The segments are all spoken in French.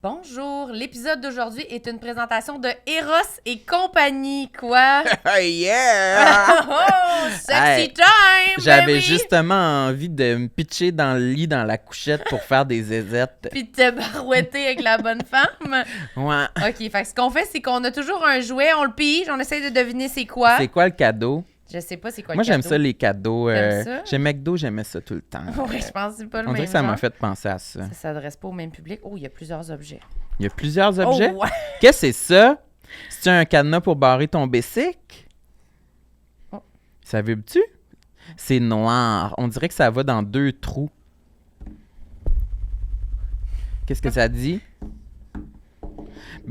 Bonjour, l'épisode d'aujourd'hui est une présentation de Eros et compagnie, quoi? Yeah! Oh, sexy Hey, time, J'avais baby! justement envie de me pitcher dans le lit, dans la couchette pour faire des zézettes. Puis de te barouetter avec la bonne femme. Ouais. OK, fait que ce qu'on fait, c'est qu'on a toujours un jouet, on le pige, on essaie de deviner c'est quoi. C'est quoi le cadeau? Je sais pas c'est quoi Moi, le cadeau. j'aime ça, les cadeaux. T'aimes ça? Chez McDo, j'aimais ça tout le temps. Oui, je pense que c'est pas le On même dirait que ça m'a genre. fait penser à ça. Ça s'adresse pas au même public. Oh, il y a plusieurs objets. Il y a plusieurs objets. Oh, ouais! Qu'est-ce que c'est ça? C'est un cadenas pour barrer ton bicycle? Oh. Ça vibre-tu? C'est noir. On dirait que ça va dans 2 trous. Qu'est-ce que ça dit?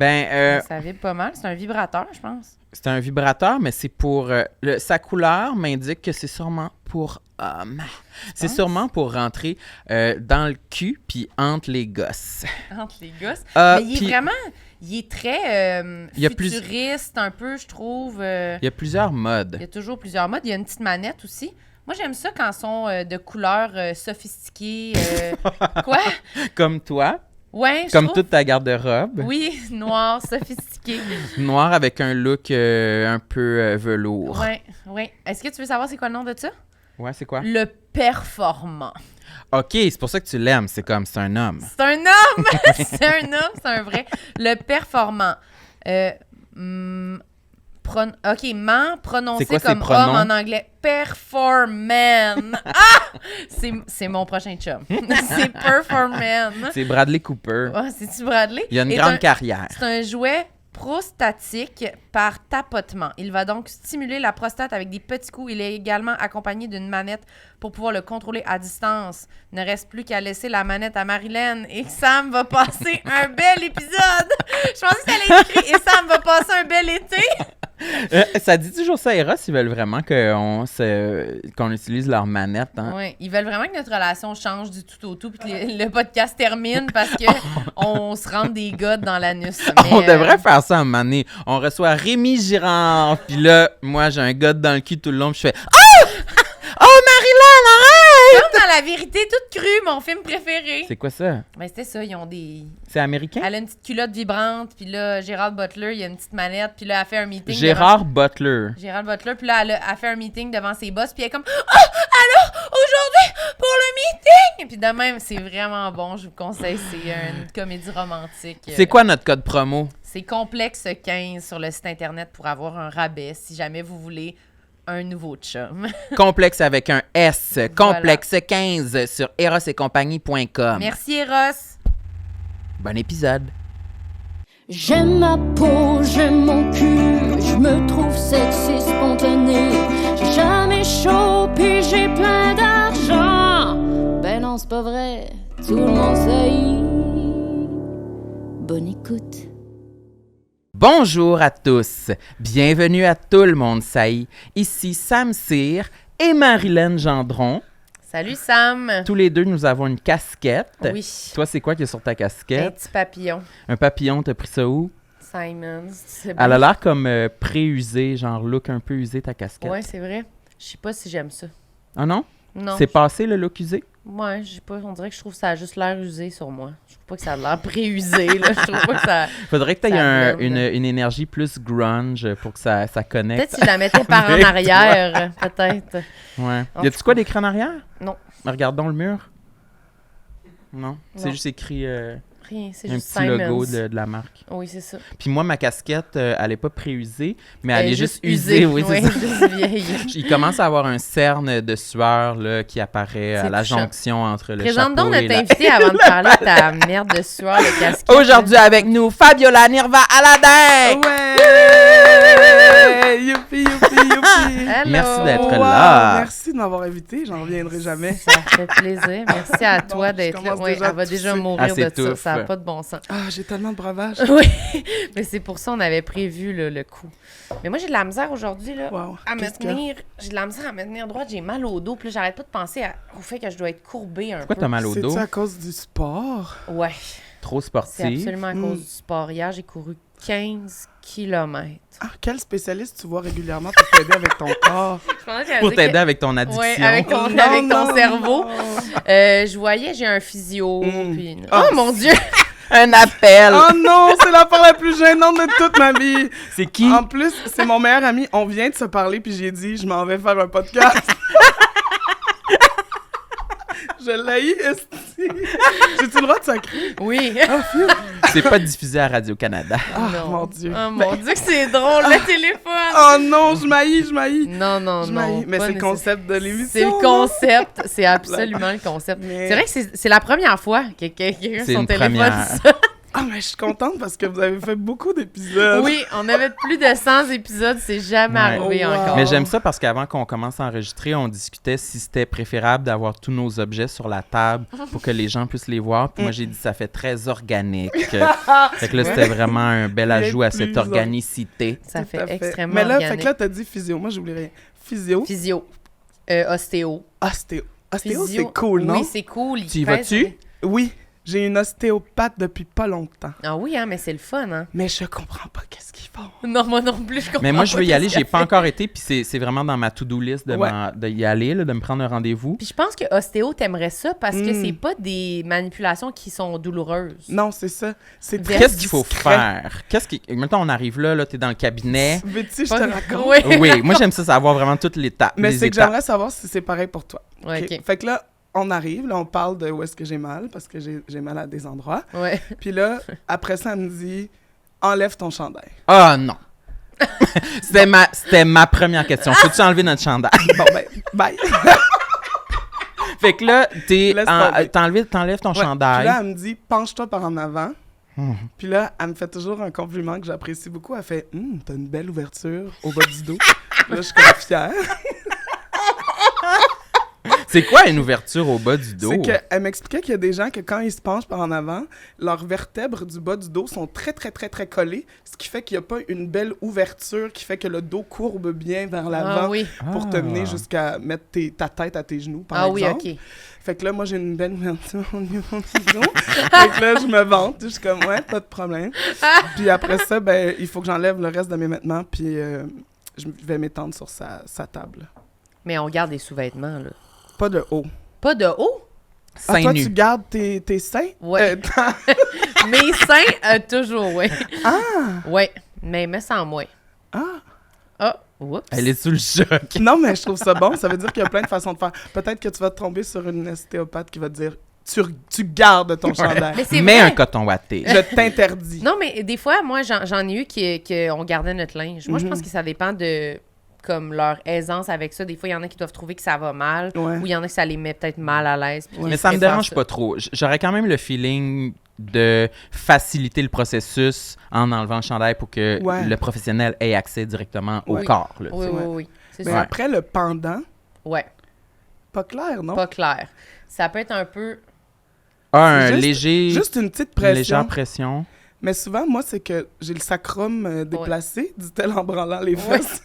Ça vibre pas mal. C'est un vibrateur, je pense. C'est un vibrateur, mais c'est pour... sa couleur m'indique que c'est sûrement pour homme. C'est penses? sûrement pour rentrer dans le cul puis entre les gosses. Entre les gosses. Ah, Mais il est puis vraiment... Il est très Il y a plus- futuriste, un peu, je trouve. il y a plusieurs modes. Il y a toujours plusieurs modes. Il y a une petite manette aussi. Moi, j'aime ça quand ils sont de couleurs sophistiquées. Quoi? Comme toi, Ouais, je comme trouve. toute ta garde-robe. Oui, noir, sophistiqué. Noir avec un look un peu velours. Ouais, ouais. Est-ce que tu veux savoir c'est quoi le nom de ça? Ouais, c'est quoi? Le performant. OK, c'est pour ça que tu l'aimes. C'est comme, c'est un homme. C'est un homme! C'est un homme, c'est un vrai. Le performant. Prononcé C'est quoi ces comme pronoms? homme en anglais. Performan. Ah! C'est mon prochain chum. C'est Performan. C'est Bradley Cooper. Ah, c'est-tu Bradley? Il a une Et grande carrière. C'est un jouet prostatique par tapotement. Il va donc stimuler la prostate avec des petits coups. Il est également accompagné d'une manette pour pouvoir le contrôler à distance. Il ne reste plus qu'à laisser la manette à Marilyn et Sam va passer un bel épisode. Je pensais que ça allait être écrit et Sam va passer un bel été. Ça dit toujours ça, Eros? Ils veulent vraiment qu'on utilise leur manette. Hein? Oui, ils veulent vraiment que notre relation change du tout au tout puis que le podcast termine parce que on se rentre des gars dans l'anus. On Mais, devrait faire ça un moment donné. On reçoit Rémi Girard, puis là, moi, j'ai un gars dans le cul tout le long, puis je fais « Oh! Oh, Marilyn, arrête! Comme dans La Vérité toute crue, mon film préféré. » C'est quoi ça? Ben, c'était ça, ils ont des... C'est américain? Elle a une petite culotte vibrante, puis là, Gérald Butler, il y a une petite manette, puis là, elle fait un meeting. Gérard Butler. Gérald Butler, puis là, elle fait un meeting devant ses boss, puis elle est comme « Oh, allô, aujourd'hui, pour le meeting! » Puis de même, c'est vraiment bon, je vous conseille, c'est une comédie romantique. C'est quoi notre code promo? C'est Complexe 15 sur le site Internet pour avoir un rabais, si jamais vous voulez un nouveau chum. Complexe avec un S. Complexe 15 sur erosetcompagnie.com. Merci, Eros. Bon épisode. J'aime ma peau, j'aime mon cul, je me trouve sexy spontané. J'ai jamais chaud, puis j'ai plein d'argent. Ben non, c'est pas vrai, tout le monde sait. Bonne écoute. Bonjour à tous. Bienvenue à Tout le monde saillit. Ici Sam Cyr et Marilyn Gendron. Salut, Sam. Tous les deux, nous avons une casquette. Oui. Toi, c'est quoi qui est sur ta Un casquette? petit papillon. Un papillon, t'as pris ça où? Simons. C'est Elle a l'air comme pré-usée, genre look un peu usé ta casquette. Ouais, c'est vrai. Je sais pas si j'aime ça. Ah non? Non. C'est passé le look usé? Ouais, je sais pas. On dirait que je trouve que ça a juste l'air usé sur moi. Je trouve pas que ça a l'air pré-usé, là. Je trouve pas que ça... Faudrait que tu aies Ça blonde. une énergie plus grunge pour que ça connecte. Peut-être si je la mettais par en avec toi. arrière, peut-être. Ouais. En Y a-tu tout quoi cas. d'écrit en arrière? Non. Regardons le mur. Non. C'est Non. juste écrit Rien, c'est un juste petit logo Simons. de la marque. Oui, c'est ça. Puis moi, ma casquette, elle est pas pré-usée, mais elle est juste usée. usée. Oui, c'est ça. juste vieille. Il commence à avoir un cerne de sueur là, qui apparaît à C'est la touchant. jonction entre le Présente chapeau donc et notre la... invité avant de parler de ta merde de sueur, de casquette. Aujourd'hui avec nous, Fabiola Nirva Aladin! Ouais! Youpi, youpi, youpi! Hello. Merci d'être Wow, là. Merci de m'avoir invité, j'en reviendrai jamais. Ça fait plaisir. Merci à toi je d'être là. commence Oui, déjà elle va à déjà tousser. mourir Ah, c'est de ça. tough. Ça n'a pas de bon sens. Ah, j'ai tellement de breuvage. Oui, mais c'est pour ça qu'on avait prévu le coup. Mais moi, j'ai de la misère aujourd'hui là, Wow, à me qu'est-ce qu'il y a? tenir. J'ai de la misère à me tenir droite. J'ai mal au dos. Puis là, j'arrête pas de penser au fait que je dois être courbée un Pourquoi peu. t'as mal au dos? C'est-tu à cause du sport? Ouais, Trop c'est sportif. absolument à cause du sport. Hier, j'ai couru 15 km. Ah, quel spécialiste tu vois régulièrement pour t'aider avec ton corps? Pour t'aider avec ton addiction. Ouais, avec ton, Non, avec ton non, cerveau. non. Je voyais, j'ai un physio. Mm. Puis... Ah, Oh mon Dieu! Un appel! Oh non, c'est l'affaire la plus gênante de toute ma vie. C'est qui? En plus, c'est mon meilleur ami. On vient de se parler, puis j'ai dit, je m'en vais faire un podcast. Je l'ai esti. J'ai-tu le droit de sacrer? Oui. Ah, phew. C'est pas diffusé à Radio-Canada. Ah, Non. mon Dieu. Oh mon Dieu, que c'est drôle, le téléphone! Oh non, je m'haïs. Non, non, Je non. m'haïs. Mais pas c'est le concept de l'émission. C'est le concept, c'est absolument le concept. Mais- C'est vrai que c'est la première fois que quelqu'un C'est son une téléphone première. sonne. Ah, mais je suis contente parce que vous avez fait beaucoup d'épisodes. Oui, on avait plus de 100 épisodes, c'est jamais Ouais. arrivé Oh, wow. encore. Mais j'aime ça parce qu'avant qu'on commence à enregistrer, on discutait si c'était préférable d'avoir tous nos objets sur la table pour que les gens puissent les voir. Puis moi, j'ai dit ça fait très organique. Fait que là, c'était vraiment un bel ajout à cette plus organicité. Ça Tout à fait extrêmement Mais là, organique. fait que là, t'as dit physio. Moi, j'oublierais. Physio. Physio, ostéo. Ostéo. Ostéo, Physio. c'est cool, non? Oui, c'est cool. Tu y vas-tu? Oui. J'ai une ostéopathe depuis pas longtemps. Ah oui, hein, mais c'est le fun, hein? Mais je comprends pas qu'est-ce qu'ils font. Non, moi non plus, je comprends Mais moi, je veux y pas aller. qu'est-ce J'ai qu'elle pas fait. encore été. Puis c'est vraiment dans ma to-do list de, Ouais. de y aller, là, de me prendre un rendez-vous. Puis je pense que ostéo, t'aimerais ça parce que Mm. c'est pas des manipulations qui sont douloureuses. Non, c'est ça. C'est très Qu'est-ce qu'il faut discret. faire? Maintenant, on arrive là, t'es dans le cabinet. Veux-tu, je Pas- te raconte? Oui. Oui, moi, j'aime ça, savoir vraiment toutes les étapes. Mais les c'est que étapes. j'aimerais savoir si c'est pareil pour toi. Ouais, OK. ok. Fait que là, on arrive, là, on parle de où est-ce que j'ai mal, parce que j'ai mal à des endroits. Ouais. Puis là, après ça, elle me dit, enlève ton chandail. Ah non! C'était ma première question. Faut-tu enlever notre chandail? Bon, ben, bye. Fait que là, Laisse tomber. t'enlèves ton Ouais. Puis chandail. là, elle me dit, penche-toi par en avant. Puis là, elle me fait toujours un compliment que j'apprécie beaucoup. Elle fait, t'as une belle ouverture au bas du dos. Puis là, je suis comme fière. C'est quoi une ouverture au bas du dos? C'est qu'elle m'expliquait qu'il y a des gens que quand ils se penchent par en avant, leurs vertèbres du bas du dos sont très, très, très, très collées, ce qui fait qu'il n'y a pas une belle ouverture qui fait que le dos courbe bien vers l'avant Ah oui. pour te mener jusqu'à mettre ta tête à tes genoux, par Ah oui, exemple. ok. Fait que là, moi, j'ai une belle ouverture au niveau du dos. Fait que là, je me vante. Je suis comme, ouais, pas de problème. Puis après ça, ben, il faut que j'enlève le reste de mes vêtements, puis je vais m'étendre sur sa table. Mais on garde des sous-vêtements, là. Pas de haut. Pas de haut? Ah, Seins toi, nus. tu gardes tes seins? Ouais. Mes seins, toujours, oui. Ah! Ouais, mais sans moi. Ah! Ah, oups. Elle est sous le choc. Non, mais je trouve ça bon. Ça veut dire qu'il y a plein de façons de faire. Peut-être que tu vas te tomber sur une ostéopathe qui va te dire tu gardes ton chandail. Mais c'est Mets vrai. un coton watté. Je t'interdis. Non, mais des fois, moi, j'en ai eu qu'on gardait notre linge. Moi, je pense que ça dépend de comme leur aisance avec ça. Des fois, il y en a qui doivent trouver que ça va mal, Ouais. ou il y en a que ça les met peut-être mal à l'aise. puis Mais qu'ils ça me préfèrent dérange pas trop. J'aurais quand même le feeling de faciliter le processus en enlevant le chandail pour que Ouais. le professionnel ait accès directement au Oui. corps. Là, Oui, tu sais. oui, oui. C'est Mais ça. après, le pendant, Ouais, pas clair, non? pas clair. Ça peut être un peu... Ah, C'est un juste- léger, Juste une petite une légère pression. pression. Mais souvent, moi, c'est que j'ai le sacrum déplacé, dit-elle en branlant les Ouais. fesses.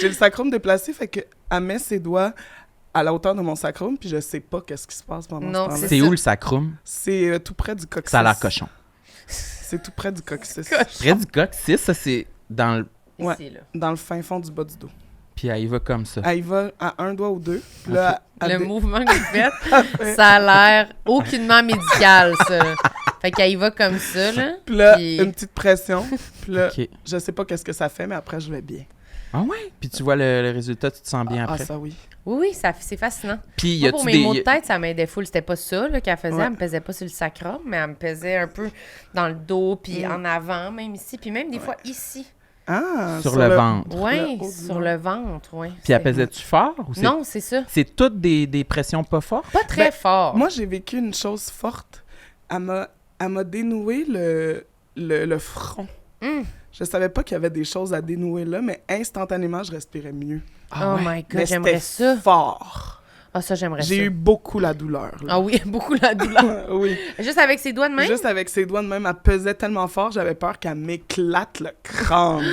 J'ai le sacrum déplacé, fait qu'elle met ses doigts à la hauteur de mon sacrum, puis je sais pas qu'est-ce qui se passe pendant Non, ce temps-là. C'est ça. où le sacrum? C'est tout près du coccyx. Ça a l'air cochon. C'est tout près du coccyx. Près du coccyx, ça c'est dans le... Ouais. Ici, là. Dans le fin fond du bas du dos. Puis elle y va comme ça. Elle y va à un doigt ou deux. Puis là, Le mouvement que vous faites, ça a l'air aucunement médical, ça. Fait qu'elle y va comme ça, là. Puis là, Puis- une petite pression. Puis là, OK. je sais pas qu'est-ce que ça fait, mais après, je vais bien. Ah ouais? Puis tu vois le résultat, tu te sens bien Ah, après. ça oui. Oui, oui, c'est fascinant. Puis y Moi, a-tu pour mes des... maux de tête, ça m'aidait full. C'était pas ça là, qu'elle faisait. Ouais. Elle me pesait pas sur le sacrum, mais elle me pesait un peu dans le dos, puis en avant, même ici, puis même des fois ici. Ah, Sur le ventre. Oui, le haut du sur ventre. le ventre, oui. Puis elle pesait-tu fort? Ou c'est... Non, c'est ça. C'est toutes des pressions pas fortes? Pas très Ben, fort. Moi, j'ai vécu une chose forte. Elle m'a dénoué le front. Hum. Je savais pas qu'il y avait des choses à dénouer là, mais instantanément, je respirais mieux. Oh my God, Mais j'aimerais c'était ça. fort. Ah, ça, j'aimerais ça. J'ai eu beaucoup la douleur. là. Ah oui, beaucoup la douleur. Oui. Juste avec ses doigts de main? Juste avec ses doigts de même, elle pesait tellement fort, j'avais peur qu'elle m'éclate le crâne.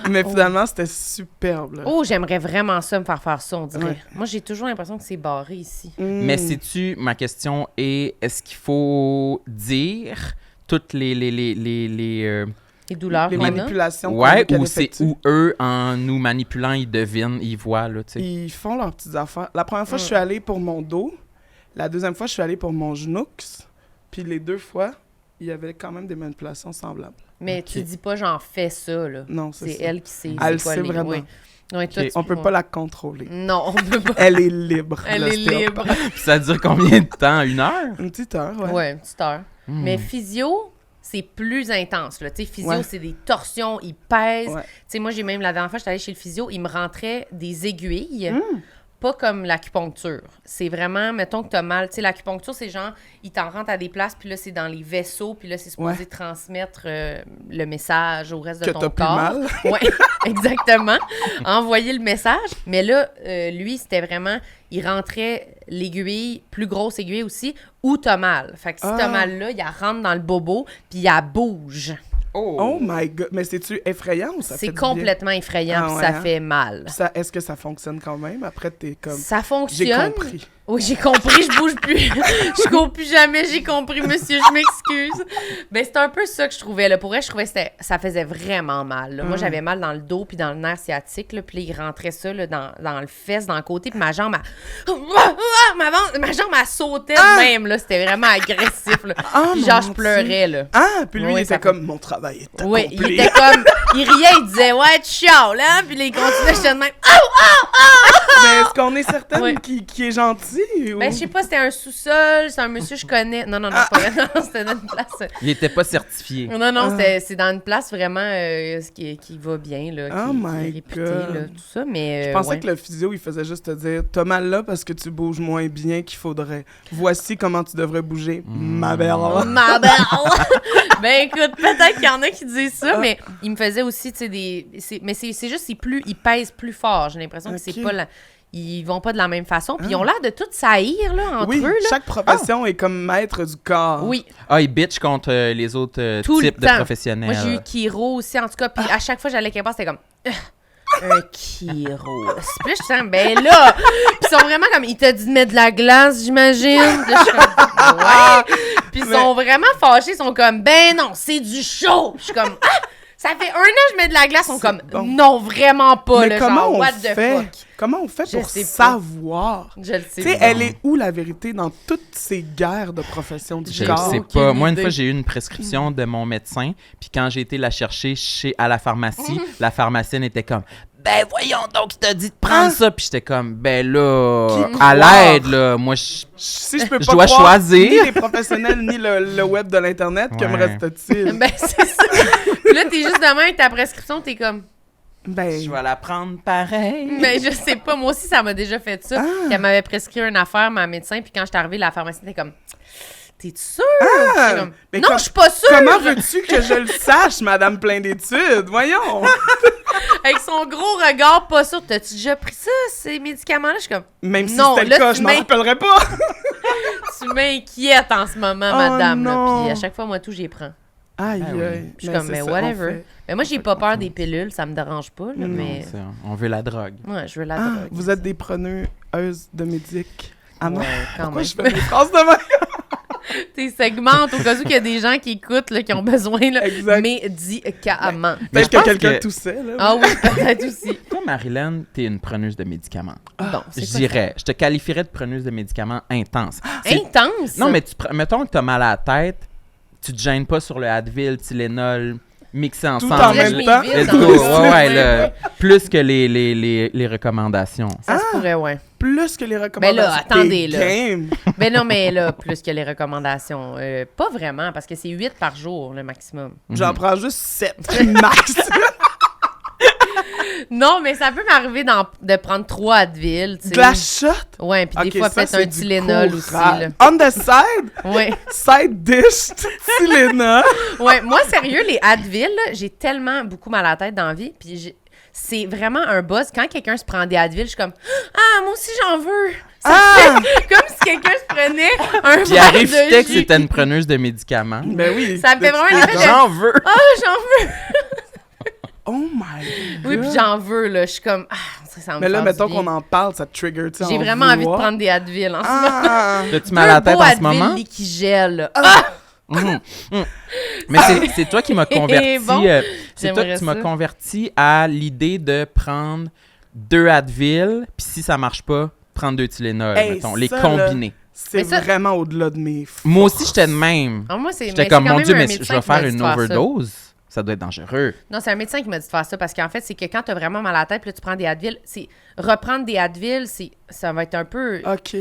Mais finalement, c'était superbe. Là. Oh, j'aimerais vraiment ça, me faire ça, on dirait. Ouais. Moi, j'ai toujours l'impression que c'est barré ici. Mm. Mais sais-tu, ma question est, est-ce qu'il faut dire toutes les Les douleurs les qu'on a. manipulations ouais, qu'elle ou c'est effectue. où eux, en nous manipulant, ils devinent, ils voient, là, tu sais. Ils font leurs petites affaires. La première fois, je suis allée pour mon dos. La deuxième fois, je suis allée pour mon genoux. Puis les deux fois, il y avait quand même des manipulations semblables. Mais tu dis pas, j'en fais ça, là. Non, c'est ça. elle qui sait. Elle c'est quoi sait les- vraiment. oui. Ouais, toi, Ok. tu- On peut pas la contrôler. Non, on peut pas. Elle est libre. Elle est libre. Puis ça dure combien de temps? 1 heure? Une petite heure, ouais. Ouais, une petite heure. Hmm. Mais physio, c'est plus intense, là. Tu sais, physio, Ouais. c'est des torsions, ils pèsent. Ouais. Tu sais, moi, j'ai même, la dernière fois, j'étais allée chez le physio, il me rentrait des aiguilles. Pas comme l'acupuncture. C'est vraiment, mettons que t'as mal. Tu sais, l'acupuncture, c'est genre, ils t'en rentrent à des places, puis là, c'est dans les vaisseaux, puis là, c'est supposé Ouais. transmettre le message au reste de Que ton t'as plus corps. mal. Oui, exactement. Envoyer le message. Mais là, lui, c'était vraiment, il rentrait l'aiguille, plus grosse aiguille aussi, où t'as mal. Fait que si t'as Ah. mal là, il rentre dans le bobo, puis il bouge. Oh my God. Mais c'est-tu effrayant ou ça fait C'est du bien? complètement effrayant, Ah puis ouais, ça hein? fait mal. Ça, est-ce que ça fonctionne quand même? Après, t'es comme... Ça J'ai fonctionne. compris. Oui, j'ai compris, je bouge plus. Je cours plus jamais, j'ai compris, monsieur, je m'excuse. Ben, c'est un peu ça que je trouvais, là. Pour vrai, je trouvais que ça faisait vraiment mal, là. Moi, j'avais mal dans le dos puis dans le nerf sciatique, là. Puis là, il rentrait ça, là, dans le fesse, dans le côté, puis ma jambe, ma jambe, elle sautait de même, là. C'était vraiment agressif, là. Ah, Puis genre, mon je pleurais, là. Ah, puis lui, Ouais, il ça était fait- comme, mon travail est Oui, accompli. il était comme, il riait, il disait, ouais, tu chiales, hein? Puis là, il continuait, j'étais de même, Mais est-ce qu'on est certaine Ouais. qu'il est gentil? Ou... ben, je sais pas, c'était un sous-sol, c'est un monsieur que je connais. Non, c'est pas vrai. Non, c'était dans une place. Il était pas certifié. Non, c'est dans une place vraiment qui va bien, là, Oh qui my est réputée, God. là, tout ça, mais... Je pensais ouais. que le physio, il faisait juste te dire « T'as mal là parce que tu bouges moins bien qu'il faudrait. Voici comment tu devrais bouger, ma belle. Ma belle! Ben écoute, peut-être qu'il y en a qui disent ça, mais il me faisait aussi, tu sais, mais c'est juste, ils pèsent plus fort. J'ai l'impression que c'est Ok. pas ils vont pas de la même façon. Puis ils ont l'air de tout saillir, là, entre Oui, eux, là. chaque profession est comme maître du corps. Oui, Ah, il bitch contre les autres Tout le types de temps. professionnels. moi, j'ai eu Kiro aussi, en tout cas. Puis à chaque fois que j'allais quelque part, c'était comme... Un Kiro. Puis là, je sens, ben là! Puis ils sont vraiment comme, il t'a dit de mettre de la glace, j'imagine. Puis là, je suis comme, ouais! Puis ils sont vraiment fâchés, ils sont comme, ben non, c'est du chaud! Puis je suis comme, ah! Ça fait 1 an que je mets de la glace, ils sont comme, bon. non, vraiment pas, Mais là, comment genre, on what the fait? fuck? Comment on fait Je pour sais pas. savoir? Je le sais Tu sais, pas. elle est où la vérité dans toutes ces guerres de profession du Je J'ai ne corps? sais aucune pas. Moi, une idée. fois, j'ai eu une prescription de mon médecin, puis quand j'ai été la chercher à la pharmacie, la pharmacienne était comme « Ben voyons donc, il t'a dit de prendre ça! » Puis j'étais comme « Ben là, Qui à croire? l'aide, là, moi, Si je peux Je pas dois croire choisir. ni les professionnels ni le web de l'Internet, que me Ouais. reste-t-il? Ben, c'est ça. Puis là, t'es juste demain avec ta prescription, t'es comme... Ben, je vais la prendre pareil. Mais je sais pas, moi aussi, ça m'a déjà fait ça. Elle m'avait prescrit une affaire, ma médecin, puis quand je suis arrivée, la pharmacienne était comme, t'es sûre? J'étais comme, mais non, je suis pas sûre! comment veux-tu que je le sache, madame plein d'études? Voyons! Avec son gros regard, pas sûr. T'as-tu déjà pris ça, ces médicaments-là? Je suis comme, Même si Non, c'était le là, cas, tu je m'en m'in- rappellerai pas! tu m'inquiètes en ce moment, Oh madame. Là. non. Puis à chaque fois, moi, tout, j'y prends. Aïe, Ah oui. aïe. Je suis comme, c'est mais ça, on whatever. fait. Mais moi, j'ai pas peur des pilules, ça me dérange pas, là, Non, mais... On veut la drogue. Ouais, je veux la Ah, drogue. vous êtes des preneuses de médicaments. Ouais, quand Pourquoi même. je fais des phrases de même? Tes segmentes, au cas où il y a des gens qui écoutent, là, qui ont besoin, là, Exact. médicaments. Mais Peut-être je que pense quelqu'un que- toussait, là. Ah oui, peut-être aussi. Toi, Marilyn, t'es une preneuse de médicaments. Bon, Je c'est quoi dirais, je te qualifierais de preneuse de médicaments intense. ça? C'est- Intense! Non, mais mettons que t'as mal à la tête, tu te gênes pas sur le Advil, Tylenol, mixé ensemble. en Là, je même temps. m'évite Let's dans go. le- Ouais, ouais, plus que les recommandations. Ça se pourrait, ouais. Plus que les recommandations. Ben là, attendez, là. Game. Ben non, mais là, plus que les recommandations. Pas vraiment, parce que c'est 8 par jour, le maximum. J'en prends juste 7 max. Non, mais ça peut m'arriver de prendre 3 Advil, tu sais. De la shot. Ouais, puis Ok, des fois, ça, peut-être c'est un du Tylenol aussi, courage. là. On the side, Ouais. side dish, Tylenol. Ouais, moi, sérieux, les Advil, là, j'ai tellement beaucoup mal à la tête dans la vie, puis c'est vraiment un buzz. Quand quelqu'un se prend des Advil, je suis comme « Ah, moi aussi, j'en veux! » Ça fait comme si quelqu'un se prenait un Puis verre arrive de que jus. c'était une preneuse de médicaments. Ben oui. Ça fait vraiment l'effet de J'en veux. « Ah, j'en veux! Oh my » Oui, God. puis j'en veux, là. Je suis comme « Ah, ça me Mais là, fait mettons du bien. qu'on en parle, ça trigger, tu sais. J'ai en vraiment envie de vouloir. prendre des Advil en ce moment. Ah! T'as-tu mal à la Deux tête beaux en ce Advil moment? Liquigel, là. Ah! Mhm. Mhm. Mais c'est toi qui m'as converti. Bon, c'est toi j'aimerais qui m'as ça. converti à l'idée de prendre 2 Advil, puis si ça marche pas, prendre 2 Tylenol, Hey, mettons, les ça, combiner. c'est ça- vraiment au-delà de mes forces. Moi aussi, j'étais de même. Ah, moi, J'étais comme, mon Dieu, mais je vais faire une overdose. overdose. Ça doit être dangereux. Non, c'est un médecin qui m'a dit de faire ça parce qu'en fait, c'est que quand t'as vraiment mal à la tête, puis là, tu prends des Advil, reprendre des Advil, ça va être un peu OK.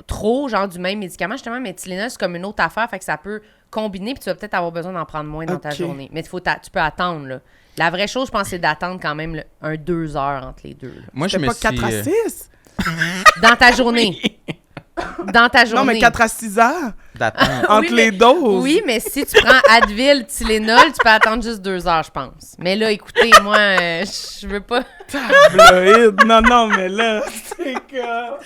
trop, genre du même médicament. Justement, mais Tylenol, c'est comme une autre affaire, fait que ça peut combiner, puis tu vas peut-être avoir besoin d'en prendre moins dans ta Ok. journée. Mais tu peux attendre, là. La vraie chose, je pense, c'est d'attendre quand même 2 heures entre les deux, là. Moi, je C'était me pas suis... 4 à 6? Dans ta journée. Dans ta journée. Non, mais 4 à 6 heures d'attendre. entre les doses. Oui, mais si tu prends Advil, Tylenol, tu peux attendre juste 2 heures, je pense. Mais là, écoutez, moi, je veux pas... Tabloïd. Non, mais là, c'est comme...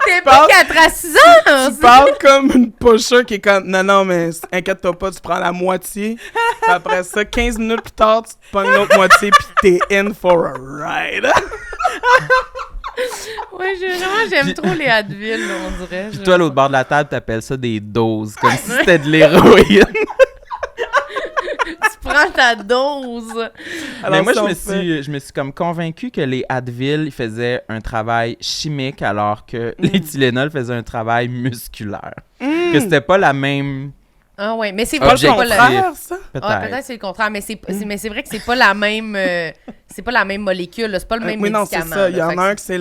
T'es pas 4 à 6 heures! Tu parles comme une pusher qui est comme, non, mais inquiète-toi pas, tu prends la moitié. Puis après ça, 15 minutes plus tard, tu te prends l'autre moitié, puis t'es in for a ride. Ouais, j'aime trop les Advil, là, on dirait. Puis toi, à l'autre bord de la table, t'appelles ça des doses, comme si c'était de l'héroïne. Tu prends ta dose. Mais Alors, moi, ça, je me suis comme convaincu que les Advil ils faisaient un travail chimique alors que les Tylenol faisaient un travail musculaire. Que c'était pas la même... Ah ouais, mais c'est Pas vrai le que c'est pas la... contraire, ça? Peut-être. Ouais, peut-être c'est le contraire, mais mais c'est vrai que c'est pas la même c'est pas la même molécule, là, c'est pas le même Oui, non, médicament. c'est ça. Il y là, en fait a un que que c'est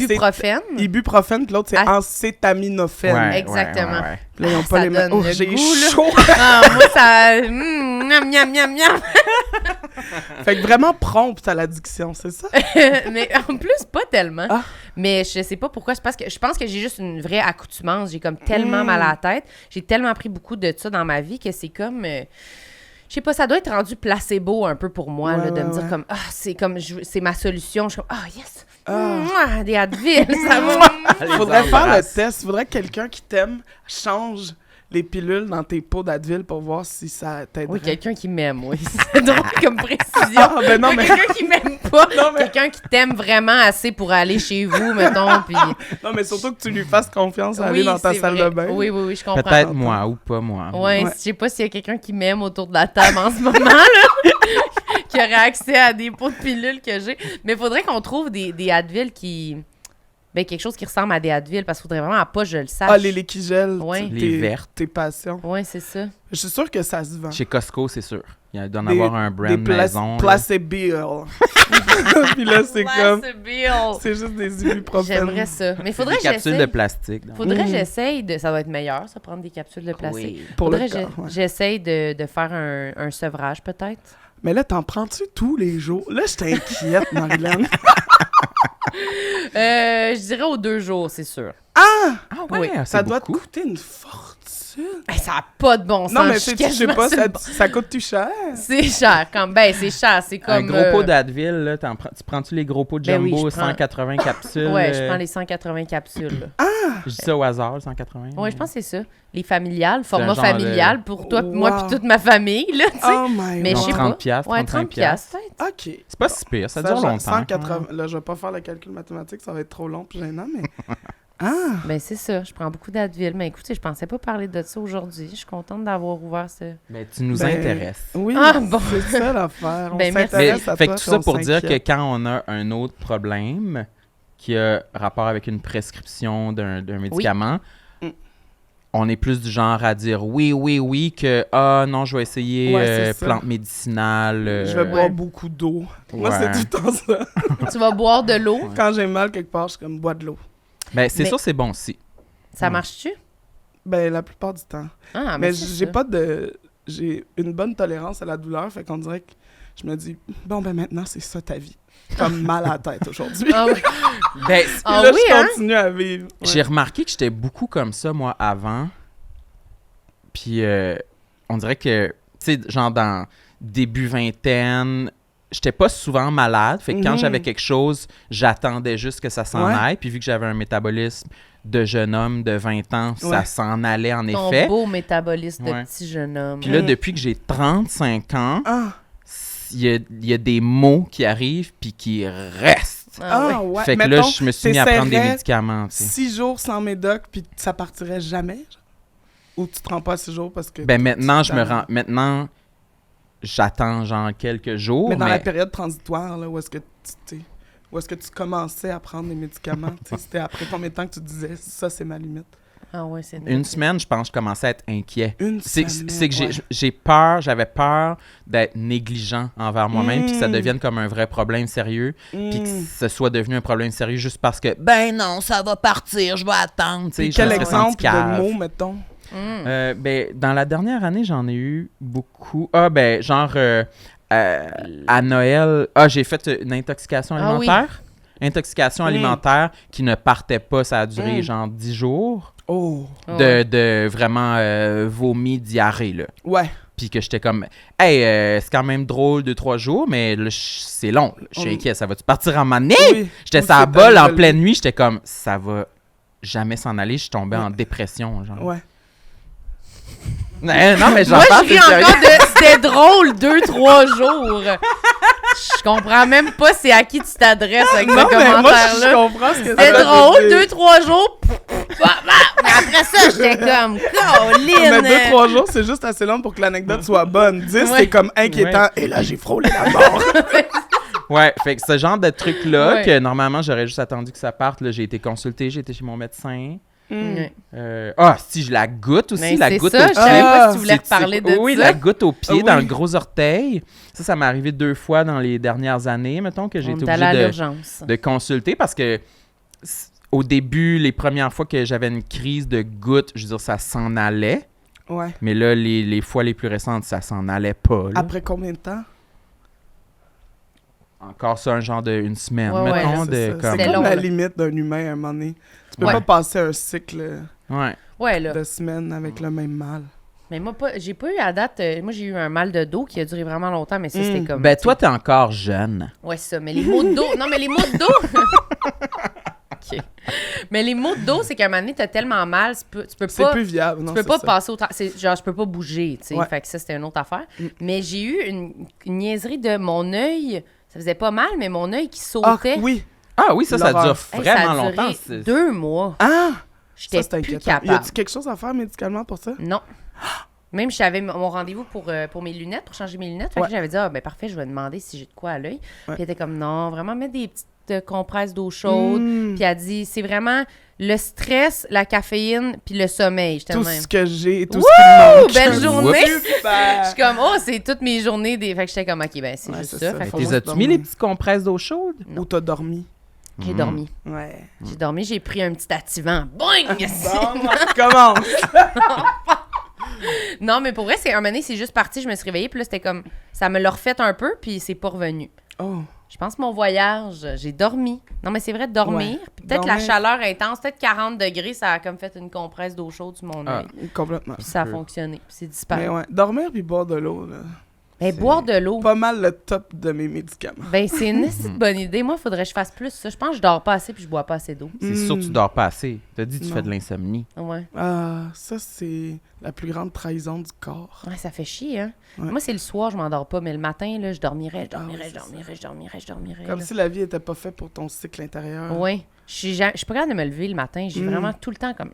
ibuprofène. ibuprofène, puis l'autre, c'est Ah. acétaminophène. Ouais, Exactement. ouais, ouais. Là, ils ont Ah, pas ça les mêmes. donne Oh, le j'ai goût, là. chaud! Ah, moi ça miam miam miam miam. Fait que vraiment prompt à l'addiction, c'est ça? Mais en plus pas tellement. Ah. Mais je sais pas pourquoi, c'est parce que je pense que j'ai juste une vraie accoutumance, j'ai comme tellement mal à la tête, j'ai tellement pris beaucoup de ça dans ma vie que c'est comme je sais pas, ça doit être rendu placebo un peu pour moi, Ouais, là, de me ouais, dire ouais. comme, c'est comme, c'est ma solution. Je suis comme, yes! Ah. Mouah, des Advil, ça va! Faudrait faire le embrasse. test. Faudrait que quelqu'un qui t'aime change les pilules dans tes pots d'Advil pour voir si ça t'aide. Oui, quelqu'un qui m'aime, oui. C'est drôle comme précision. Ah, ben non, mais... Quelqu'un qui m'aime pas. Non, mais- Quelqu'un qui t'aime vraiment assez pour aller chez vous, mettons, puis... non, mais surtout que tu lui fasses confiance à aller Oui, dans ta c'est salle vrai. de bain. Oui, je comprends. Peut-être moi ou pas moi. Ouais, Ouais. je sais pas s'il y a quelqu'un qui m'aime autour de la table en ce moment, là, qui aurait accès à des pots de pilules que j'ai. Mais il faudrait qu'on trouve des Advil qui... Ben, quelque chose qui ressemble à des Advil, parce qu'il faudrait vraiment pas que je le sache. Ah, les liquigels, Ouais. Les vertes. tes passions. Ouais, c'est ça. Je suis sûr que ça se vend. Chez Costco, c'est sûr. Il doit en Des- avoir un brand maison. là. Placebo. Puis là, c'est comme... Bill. C'est juste des ibuprofènes. J'aimerais ça. Mais faudrait Des que capsules de j'essaye. plastique. donc. Faudrait que j'essaye de... Ça va être meilleur, ça, prendre des capsules de plastique. Oui. Pour le Faudrait que corps, ouais. j'essaye de faire un sevrage, peut-être. Mais là, t'en prends-tu tous les jours? Là, je t'inquiète, Marilyn. Je dirais aux 2 jours, c'est sûr. Ah ouais, Oui, c'est Ça doit te beaucoup. coûter une fortune. Ben, ça n'a pas de bon sens. Non, mais je suis je sais quasiment pas, sur le bon- ça coûte-tu cher? C'est cher, comme... Ben, c'est cher, c'est comme... Un gros pot d'Advil, là, tu prends-tu les gros pots de Ben oui, Jumbo, je prends- 180 capsules? Ouais, je prends les 180 capsules. là. Je dis ça au hasard, 180. Ouais, je pense que c'est ça. Les familiales, un format genre familial pour toi, puis moi, Wow. puis toute ma famille, là, tu sais. Oh my Mais God. je sais 30 pas. piastres, Ouais, 35 30 piastres, peut-être. OK. C'est pas si pire, ça dure genre longtemps. 180. Là, je vais pas faire le calcul mathématique, ça va être trop long puis gênant, mais... Ah! Ben, c'est ça. Je prends beaucoup d'Advil. Mais écoutez, je pensais pas parler de ça aujourd'hui. Je suis contente d'avoir ouvert ce... Mais tu nous Ben, intéresses. Oui, Ah, bon. c'est ça l'affaire. On Ben, merci. Mais, s'intéresse à fait toi, que tout puis ça on pour dire que s'inquiète. quand on a un autre problème qui a rapport avec une prescription d'un médicament, Mm. on est plus du genre à dire oui que non, je vais essayer Ouais, c'est ça. plante médicinale. Je vais boire Ouais. beaucoup d'eau. Moi, Ouais. c'est tout le temps ça. Tu vas boire de l'eau. Quand j'ai mal quelque part, je suis comme, bois de l'eau. Ben, c'est Mais- sûr, c'est bon aussi. Ça marche-tu? Ben, la plupart du temps. Ah, Mais c'est j'ai ça. pas de... J'ai une bonne tolérance à la douleur, fait qu'on dirait que je me dis, bon, ben maintenant, c'est ça ta vie. Comme mal à la tête aujourd'hui. Ah oui, Ben, Ah là, oui, je hein? continue à vivre. Ouais. j'ai remarqué que j'étais beaucoup comme ça, moi, avant. Puis, on dirait que, tu sais, genre dans début vingtaine, j'étais pas souvent malade. Fait que quand Mhm. j'avais quelque chose, j'attendais juste que ça s'en Ouais. aille. Puis vu que j'avais un métabolisme de jeune homme de 20 ans, ça Ouais. s'en allait en ton effet. beau métabolisme de Ouais. petit jeune homme. Puis là, depuis que j'ai 35 ans, Ah, il y a des mots qui arrivent puis qui restent. Ah, ah ouais. ouais. Fait que là, Mettons, je me suis mis à prendre des t'essaierais médicaments. tu sais. 6 jours sans médoc, puis ça partirait jamais? Genre? Ou tu te rends pas 6 jours parce que... Ben maintenant, tu- Maintenant, j'attends genre quelques jours. Mais dans mais la période transitoire, là, où est-ce que tu t'es... Ou est-ce que tu commençais à prendre des médicaments? Tu sais, c'était après combien de temps que tu disais « ça, c'est ma limite Ah ouais, c'est Une semaine, je pense que je commençais à être inquiet. » Une C'est semaine, que ouais. j'avais peur d'être négligent envers moi-même, puis que ça devienne comme un vrai problème sérieux, puis que ce soit devenu un problème sérieux juste parce que, ben non, ça va partir, je vais attendre. Tu sais, Puis je me quel serais senti exemple de cave. mots, mettons? Ben, dans la dernière année, j'en ai eu beaucoup. Ah, ben, genre, à Noël, j'ai fait une intoxication Ah oui. alimentaire. Intoxication alimentaire qui ne partait pas, ça a duré genre 10 jours. Oh! De vraiment vomi, diarrhée, là. Ouais. Puis que j'étais comme, hey, c'est quand même drôle 2-3 jours, mais là, c'est long. Là. Je suis inquiet, ça va-tu partir en manée? Oui. J'étais Ou sur la c'est bolle en arrivé. pleine nuit, j'étais comme, ça va jamais s'en aller. Je suis tombé en dépression, genre. Ouais. Non, mais j'en Moi, parle, je ris c'est sérieux. encore de c'était drôle 2-3 jours. Je comprends même pas c'est à qui tu t'adresses avec ce Non, mais moi, je commentaire-là. comprends ce que C'était ça veut drôle dire. 2-3 jours. Mais après ça, j'étais comme, Mais Colin. 2-3 jours, c'est juste assez long pour que l'anecdote soit bonne. 10, Ouais. c'est comme inquiétant. Et là, j'ai frôlé la mort. Ouais, fait que ce genre de truc-là, Ouais. que normalement, j'aurais juste attendu que ça parte, là, j'ai été consulté, j'ai été chez mon médecin. Ouais. Si je la goutte aussi, Mais la c'est goutte ça, au je pied. savais pas si tu voulais C'est- reparler de oui, ça. la goutte au pied Ah dans oui. le gros orteil. Ça m'est arrivé 2 fois dans les dernières années, mettons, que j'ai On été est allé à obligé l'urgence. de consulter parce que au début, les premières fois que j'avais une crise de goutte, je veux dire, ça s'en allait. Ouais. Mais là, les fois les plus récentes, ça s'en allait pas. là. Après combien de temps? Encore ça, un genre de une semaine, Ouais, ouais, mettons. C'est de, ça. comme... C'est C'était comme long, la là. limite d'un humain à un moment donné. Tu peux Ouais. pas passer un cycle Ouais. Ouais, là. de semaines avec le même mal. Mais moi, j'ai pas eu à date. Moi, j'ai eu un mal de dos qui a duré vraiment longtemps, mais ça, c'était comme. Ben, toi, t'es encore jeune. Ouais, c'est ça. Mais les maux de dos. Non, mais les maux de dos. OK. Mais les maux de dos, c'est qu'à un moment donné, t'as tellement mal, tu peux C'est pas. plus viable. Non, Tu peux c'est pas ça. passer au travail. Genre, je peux pas bouger, tu sais. Ouais. Fait que ça, c'était une autre affaire. Mais j'ai eu une niaiserie de mon œil. Ça faisait pas mal, mais mon œil qui Ah, sautait. oui. Ah oui, ça L'horreur. dure Hey, vraiment ça a duré longtemps. c'est- 2 mois. Ah! J'étais Ça, c'est plus inquiétant. Y capable. a-tu quelque chose à faire médicalement pour ça? Non. Même j'avais mon rendez-vous pour mes lunettes, pour changer mes lunettes. Fait Ouais. que j'avais dit, ben parfait, je vais demander si j'ai de quoi à l'œil. Ouais. Puis elle était comme, non, vraiment mettre des petites compresses d'eau chaude. Mm. Puis elle dit, c'est vraiment le stress, la caféine, puis le sommeil. J'étais de Tout même. ce que j'ai, tout ce qui me Oh, manque. belle journée! Super! Je suis comme, oh, c'est toutes mes journées. Fait que j'étais comme, OK, ben c'est Ouais, juste c'est ça. ça. Fait Mais que T'es moi, as-tu c'est mis pas les mal. petites compresses d'eau chaude? Où t'as dormi? j'ai dormi. Ouais. J'ai dormi, j'ai pris un petit activant. Boing! Bon, on recommence. Non, mais pour vrai, c'est un moment donné, c'est juste parti. Je me suis réveillée, puis là, c'était comme, ça me l'a refait un peu, puis c'est pas revenu. Oh. Je pense mon voyage, j'ai dormi. Non, mais c'est vrai, dormir. Ouais. Puis peut-être la Dormir. chaleur intense, peut-être 40 degrés, ça a comme fait une compresse d'eau chaude sur mon Ah. œil. Complètement. Puis ça a fonctionné. Puis c'est disparu. Mais ouais, dormir puis boire de l'eau, là. Mais boire de l'eau, Pas mal le top de mes médicaments. ben c'est une esti de bonne idée. Moi, il faudrait que je fasse plus ça. Je pense que je dors pas assez puis je bois pas assez d'eau. C'est sûr que tu dors pas assez. T'as dit que tu Non. fais de l'insomnie. Ouais. Ah, ça, c'est la plus grande trahison du corps. Ouais, ça fait chier, hein? Ouais. Moi, c'est le soir, je m'endors pas, mais le matin, là, je dormirais. Ah oui, c'est Comme là. si la vie était pas faite pour ton cycle intérieur. Ouais. Je suis pas capable de me lever le matin. J'ai Mm. vraiment tout le temps comme.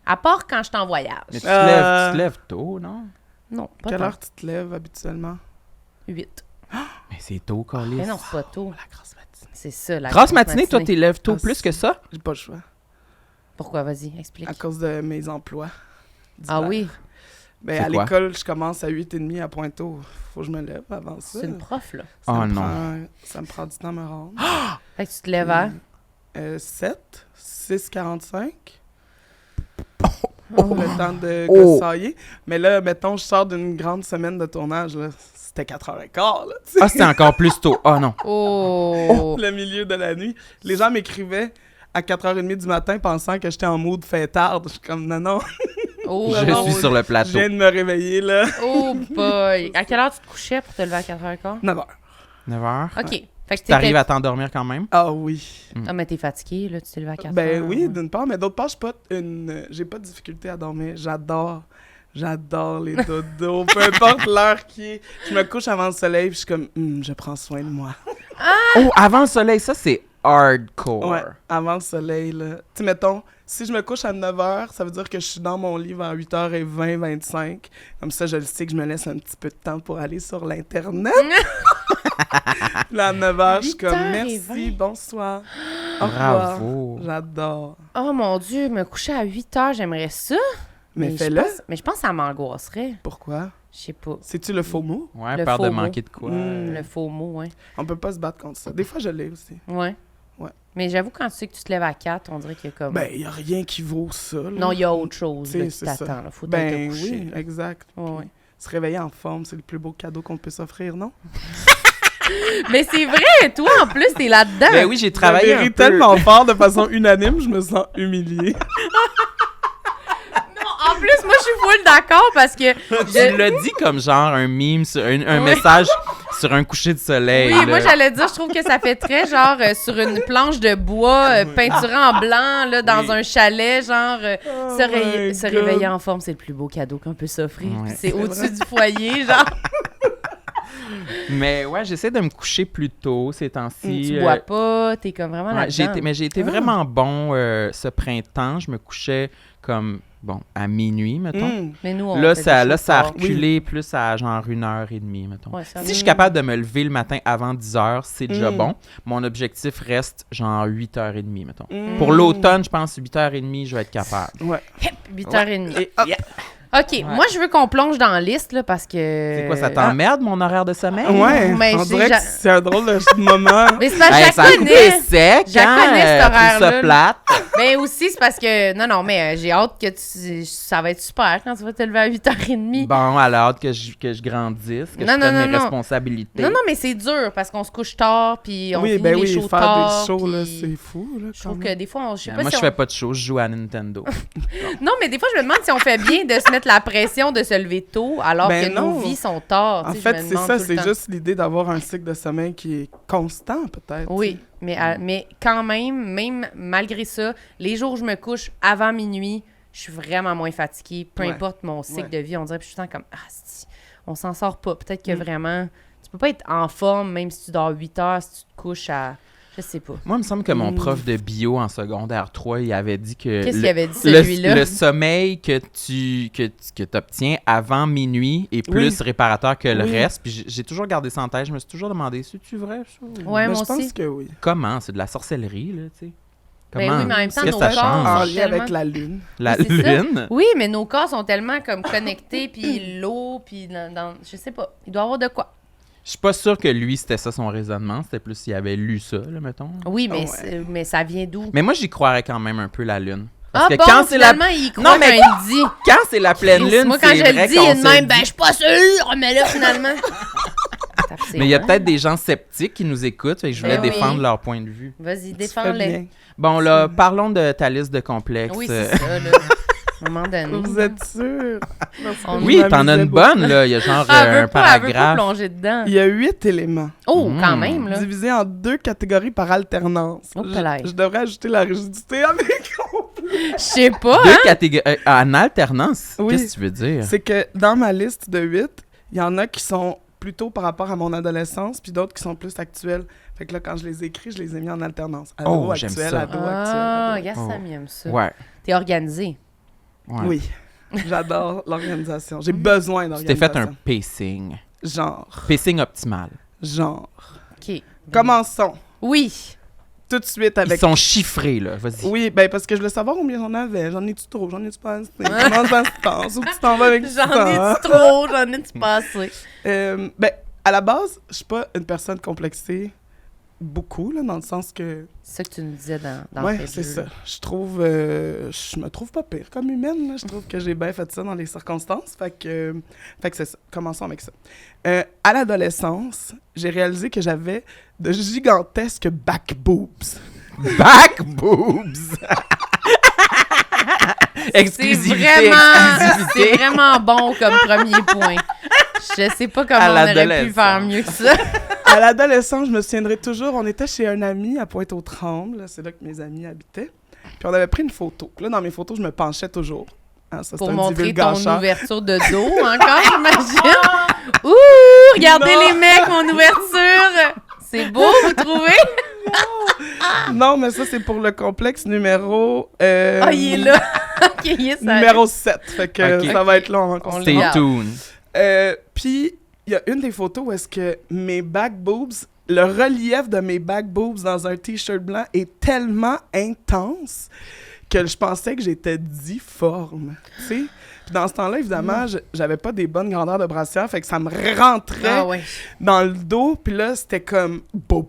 À part quand je suis en voyage. Mais tu Euh. te lèves tôt, non? Non, pas Quelle tant. heure tu te lèves habituellement? 8. Mais c'est tôt, Carlis. Mais non, c'est pas tôt. La grasse matinée. C'est ça, la Grosse matinée, toi, t'es lèves tôt Ah, plus c'est- que ça? J'ai pas le choix. Pourquoi? Vas-y, explique. À cause de mes emplois. Ah divers. oui, Ben, C'est à quoi? l'école, je commence à 8h30 à Pointeau. Faut que je me lève avant ça. c'est une prof, là. Ça Oh me non. ça me prend du temps à me rendre. Fait que tu te lèves à... 7, 6h45. Oh. Le temps de Oh. gossailler. Mais là, mettons, je sors d'une grande semaine de tournage. Là. C'était 4h15. Là, tu sais. Ah, c'est encore plus tôt. Ah non. Oh! Le milieu de la nuit. Les gens m'écrivaient à 4h30 du matin pensant que j'étais en mode fêtarde. Je suis comme, non. Oh! Je non, suis sur le Je plateau. viens de me réveiller, là. Oh boy! À quelle heure tu te couchais pour te lever à 4h15? 9h. 9h. OK. Fait que T'arrives à t'endormir quand même? Ah oui. Ah, mais t'es fatigué, là, tu t'es levé à 4h. Ben oui, d'une part, mais d'autre part, j'ai pas de difficulté à dormir. J'adore les dodos, peu importe l'heure qui est. Je me couche avant le soleil, puis je suis comme, je prends soin de moi. Oh, avant le soleil, ça, c'est hardcore. Ouais, avant le soleil, là. Tu sais, mettons, si je me couche à 9h, ça veut dire que je suis dans mon lit vers 8h20, 25. Comme ça, je le sais que je me laisse un petit peu de temps pour aller sur l'Internet. Là, à 9h, je suis comme 8h20. merci, bonsoir. Au revoir. Bravo. J'adore. Oh mon Dieu, me coucher à 8h, j'aimerais ça. Mais je fais-le. pense- je pense que ça m'angoisserait. Pourquoi? Je sais pas. C'est-tu le faux mot? Ouais, Le peur de faux manquer de quoi. Le faux mot, ouais. On peut pas se battre contre ça. Des fois, je l'ai aussi. Ouais. Ouais. Mais j'avoue, quand tu sais que tu te lèves à 4, on dirait qu'il y a comme... Ben, il y a rien qui vaut ça. Là. non, il y a autre chose là, T'sais, qui c'est t'attend. ça. Là. Faut Ben te coucher. oui, exact. Ouais, ouais. Se réveiller en forme, c'est le plus beau cadeau qu'on peut s'offrir, non? Mais c'est vrai, toi, en plus, t'es là-dedans. Ben oui, j'ai travaillé Je un ris peu. tellement fort de façon unanime, je me sens humiliée. En plus, moi, je suis full d'accord parce que... Tu l'as dit comme genre un meme, sur un message sur un coucher de soleil. Oui, là. moi, j'allais dire, je trouve que ça fait très, genre, sur une planche de bois, peinturée en blanc, là, dans Oui. un chalet, genre, Oh se my réveiller God. en forme, c'est le plus beau cadeau qu'on peut s'offrir. Ouais. Puis c'est au-dessus du foyer, genre, Mais ouais, j'essaie de me coucher plus tôt ces temps-ci. tu bois pas, t'es comme vraiment Ouais, là-dedans. j'ai été vraiment bon ce printemps. Je me couchais comme, bon, à minuit, mettons. Mais nous, on Là, fait ça, des là, choses ça a tard. reculé plus à genre 1h30, mettons. Ouais, ça Si je suis capable de me lever le matin avant 10h, c'est déjà Mm. bon. Mon objectif reste genre 8h30, mettons. Mm. Pour l'automne, je pense 8h30, je vais être capable. Ouais. 8h30. Et hop. OK, moi, je veux qu'on plonge dans la liste, là, parce que... C'est quoi, ça t'emmerde, mon horaire de sommeil? Ouais, Mais on j'ai dirait ja- que c'est un drôle de moment. Mais c'est parce que Hey, je ça la a coupé connais. sec, Je la hein? connais, cet Trouve ça horaire-là. plate. Ben aussi, c'est parce que... Non, mais j'ai hâte que ça va être super quand tu vas te lever à 8h30. Bon, elle a hâte que je grandisse, que Non, je non, prenne mes non. responsabilités. Non, mais c'est dur parce qu'on se couche tard, puis on Oui, finit ben les oui, shows faire tard. des shows, là, puis c'est fou, là. je trouve quand que même. des fois, je sais Ben, pas moi, si je fais pas de choses, je joue à Nintendo. Non, mais des fois, je me demande si on fait bien de se mettre la pression de se lever tôt alors Ben que nos non. vies sont tard. En tu sais, je fait, me c'est demande ça, tout le c'est temps. juste l'idée d'avoir un cycle de sommeil qui est constant, peut-être. Oui, mais quand même, malgré ça, les jours où je me couche avant minuit, je suis vraiment moins fatiguée, peu Ouais. importe mon cycle Ouais. de vie. On dirait que je suis tout le temps comme, on s'en sort pas. Peut-être que vraiment, tu peux pas être en forme même si tu dors 8 heures, si tu te couches à... Je sais pas. Moi, il me semble que mon prof de bio en secondaire 3, il avait dit que Qu'est-ce qu'il avait dit, le, celui-là? le sommeil que tu obtiens avant minuit est plus réparateur que le Oui. reste. Puis j'ai toujours gardé ça en tête. Je me suis toujours demandé, c'est-tu vrai, ça? Ouais, Mais moi je pense aussi. que oui. Comment? C'est de la sorcellerie, là, tu sais. Ben Comment? oui, mais en même temps, Qu'est-ce nos que ça corps change? En sont lien avec tellement- la lune. La Oui, c'est ça. lune? Oui, mais nos corps sont tellement comme connectés, puis l'eau, puis je sais pas. Il doit y avoir de quoi. Je suis pas sûre que lui, c'était ça son raisonnement. C'était plus s'il avait lu ça, là, mettons. Oui, mais, Ouais. mais ça vient d'où? Mais moi, j'y croirais quand même un peu la lune. Parce Ah que bon, quand c'est la... finalement, il croit Non, mais quand il dit. Quand c'est la pleine lune, Moi, quand c'est je vrai le dis, qu'on il est de se même, dit- ben, je suis pas sûre, mais là, finalement. Mais il y a peut-être des gens sceptiques qui nous écoutent, et je voulais Ben oui. défendre leur point de vue. Vas-y, Tu fais défends-les. bien. Bon, là, parlons de ta liste de complexes. Oui, c'est ça, là. À un moment donné. Vous êtes sûr? Parce que On- je Oui, t'en as m'amusais une beaucoup. bonne, là. Il y a genre Ah, un elle veut pas paragraphe. plonger dedans. Il y a 8 éléments, Oh, quand même, là. divisés en 2 catégories par alternance. Oh, palais. Je devrais ajouter la rigidité à mes comptes. Je sais pas, Deux hein? catégories. En alternance? Oui. Qu'est-ce que tu veux dire? C'est que dans ma liste de 8, il y en a qui sont plutôt par rapport à mon adolescence, puis d'autres qui sont plus actuels. Fait que là, quand je les écris, je les ai mis en alternance. Ado, Oh, j'aime actuel, ça. ado, Ah, actuel. regarde, Oh. Sam, il aime ça. Ouais. T'es organisé. ouais. Oui, j'adore l'organisation. J'ai besoin Tu d'organisation. t'es fait un pacing. Genre, Pacing optimal. genre. OK. Commençons Oui. tout de suite Ils avec... sont chiffrés, là. Vas-y. Oui, ben parce que je voulais savoir combien j'en avais. J'en ai-tu trop? J'en ai-tu pas assez? Comment ça se passe? Où tu t'en vas avec ça? J'en ai-tu trop? J'en ai-tu pas assez? Ben, à la base, je suis pas une personne complexée beaucoup, là, dans le sens que... C'est ça que tu nous disais dans Ouais, le c'est jeu. ça. Je me trouve pas pire comme humaine, là. Je trouve que j'ai bien fait ça dans les circonstances. Fait que c'est ça. Commençons avec ça. À l'adolescence, j'ai réalisé que j'avais de gigantesques back boobs. Back boobs! Exclusivité, C'est exclusivité. vraiment bon comme premier point. Je sais pas comment À on aurait pu l'adolescence. faire mieux que ça. À l'adolescence, je me souviendrai toujours, on était chez un ami à Pointe-aux-Trembles. C'est là que mes amis habitaient. Puis on avait pris une photo. Puis là, dans mes photos, je me penchais toujours. Hein, ça, Pour c'est un montrer ton divulgateur. ouverture de dos encore, j'imagine. Ouh, regardez Non. les mecs, mon ouverture. C'est beau, vous trouvez? Non, mais ça, c'est pour le complexe numéro... Ah, il est là. OK, il est sérieux. Numéro 7. Fait que Ok. ça va être long avant qu'on On se le Stay regarde. tuned. Puis, il y a une des photos où est-ce que mes back boobs, le relief de mes back boobs dans un T-shirt blanc est tellement intense que je pensais que j'étais difforme, tu sais. Puis dans ce temps-là, évidemment, j'avais pas des bonnes grandeurs de brassière, fait que ça me rentrait dans le dos, puis là, c'était comme il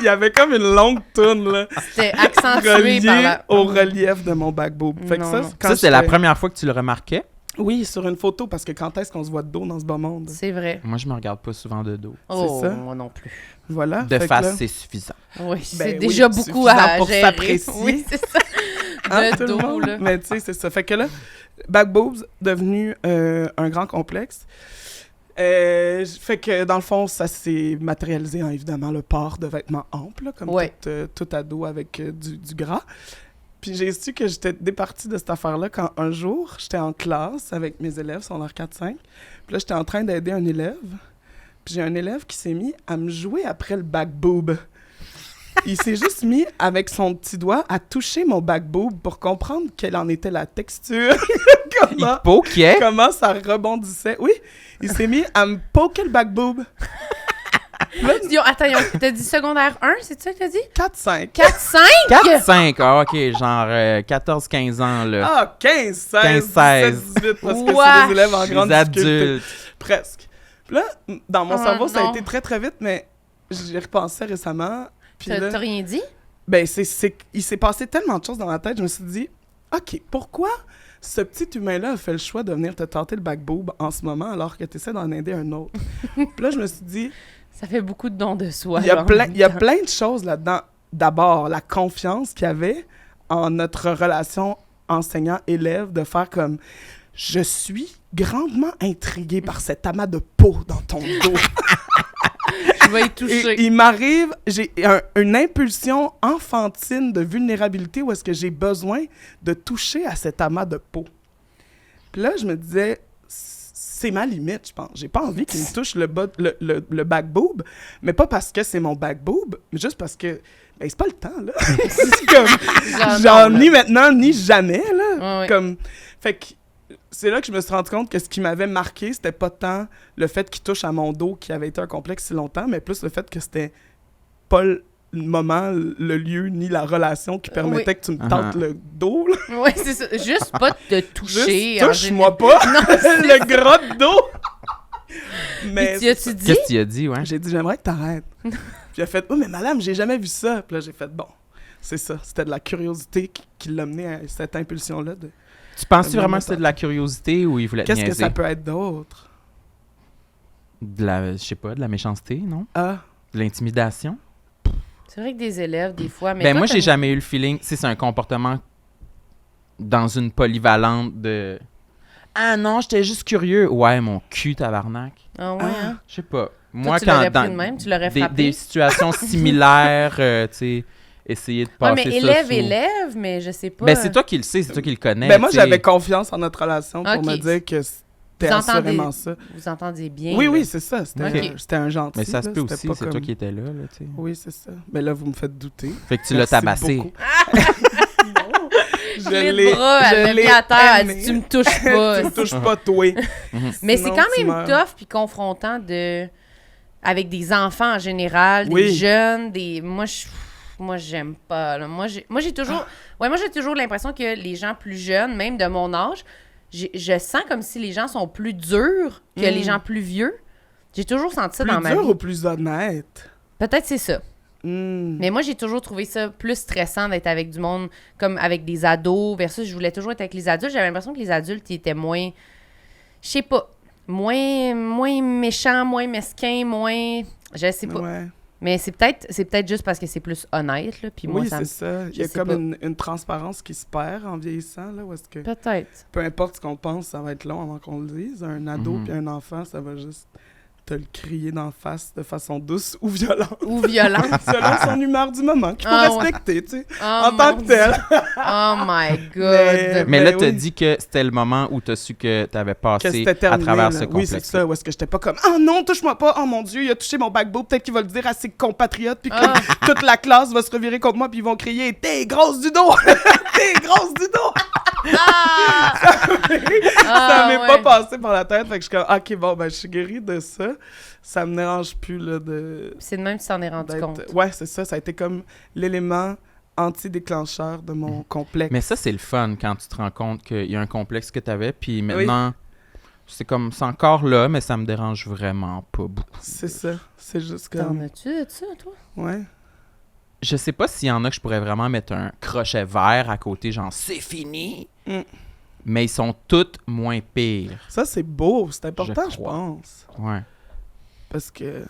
y avait comme une longue toune, là. C'était accentué relié au relief de mon back boob. Fait que ça, c'est la première fois que tu le remarquais? Oui, sur une photo, parce que quand est-ce qu'on se voit de dos dans ce bas monde? C'est vrai. Moi, je me regarde pas souvent de dos. Oh, c'est ça? moi non plus. Voilà. De face, c'est suffisant. Oui, c'est Ben déjà oui, beaucoup à pour gérer. s'apprécier. Oui, c'est ça. Tout le dos, monde. là. Mais tu sais, c'est ça. Fait que là, back boobs, devenu un grand complexe. Fait que dans le fond, ça s'est matérialisé en évidemment le port de vêtements amples, là, comme tout ado avec du gras. Puis j'ai su que j'étais départie de cette affaire-là quand un jour, j'étais en classe avec mes élèves, sur leur 4-5. Puis là, j'étais en train d'aider un élève. Puis j'ai un élève qui s'est mis à me jouer après le back boob. Il s'est juste mis avec son petit doigt à toucher mon back boob pour comprendre quelle en était la texture. Comment ça rebondissait. Oui, il s'est mis à me poker le back boob. Attends, t'as dit secondaire 1, c'est ça que t'as dit? 4-5. 4-5? 4-5, ah, OK, genre 14-15 ans, là. Ah, 15-16, 15-16. 17-18, parce que c'est des élèves en grande difficulté. Adultes. Presque. Puis là, dans mon cerveau, ça a non. été très, très vite, mais j'y repensais récemment. Puis là, T'as rien dit? Ben, il s'est passé tellement de choses dans ma tête, je me suis dit, OK, pourquoi ce petit humain-là a fait le choix de venir te tenter le back boob en ce moment alors que tu essaies d'en aider un autre? Puis là, je me suis dit... Ça fait beaucoup de dons de soi. Il y a plein de choses là-dedans. D'abord, la confiance qu'il y avait en notre relation enseignant-élève de faire comme... Je suis grandement intriguée par cet amas de peau dans ton dos. Je vais y toucher. Et il m'arrive, j'ai une impulsion enfantine de vulnérabilité où est-ce que j'ai besoin de toucher à cet amas de peau. Puis là, je me disais, c'est ma limite, je pense. J'ai pas envie qu'il me touche le back boob, mais pas parce que c'est mon back boob, mais juste parce que ben, c'est pas le temps, là. C'est comme, genre, ni maintenant, ni jamais, là. Ouais. Comme, fait que c'est là que je me suis rendu compte que ce qui m'avait marqué, c'était pas tant le fait qu'il touche à mon dos qui avait été un complexe si longtemps, mais plus le fait que c'était pas le moment, le lieu, ni la relation qui permettait que tu me tentes le dos. Oui, c'est ça. Juste pas de toucher. Juste touche-moi pas le gras de dos. Mais tu as-tu dit? Qu'est-ce que tu as dit, ouais? J'ai dit, j'aimerais que t'arrêtes. Puis il a fait, oh, mais madame, j'ai jamais vu ça. Puis là, j'ai fait, bon, c'est ça. C'était de la curiosité qui l'a mené à cette impulsion-là de... Tu penses vraiment que c'était de la curiosité ou il voulait te Qu'est-ce niaiser? que ça peut être d'autre? Je sais pas, de la méchanceté, non? Ah. De l'intimidation? C'est vrai que des élèves, des fois... Mais ben toi, moi, j'ai jamais eu le feeling... C'est un comportement dans une polyvalente de... Ah non, j'étais juste curieux. Ouais, mon cul, tabarnak. Ah ouais, hein? Je sais pas. Toi, Moi, tu quand l'aurais dans pris de même, tu l'aurais des frappé. situations similaires, tu sais, essayer de passer mais ça élève, mais je sais pas. Ben c'est toi qui le sais, c'est toi qui le connais. Ben moi, t'sais. j'avais confiance en notre relation pour Ok. me dire que c'était assurément ça. Vous entendez bien. Oui, là. oui, c'est ça. C'était Ok. c'était un gentil. Mais ça se là, peut c'était aussi, pas c'est toi comme- qui étais là, tu sais. Oui, c'est ça. Mais là, vous me faites douter. Fait que tu l'as Merci tabassé. beaucoup. Je l'ai bras, elle m'a mis à terre, elle dit « Tu me touches pas. » Tu me touches pas, toi. Mais c'est Sinon, quand tu même meurs. tough puis confrontant avec des enfants en général, des Oui. jeunes, moi j'aime pas. Là. Moi j'ai toujours l'impression que les gens plus jeunes, même de mon âge, je sens comme si les gens sont plus durs que les gens plus vieux. J'ai toujours senti ça Plus dans ma dur vie. ou plus honnête? Peut-être c'est ça. Hmm. Mais moi, j'ai toujours trouvé ça plus stressant d'être avec du monde comme avec des ados versus je voulais toujours être avec les adultes. J'avais l'impression que les adultes ils étaient moins, je sais pas, moins méchants, moins mesquins, moins, je sais pas. Ouais. Mais c'est peut-être juste parce que c'est plus honnête là. Puis moi, Oui, ça c'est ça. Il y a je sais comme pas. une transparence qui se perd en vieillissant, là, où est-ce que Peut-être. peu importe ce qu'on pense, ça va être long avant qu'on le dise. Un ado Mhm. puis un enfant, ça va juste te le crier d'en face de façon douce ou violente. Ou violent. Selon son humeur du moment, qu'il faut Ah, ouais. respecter, tu sais, Oh, en tant mon que tel. Dieu. Oh my God. Mais là, Ben t'as oui. dit que c'était le moment où t'as su que t'avais Que passé c'était à terminé. travers là. ce Oui, complexe. c'est ça. Où est-ce que j'étais pas comme « Oh non, touche-moi pas! Oh mon Dieu, il a touché mon backbone. Peut-être qu'il va le dire à ses compatriotes, puis que Ah. toute la classe va se revirer contre moi, puis ils vont crier « T'es grosse du dos! T'es grosse du dos! » Ça m'est ouais. pas passé par la tête. Fait que je suis comme, OK, bon, ben, je suis guérie de ça. Ça me dérange plus, là, de... C'est de même que tu t'en es rendu d'être- compte. Ouais, c'est ça. Ça a été comme l'élément anti-déclencheur de mon complexe. Mais ça, c'est le fun quand tu te rends compte qu'il y a un complexe que tu avais, puis maintenant, c'est comme, c'est encore là, mais ça me dérange vraiment pas beaucoup. C'est ça. C'est juste T'en comme... as-tu de ça, toi? Ouais. Je sais pas s'il y en a que je pourrais vraiment mettre un crochet vert à côté, genre, c'est fini! Mm. Mais ils sont tous moins pires. Ça, c'est beau. C'est important, je crois. pense. Ouais. Parce que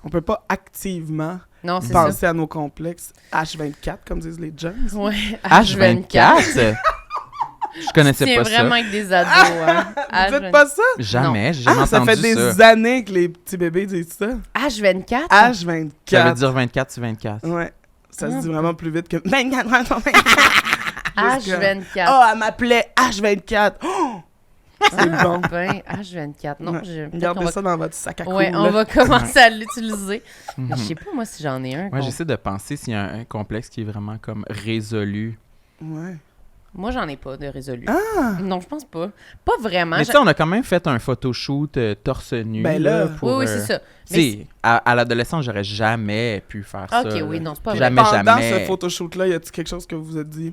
on peut pas activement Non, c'est penser à nos complexes. H24, comme disent les jeunes. ça. Ouais, H24? Je connaissais C'est pas vraiment ça. avec des ados, hein. Vous faites pas ça? Jamais, j'ai jamais Ah, ça entendu fait ça. des années que les petits bébés disent ça. H24? H24. Ça veut dire 24 sur 24. Ouais. Ça se Ah, dit bon. vraiment plus vite que 24, 24. H24. Oh, elle m'appelait H24. Oh! C'est bon. Ben, H24. Non, Ouais. peut-être qu'on Gardez va- ça dans votre sac à coups. Ouais, on là. va commencer à l'utiliser. Mais je Mhm. sais pas, moi, si j'en ai un. Ouais, j'essaie de penser s'il y a un complexe qui est vraiment comme résolu. Ouais. Moi, j'en ai pas de résolu. Ah! Non, je pense pas. Pas vraiment. Mais tu sais, on a quand même fait un photoshoot torse nu. Ben là, pour, Oui, oui, c'est ça. Tu sais, à l'adolescence, j'aurais jamais pu faire ça. Ok, là. oui, non, c'est pas Puis vrai. Jamais, pendant jamais. ce photoshoot-là, y a-t-il quelque chose que vous vous êtes dit?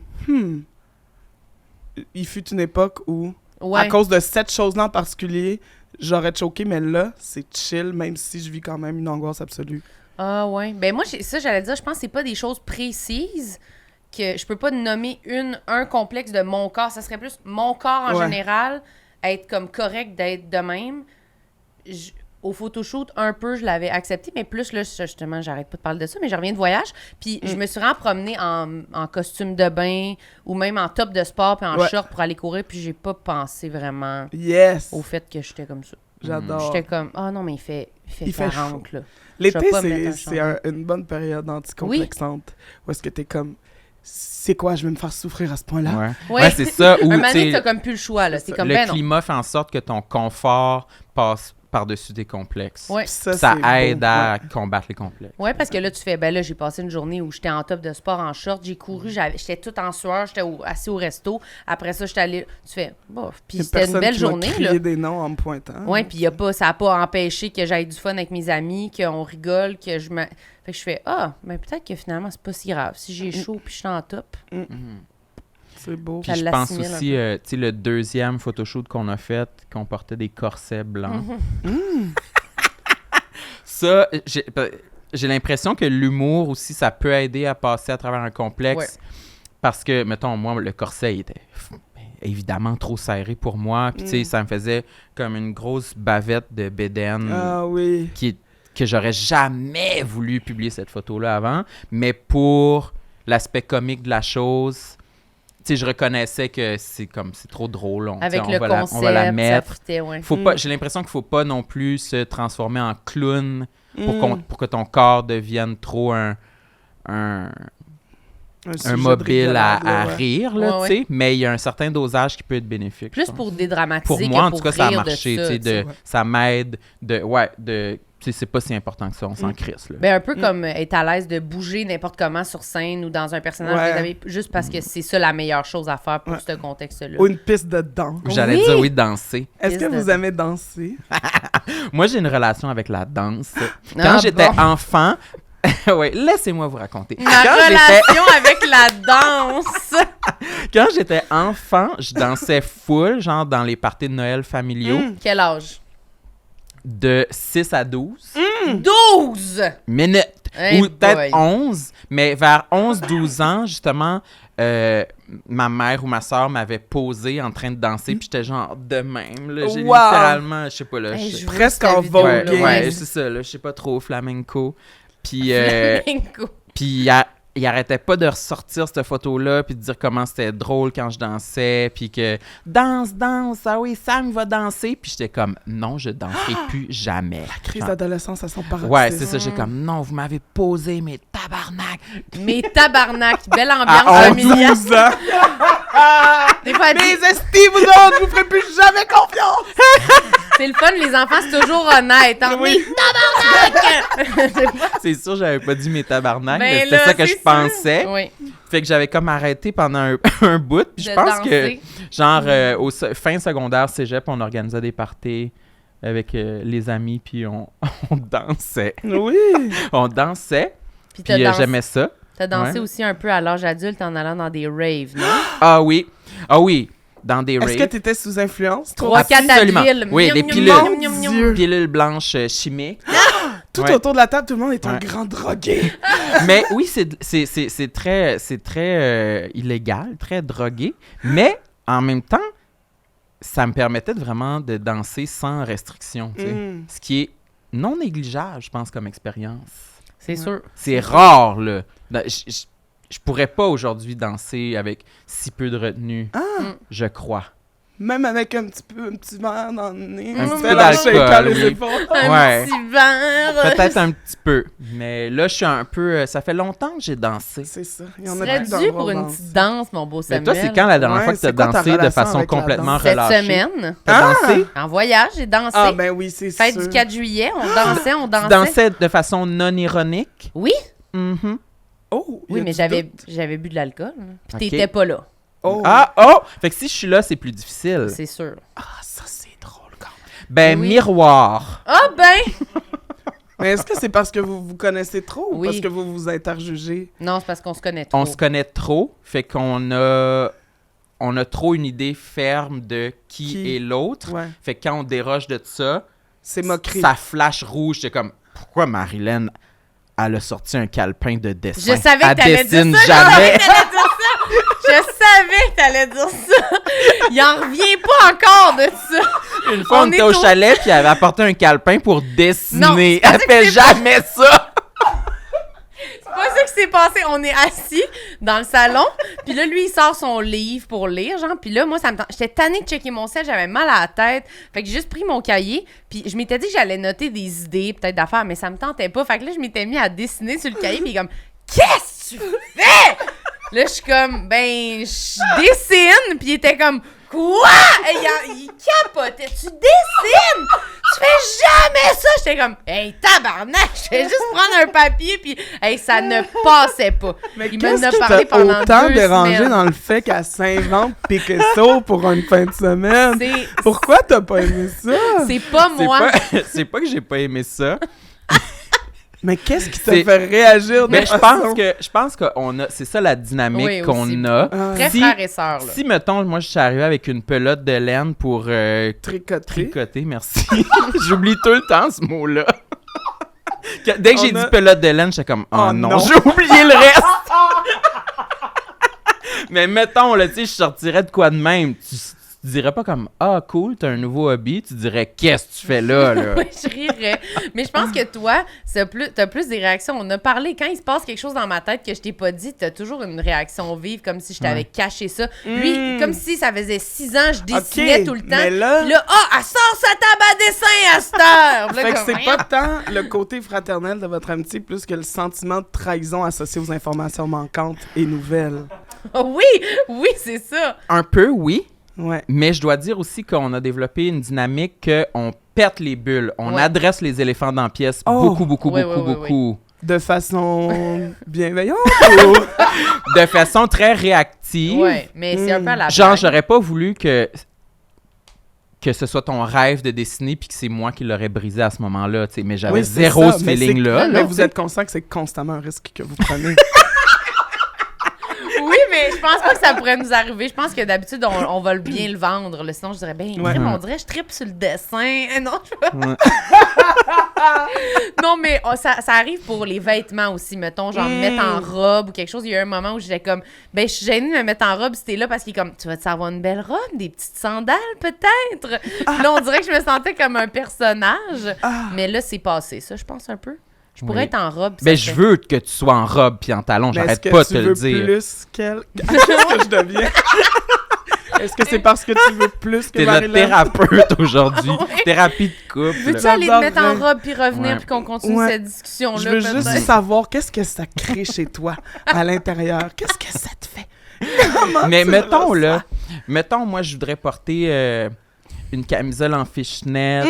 Il fut une époque où, Ouais. à cause de cette chose-là en particulier, j'aurais choqué, mais là, c'est chill, même si je vis quand même une angoisse absolue. Ah, ouais. Ben, moi, ça, j'allais dire, je pense que c'est pas des choses précises, que je peux pas nommer un complexe de mon corps. Ça serait plus mon corps en Ouais. général, être comme correct d'être de même. Au photoshoot, un peu, je l'avais accepté, mais plus, là, justement, j'arrête pas de parler de ça, mais je reviens de voyage, puis je me suis vraiment promenée en costume de bain ou même en top de sport puis en Ouais. short pour aller courir, puis j'ai pas pensé vraiment Yes! au fait que j'étais comme ça. J'adore. J'étais comme, ah non, mais il fait Il fait 40, là. L'été, je vais pas mettre un c'est chandail. une bonne période anticomplexante. Où est-ce que t'es comme, c'est quoi, je vais me faire souffrir à ce point-là? Ouais, Ouais. Ouais, c'est ça. Ou, Un moment tu donné, sais, t'as comme plus le choix, là. c'est C'est ça. comme, le ben non. climat fait en sorte que ton confort passe par-dessus tes complexes. Ouais. Puis ça, Ça c'est aide beau. à combattre les complexes. Ouais, parce que là, tu fais, ben là, j'ai passé une journée où j'étais en top de sport en short, j'ai couru, j'étais toute en sueur, j'étais assis au resto. Après ça, j'étais allée. Tu fais, bof. Puis Une c'était une personne belle qui m'a journée, crié là. des noms en me pointant. Ouais, puis ça a pas empêché que j'aille du fun avec mes amis, qu'on rigole, que je me. Fait que je fais, ah, ben peut-être que finalement, c'est pas si grave. Si j'ai chaud puis je suis en top. C'est beau. Puis Ça je pense l'assimile un aussi, tu sais, le deuxième photoshoot qu'on a fait, qu'on portait des corsets blancs. Ça, j'ai l'impression que l'humour aussi, ça peut aider à passer à travers un complexe. Ouais. Parce que, mettons, moi, le corset, il était évidemment trop serré pour moi. Puis, tu sais, ça me faisait comme une grosse bavette de bédaine Ah oui. que j'aurais jamais voulu publier cette photo-là avant. Mais pour l'aspect comique de la chose, tu sais, je reconnaissais que c'est trop drôle. Avec on le va concept, on va la mettre. ça fitait, ouais. Faut pas, j'ai l'impression qu'il faut pas non plus se transformer en clown pour que ton corps devienne trop un sujet de mobile à rigolade, là, ouais. rire, là, Ouais, tu sais. Mais il y a un certain dosage qui peut être bénéfique. Plus je pense. pour dédramatiser Pour moi, que en pour tout cas, ça a rire de marché. ça, Tu sais, tu sais. ça m'aide tu sais, c'est pas si important que ça, on s'en crisse, là. Ben, un peu comme être à l'aise de bouger n'importe comment sur scène ou dans un personnage Ouais. réservé, juste parce que c'est ça la meilleure chose à faire pour Ouais. ce contexte-là. Ou une piste de danse. J'allais Oui! dire oui, danser. Est-ce que Piste vous de- aimez danser? Moi, j'ai une relation avec la danse. Quand Ah, j'étais bon. enfant... oui, laissez-moi vous raconter. Ma relation avec la danse! Quand j'étais enfant, je dansais full, genre dans les parties de Noël familiaux, Quel âge? de 6 à 12 12! minutes. Hey Ou peut-être boy. 11, mais vers 11-12 ans, justement, ma mère ou ma soeur m'avait posé en train de danser, puis j'étais genre de même. Là, j'ai Wow! littéralement, je sais pas, là, Hey, je- je veux presque cette en vidéo-là, ouais, voguing. ouais, c'est ça, là, je sais pas trop, flamenco. Puis, Flamenco. puis il arrêtait pas de ressortir cette photo-là, puis de dire comment c'était drôle quand je dansais, puis que danse, ah oui, Sam il va danser, puis j'étais comme non, je danserai plus jamais. Crise Genre, d'adolescence à son paroxysme. ouais, c'est ça, j'ai comme non, vous m'avez posé mes tabarnak. Mais tabarnak, belle À ambiance familiale. 12 ans. Des fois, elle dit, Mes estis, vous autres, je vous ferai plus jamais confiance! c'est le fun, les enfants, c'est toujours honnête. Hein? Oui. Mais tabarnak! C'est sûr, j'avais pas dit mes tabarnak, Ben mais c'était là, ça que c'est je pensais. Oui. Fait que j'avais comme arrêté pendant un bout. Puis je pense que, genre, fin secondaire, cégep, on organisait des parties avec les amis, puis on dansait. Oui! On dansait, puis j'aimais ça. T'as dansé aussi un peu à l'âge adulte en allant dans des raves, non? Ah oui, dans des raves. Est-ce que t'étais sous influence? 3-4 Advil. Oui, des pilules. pilules blanches chimiques. Tout autour de la table, tout le monde est un grand drogué. Mais oui, c'est très illégal, très drogué. Mais en même temps, ça me permettait vraiment de danser sans restriction. Tu sais. Ce qui est non négligeable, je pense, comme expérience. C'est sûr. C'est rare, là. Je pourrais pas aujourd'hui danser avec si peu de retenue, je crois. Même avec un petit verre dans le nez. Un petit peu d'alcool, les oui. épaules. Un petit verre. Peut-être un petit peu. Mais là, je suis un peu... ça fait longtemps que j'ai dansé. C'est ça. Il y Tu en a serais plus dû pour une petite danse, mon beau Mais Samuel. toi, c'est quand la dernière fois que tu as c'est quoi ta dansé de relation façon avec la complètement danse? Cette relâchée? semaine. T'as dansé? En voyage, j'ai dansé. Ah, ben oui, c'est Fête sûr. du 4 juillet, on dansait. Tu dansais de façon non ironique? Oui. Mhm. Oh, Oui, mais j'avais j'avais bu de l'alcool. Puis Ok. t'étais pas là. Oh. Fait que si je suis là, c'est plus difficile. C'est sûr. Ah, ça, c'est drôle quand même. Ben, Oui. miroir. Ah ben! Mais est-ce que c'est parce que vous vous connaissez trop ou Oui. parce que vous vous interjugez? Non, c'est parce qu'on se connaît trop. On se connaît trop, fait qu'on a trop une idée ferme de qui est l'autre. Ouais. Fait que quand on déroge de ça, C'est moquerie. ça flash rouge. C'est comme, pourquoi Marilyn, elle a sorti un calepin de dessin? Je savais que Elle t'allais dire dessine ça. jamais. Je savais que t'allais dire ça. Il en revient pas encore de ça. Une fois, on On était est au au- chalet, puis elle avait apporté un calepin pour dessiner. Non, c'est pas Elle ça que fait c'est jamais ça! C'est pas ça qui s'est passé. On est assis dans le salon, puis là, lui, il sort son livre pour lire, genre, puis là, moi, ça me tente. J'étais tannée de checker mon sel, j'avais mal à la tête, fait que j'ai juste pris mon cahier, puis je m'étais dit que j'allais noter des idées, peut-être d'affaires, mais ça me tentait pas, fait que là, je m'étais mis à dessiner sur le cahier, puis comme, qu'est-ce que tu fais? Là, je suis comme, ben, je dessine, puis il était comme, quoi? Et il capotait, tu dessines? Tu fais jamais ça! J'étais comme, hey, tabarnak, je vais juste prendre un papier, puis hey, ça ne passait pas. Mais Il qu'est-ce m'en a qui parlé t'a pendant autant 2 dérangé semaines. dans le fait qu'elle s'invente Picasso pour une fin de semaine? C'est- Pourquoi t'as pas aimé ça? C'est pas C'est moi. c'est pas que j'ai pas aimé ça. Mais qu'est-ce qui t'a C'est- fait réagir de Mais je façon- pense que on a, c'est ça la dynamique Oui, qu'on aussi. a. Très Si- frères et sœurs, là. Si, mettons, moi, je suis arrivé avec une pelote de laine pour Tricoter. tricoter, merci. J'oublie tout le temps ce mot-là. Dès que j'ai On a- dit pelote de laine, j'étais comme, oh, Oh non, non. j'ai oublié le reste. Mais mettons, là, tu sais, je sortirais de quoi de même. Tu dirais pas comme, ah, cool, t'as un nouveau hobby. Tu dirais, qu'est-ce que tu fais là, là? Oui, je rirais. Mais je pense que toi, t'as plus des réactions. On a parlé, quand il se passe quelque chose dans ma tête que je t'ai pas dit, t'as toujours une réaction vive, comme si je t'avais caché ça. Lui, comme si ça faisait 6 ans, je dessinais Ok, tout le temps. mais là- Puis là, elle sort sa table à dessin à cette heure! Puis là, Fait que comme, c'est voyons. pas tant le côté fraternel de votre amitié, plus que le sentiment de trahison associé aux informations manquantes et nouvelles. Oui, c'est ça. Un peu, oui. Ouais. Mais je dois dire aussi qu'on a développé une dynamique qu'on pète les bulles. On Ouais. adresse les éléphants dans la pièce Oh. beaucoup. Ouais, ouais, ouais, beaucoup. De façon bienveillante ou... De façon très réactive. Ouais, mais c'est un peu à la Genre, blague. j'aurais pas voulu que ce soit ton rêve de dessiner puis que c'est moi qui l'aurais brisé à ce moment-là, tu sais. Mais j'avais Oui, c'est zéro ça, ce mais feeling-là. Mais là, vous tu sais. êtes conscient que c'est constamment un risque que vous prenez. Oui, mais je pense pas que ça pourrait nous arriver. Je pense que d'habitude, on va bien le vendre. Là. Sinon, je dirais, ben, Ouais. crime, on dirait, je tripe sur le dessin. Non, Ouais. non, mais ça arrive pour les vêtements aussi, mettons, genre me mettre en robe ou quelque chose. Il y a eu un moment où j'étais comme, ben, je suis gênée de me mettre en robe si t'es là parce qu'il est comme, tu vas-tu avoir une belle robe, des petites sandales peut-être? Puis là, on dirait que je me sentais comme un personnage. Mais là, c'est passé, ça, je pense un peu. Je pourrais Oui. être en robe. Ben, je veux que tu sois en robe puis en talons. Mais est-ce J'arrête que pas de tu te le veux dire. plus qu'elle... Qu'est-ce que je deviens? Est-ce que c'est parce que tu veux plus que T'es notre Marilyn? thérapeute aujourd'hui. Ouais. Thérapie de couple. Veux-tu aller te mettre en J'adorerais. robe puis revenir Ouais. puis qu'on continue Ouais. cette discussion-là? Je veux juste peut-être? savoir qu'est-ce que ça crée chez toi, à l'intérieur. Qu'est-ce que ça te fait? Comment Mais tu mettons, le là, moi, je voudrais porter une camisole en fishnet,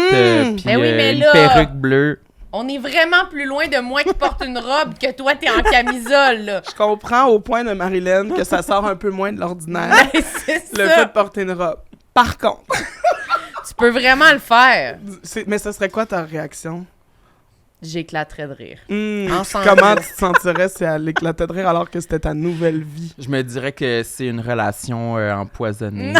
puis Ben oui, mais une là- perruque bleue. On est vraiment plus loin de moi qui porte une robe que toi, t'es en camisole, là. Je comprends au point de Marilyn que ça sort un peu moins de l'ordinaire, C'est le ça. fait de porter une robe. Par contre, Tu peux vraiment le faire. mais ce serait quoi ta réaction? J'éclaterais de rire. Comment Ensemble. tu te sentirais si elle éclatait de rire alors que c'était ta nouvelle vie? Je me dirais que c'est une relation empoisonnée.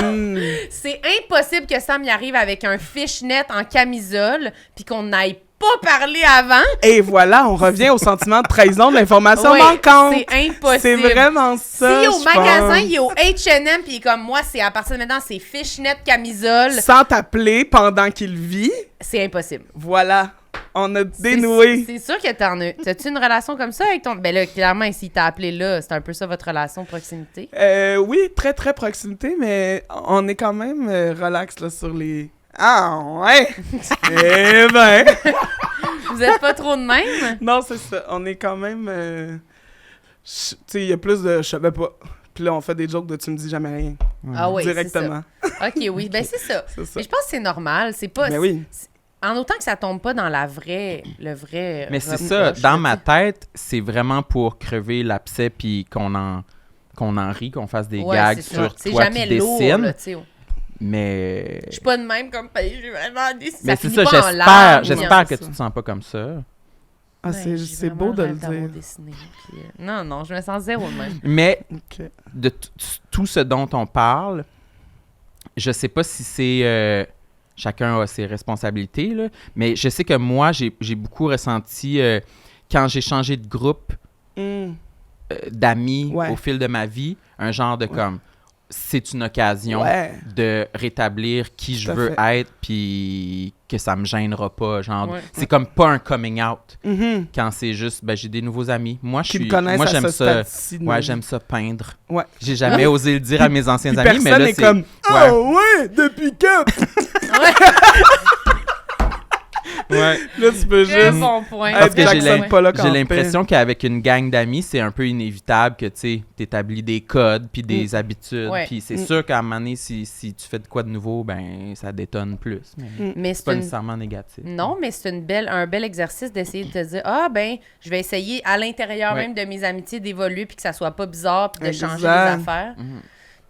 C'est impossible que Sam y arrive avec un fishnet en camisole puis qu'on n'aille pas parler avant. Et voilà, on revient au sentiment de trahison de l'information Ouais, manquante. c'est impossible. C'est vraiment ça. Si au je magasin, pense. il est au H&M puis il est comme moi, c'est à partir de maintenant, c'est fishnet camisole. Sans t'appeler pendant qu'il vit, C'est impossible. voilà, on a dénoué. C'est sûr que t'en as. T'as-tu une relation comme ça avec ton. Ben là, clairement, s'il t'a appelé là, c'est un peu ça votre relation de proximité. Oui, très, très proximité, mais on est quand même relax là, sur les... Ah, ouais! Eh ben! Vous êtes pas trop de même? Non, c'est ça. On est quand même... tu sais, il y a plus de « je savais pas ». Puis là, on fait des jokes de « tu me dis jamais rien Ah oui, directement. c'est ça. OK, oui, ben c'est ça. C'est ça. Mais je pense que c'est normal. C'est pas. Ben oui. En autant que ça tombe pas dans le vrai. Mais c'est reproche, ça, dans là, ma tu sais. tête, c'est vraiment pour crever l'abcès puis qu'on en rit, qu'on fasse des Ouais, gags c'est sur ça. C'est toi jamais qui lourd, dessine. là, tu sais. Mais Je suis pas de même comme j'ai vraiment dit. mais c'est finit ça, pas en larmes, j'espère que ça. tu te sens pas comme ça. Ah, Ouais, j'ai c'est vraiment beau de le rêve d'avoir dire. dessiné, puis, non, je me sens zéro de même. Mais OK. de tout ce dont on parle, je sais pas si c'est chacun a ses responsabilités là, mais je sais que moi j'ai beaucoup ressenti quand j'ai changé de groupe d'amis Ouais. au fil de ma vie, un genre de comme c'est une occasion Ouais. de rétablir qui je Tout à veux fait. être puis que ça me gênera pas, genre Ouais. c'est comme pas un coming out Mhm. quand c'est juste ben j'ai des nouveaux amis. Moi je Qui me suis connaissent moi à j'aime ce ça. stade-ci de ma Ouais, vie. j'aime ça peindre. Ouais. J'ai jamais osé le dire à mes anciens Puis amis, mais personne là est c'est comme Ouais. Oh ouais, depuis quand? Ouais. Là, tu peux Très juste... bon point. Parce Parce que Jackson j'ai Pollock en j'ai l'impression qu'avec une gang d'amis, c'est un peu inévitable que tu établis des codes puis des habitudes. Ouais. Puis c'est sûr qu'à un moment donné, si tu fais de quoi de nouveau, ben ça détonne plus. Mais Mais c'est pas c'est nécessairement négatif. Non, mais c'est un bel exercice d'essayer de te dire ah ben je vais essayer à l'intérieur Ouais. même de mes amitiés d'évoluer puis que ça soit pas bizarre puis de changer les Exact. affaires. Mhm.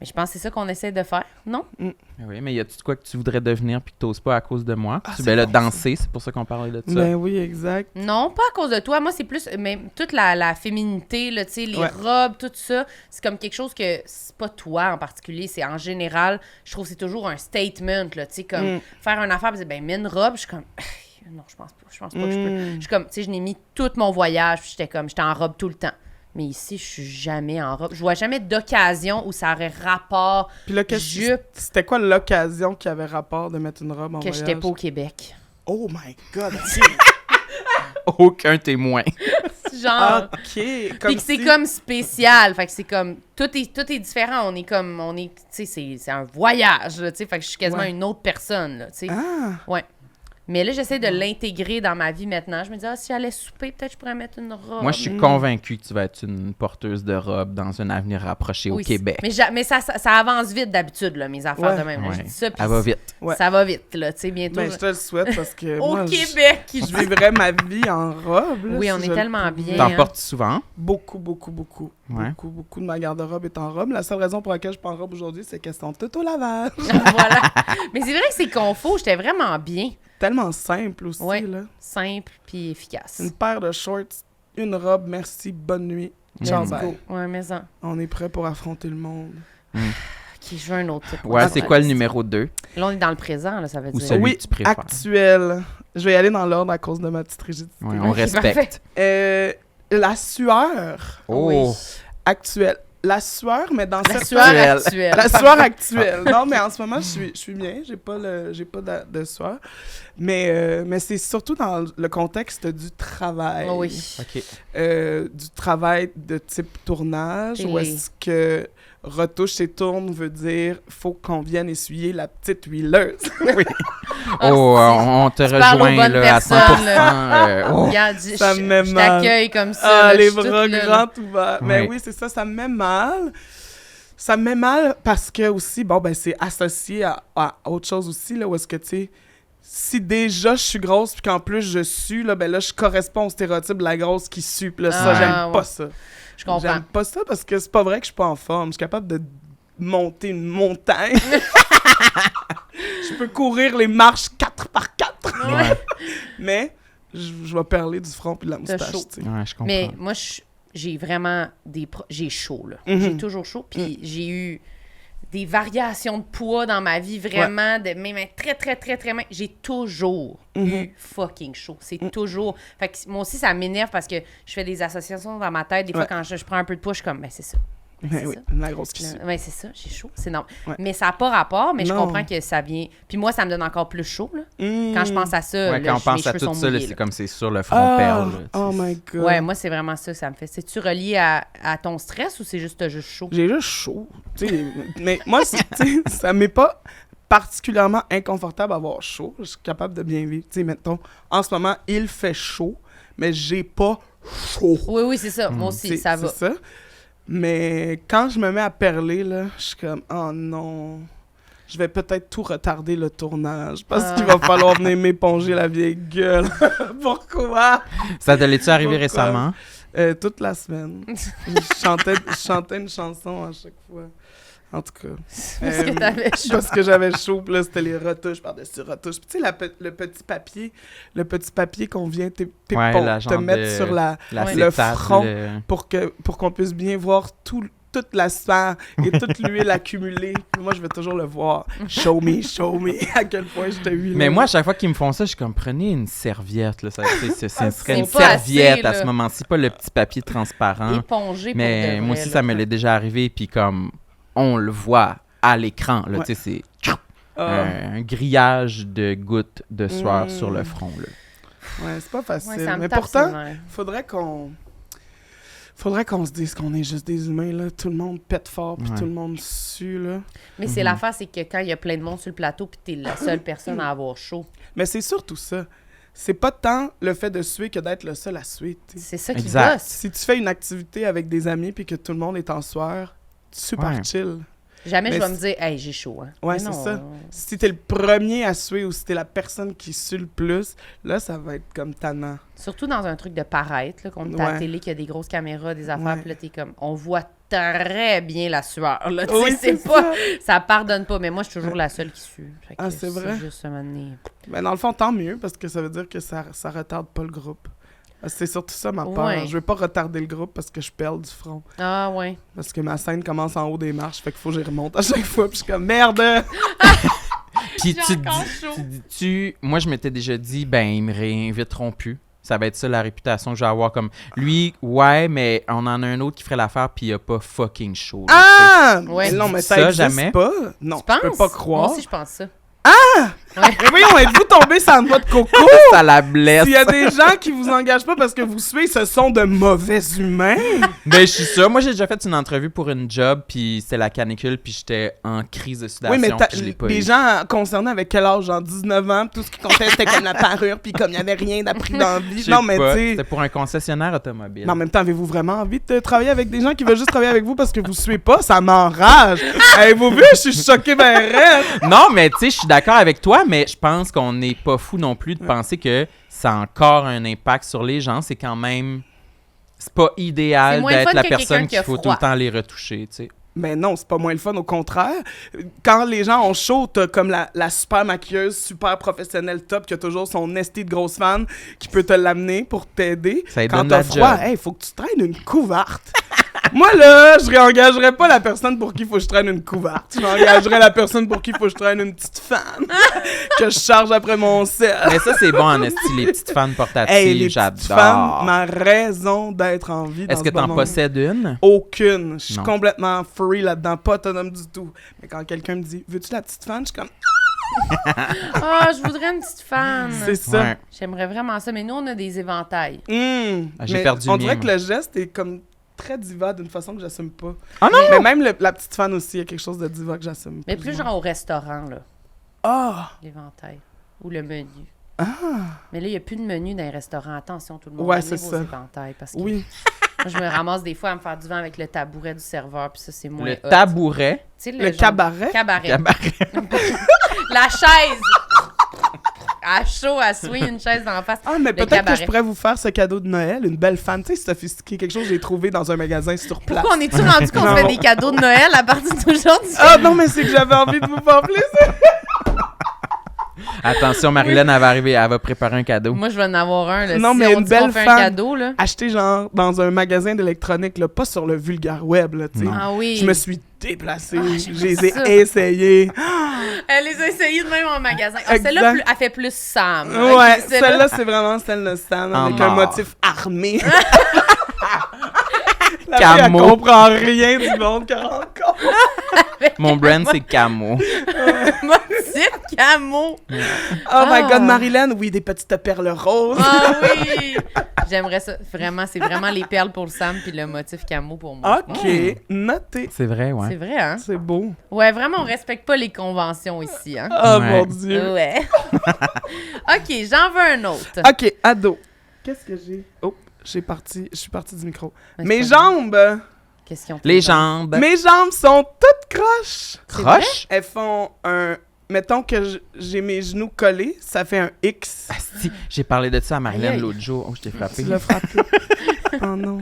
Mais je pense que c'est ça qu'on essaie de faire, non? Oui, mais y a-tu de quoi que tu voudrais devenir puis que t'oses pas à cause de moi? Ah, Tu c'est ben là, bon, ça. danser, c'est pour ça qu'on parlait de ça. Ben oui, exact. Non, pas à cause de toi. Moi, c'est plus mais toute la féminité, là, tu sais, les Ouais. robes, tout ça, c'est comme quelque chose que c'est pas toi en particulier, c'est en général, je trouve que c'est toujours un statement, là, tu sais, comme faire une affaire, puis dire, ben mets une robe, je suis comme non, je pense pas que je peux. Je suis comme, tu sais, je n'ai mis tout mon voyage, puis j'étais en robe tout le temps. Mais ici, je suis jamais en robe. Je vois jamais d'occasion où ça aurait rapport Puis là, jupe c'était quoi l'occasion qui avait rapport de mettre une robe en que voyage? j'étais pas au Québec. Oh my God! Aucun témoin. Genre. OK. Puis que c'est comme spécial. Fait que c'est comme. Tout est différent. Tu sais, c'est un voyage, là, tu sais. Fait que je suis quasiment Ouais. une autre personne, là, tu sais. Ah! Ouais. Mais là, j'essaie de l'intégrer dans ma vie maintenant. Je me dis, si j'allais souper, peut-être je pourrais mettre une robe. Moi, je suis convaincu que tu vas être une porteuse de robe dans un avenir rapproché au Oui, Québec. Mais ça avance vite d'habitude, là, mes affaires Ouais. de même. là. Je Ouais. dis ça, puis Elle va vite. Ouais. ça va vite, là, tu sais, bientôt. Ben, je te le souhaite parce que Au moi, Québec! je vivrais ma vie en robe. là, Oui, on si est je tellement le bien. T'en hein. portes souvent? Beaucoup Ouais. de ma garde-robe est en robe. La seule raison pour laquelle je suis pas en robe aujourd'hui, c'est qu'elles sont toutes au lavage. Voilà. Mais c'est vrai que c'est confort. J'étais vraiment bien. Tellement simple aussi, Ouais. là. Simple puis efficace. Une paire de shorts, une robe, merci, bonne nuit. Ciao, Let's bye. go. Ouais, mais ça. On est prêt pour affronter le monde. Ok, je veux un autre type. Ouais, c'est quoi le numéro 2? Là, on est dans le présent, là, ça veut Ou dire. celui Oui, que tu préfères? actuel. Je vais y aller dans l'ordre à cause de ma petite rigidité. Ouais, on Ok, respecte. La sueur Oh! Oui. actuelle. La sueur, mais dans La certains... sueur actuelle. La sueur actuelle. Non, mais en ce moment, je suis bien. J'ai pas de sueur. Mais c'est surtout dans le contexte du travail. Oui. OK. Du travail de type tournage, où Télé. est-ce que retouche et tourne veut dire faut qu'on vienne essuyer la petite huileuse. Oh, on te parles aux rejoint bonnes là, à 100%. personnes, oh. Regarde, Ça me met je mal. t'accueille comme ça. Ah, là, les je suis toute bras là, là. grands ouverts. Mais Oui. oui, c'est ça, ça me met mal. Ça me met mal parce que aussi, bon, ben c'est associé à autre chose aussi, là, où est-ce que, tu sais, si déjà je suis grosse puis qu'en plus je sue, là, ben là, je corresponds au stéréotype de la grosse qui sue. Puis là, ça, j'aime pas ça. Je comprends. J'aime pas ça parce que c'est pas vrai que je suis pas en forme. Je suis capable de monter une montagne. Je peux courir les marches 4x4. Ouais. Mais je vais perler du front puis de la moustache. chaud. Tu sais. Ouais, je comprends. Mais moi, j'ai vraiment j'ai chaud, là. Mhm. J'ai toujours chaud. Puis j'ai eu des variations de poids dans ma vie, vraiment, de même très, très, très, très mince. J'ai toujours eu fucking chaud. C'est toujours... Fait que moi aussi, ça m'énerve parce que je fais des associations dans ma tête. Des fois, quand je prends un peu de poids, je suis comme, ben c'est ça. Ben oui, la grosse qui sue. Oui, c'est ça, j'ai chaud, c'est normal. Ouais. Mais ça n'a pas rapport, mais je Non. comprends que ça vient... Puis moi, ça me donne encore plus chaud, là. Quand je pense à ça, Ouais, là, quand on pense mes à cheveux tout sont ça, là, mouillés, c'est là. comme c'est sur le front perle. là, tu sais. Oh my God. Ouais, moi, c'est vraiment ça que ça me fait. C'est-tu relié à ton stress ou c'est juste t'as juste chaud? J'ai juste chaud. Tu sais, mais moi, tu sais, ça m'est pas particulièrement inconfortable d'avoir chaud. Je suis capable de bien vivre. Tu sais, mettons, en ce moment, il fait chaud, mais j'ai pas chaud. Oui, c'est ça. Moi aussi, C'est- ça va. C'est ça. Mais quand je me mets à perler, là, je suis comme, oh non, je vais peut-être tout retarder le tournage parce qu'il va falloir venir m'éponger la vieille gueule. Pourquoi? Ça te l'est-tu arrivé Pourquoi? récemment? Toute la semaine. je chantais une chanson à chaque fois. En tout cas. Parce que t'avais chaud. Parce que j'avais chaud, puis là, c'était les retouches par-dessus retouches. Puis tu sais, le petit papier qu'on vient Ouais, la te genre mettre de- sur La le cétate, front le- pour qu'on puisse bien voir toute la sphère et toute l'huile accumulée. Puis moi, je vais toujours le voir. Show me, à quel point je t'ai huilé. Mais moi, à chaque fois qu'ils me font ça, je suis comme, prenez une serviette. Là, ça serait une c'est pas serviette assez, à ce là. moment-ci, pas le petit papier transparent. Épongé pour Mais de moi vrai, aussi, là. ça me l'est déjà arrivé, puis comme, on le voit à l'écran, là, Ouais. tu sais, c'est Ah, un grillage de gouttes de sueur Mm. sur le front, là. ouais, c'est pas facile. Ouais, ça me mais tape pourtant, sur le nerf. faudrait qu'on se dise qu'on est juste des humains, là. Tout le monde pète fort, puis Ouais. tout le monde sue, là. Mais c'est l'affaire, c'est que quand il y a plein de monde sur le plateau puis t'es la seule personne à avoir chaud, Mais c'est surtout ça. C'est pas tant le fait de suer que d'être le seul à suer, tu sais. c'est ça qui Exact. gosse. Si tu fais une activité avec des amis puis que tout le monde est en sueur, super Ouais. chill. Jamais Mais je vais me dire, hey, j'ai chaud. Hein. Ouais, Mais c'est non, ça. Si t'es le premier à suer ou si t'es la personne qui sue le plus, là, ça va être comme tannant. Surtout dans un truc de paraître, là, qu'on est à la Ouais. télé, qu'il y a des grosses caméras, des affaires, Ouais. puis là, t'es comme, on voit très bien la sueur, là, tu sais, Oui, c'est c'est pas, ça. ça pardonne pas, mais moi, je suis toujours la seule qui sue. Fait que Ah, c'est vrai? juste un moment donné. Mais dans le fond, tant mieux, parce que ça veut dire que ça retarde pas le groupe. C'est surtout ça ma peur. Ouais. Je veux pas retarder le groupe parce que je perds du front. Ah, ouais. Parce que ma scène commence en haut des marches, fait qu'il faut que j'y remonte à chaque fois, puis je suis comme « Merde! Puis J'ai tu te encore dis- chaud. tu dis-tu, moi je m'étais déjà dit, ben ils me réinviteront plus. Ça va être ça la réputation que je vais avoir comme lui, ouais, mais on en a un autre qui ferait l'affaire puis il a pas fucking chaud. » là, Ah! Ouais. Mais non, mais Ça, ça existe jamais? pas. Non, Tu penses? je peux pas croire. Moi aussi, je pense ça. Mais voyons, êtes-vous tombé sur une noix de coco? ça la blesse. S'il y a des gens qui vous engagent pas parce que vous suivez, ce sont de mauvais humains. Ben je suis ça. Moi j'ai déjà fait une entrevue pour une job puis c'était la canicule puis j'étais en crise de sudation. Oui, mais puis je l'ai pas les eu. gens concernés avec quel âge? Genre 19 ans, puis tout ce qui comptait, c'était comme la parure, puis comme il n'y avait rien d'appris dans la Je vie. sais Non, mais pas. tu sais... C'était pour un concessionnaire automobile. Mais en même temps, avez-vous vraiment envie de travailler avec des gens qui veulent juste travailler avec vous parce que vous suivez pas? Ça m'enrage! Avez-vous vu? Je suis choqué ben raide! Non, mais tu sais, je suis d'accord avec toi, mais je pense qu'on n'est pas fou non plus de penser que ça a encore un impact sur les gens. C'est quand même... C'est pas C'est idéal moins le d'être fun la que quelqu'un personne qui a qu'il faut tout froid. le temps les retoucher, tu sais. Mais non, c'est pas moins le fun, au contraire. Quand les gens ont chaud, t'as comme la super maquilleuse, super professionnelle top, qui a toujours son esti de grosse fan, qui peut te l'amener pour t'aider. Ça lui Quand donne t'as la froid, job. hey, faut que tu traînes une couverte. Moi, là, je réengagerais pas la personne pour qui il faut que je traîne une couverte. Je réengagerais la personne pour qui il faut que je traîne une petite fan que je charge après mon sel. Mais ça, c'est bon en esti, les petites fans portatives, Hey, les petites femmes, j'adore. ma raison d'être en vie dans Est-ce que ce beau t'en monde. possèdes une? Aucune. Je suis Non. complètement free là-dedans, pas autonome du tout. Mais quand quelqu'un me dit « Veux-tu la petite fan? » Je suis comme Ah, je voudrais une petite fan. « C'est ça. Ouais. J'aimerais vraiment ça, mais nous, on a des éventails. Ah, j'ai Mais perdu on le dirait mien, que moi. le geste est comme très diva d'une façon que j'assume pas. Ah non! Mais même la petite fan aussi, il y a quelque chose de diva que j'assume. Mais plus genre au restaurant, là, Ah! l'éventail. Ou le menu. Ah! Mais là, il n'y a plus de menu dans les restaurants. Attention, tout le monde. Ouais, amenez c'est vos ça. éventails, parce que Oui. moi, je me ramasse des fois à me faire du vent avec le tabouret du serveur, puis ça, c'est moins Le hot. tabouret. Tu sais, Le genre- cabaret. Cabaret. Cabaret. La chaise! à chaud, à swing une chaise d'en face. Ah, mais Le peut-être que cabaret. je pourrais vous faire ce cadeau de Noël, une belle femme, tu sais, sophistiquée, quelque chose que j'ai trouvé dans un magasin sur place. Pourquoi on est-tu rendu qu'on se fait des cadeaux de Noël à partir d'aujourd'hui? Ah non, mais c'est que j'avais envie de vous faire plaisir. Attention, Marilyn, elle va arriver, elle va préparer un cadeau. Moi, je vais en avoir un. Là. Non, si mais on une dit qu'on belle fait femme. un cadeau, là. Acheté genre dans un magasin d'électronique, là, pas sur le vulgaire web, là, tu sais. Non. Ah oui. Je me suis déplacée, j'aimerais je les ai ça. essayés. Elle les a essayées de même en magasin. Ah, Exact. celle-là, elle fait plus Sam. Ouais, Ok, celle-là, c'est vraiment celle de Sam, En avec un or. motif armé. La fille, elle Camo. comprend rien du monde qu'elle rencontre. Mon brand, c'est Camo. motif camo. Oh my God, Marilyn, oui, des petites perles roses. Ah oui! J'aimerais ça. Vraiment, c'est vraiment les perles pour le Sam puis le motif camo pour moi. OK, noté. C'est vrai, ouais. C'est vrai, hein? C'est beau. Ouais, vraiment, on respecte pas les conventions ici, hein? Oh Ouais. mon Dieu. Ouais. OK, j'en veux un autre. OK, ado. Qu'est-ce que j'ai? Oh, je suis partie du micro. Mais Mes c'est pas grave. jambes! Question. Les jambes. Mes jambes sont toutes croches! Croche. Elles font un... Mettons que j'ai mes genoux collés, ça fait un X. Asti, j'ai parlé de ça à Aïe, Marilyn aïe. l'autre jour. Oh, je t'ai frappé. Tu l'as frappé. Oh non.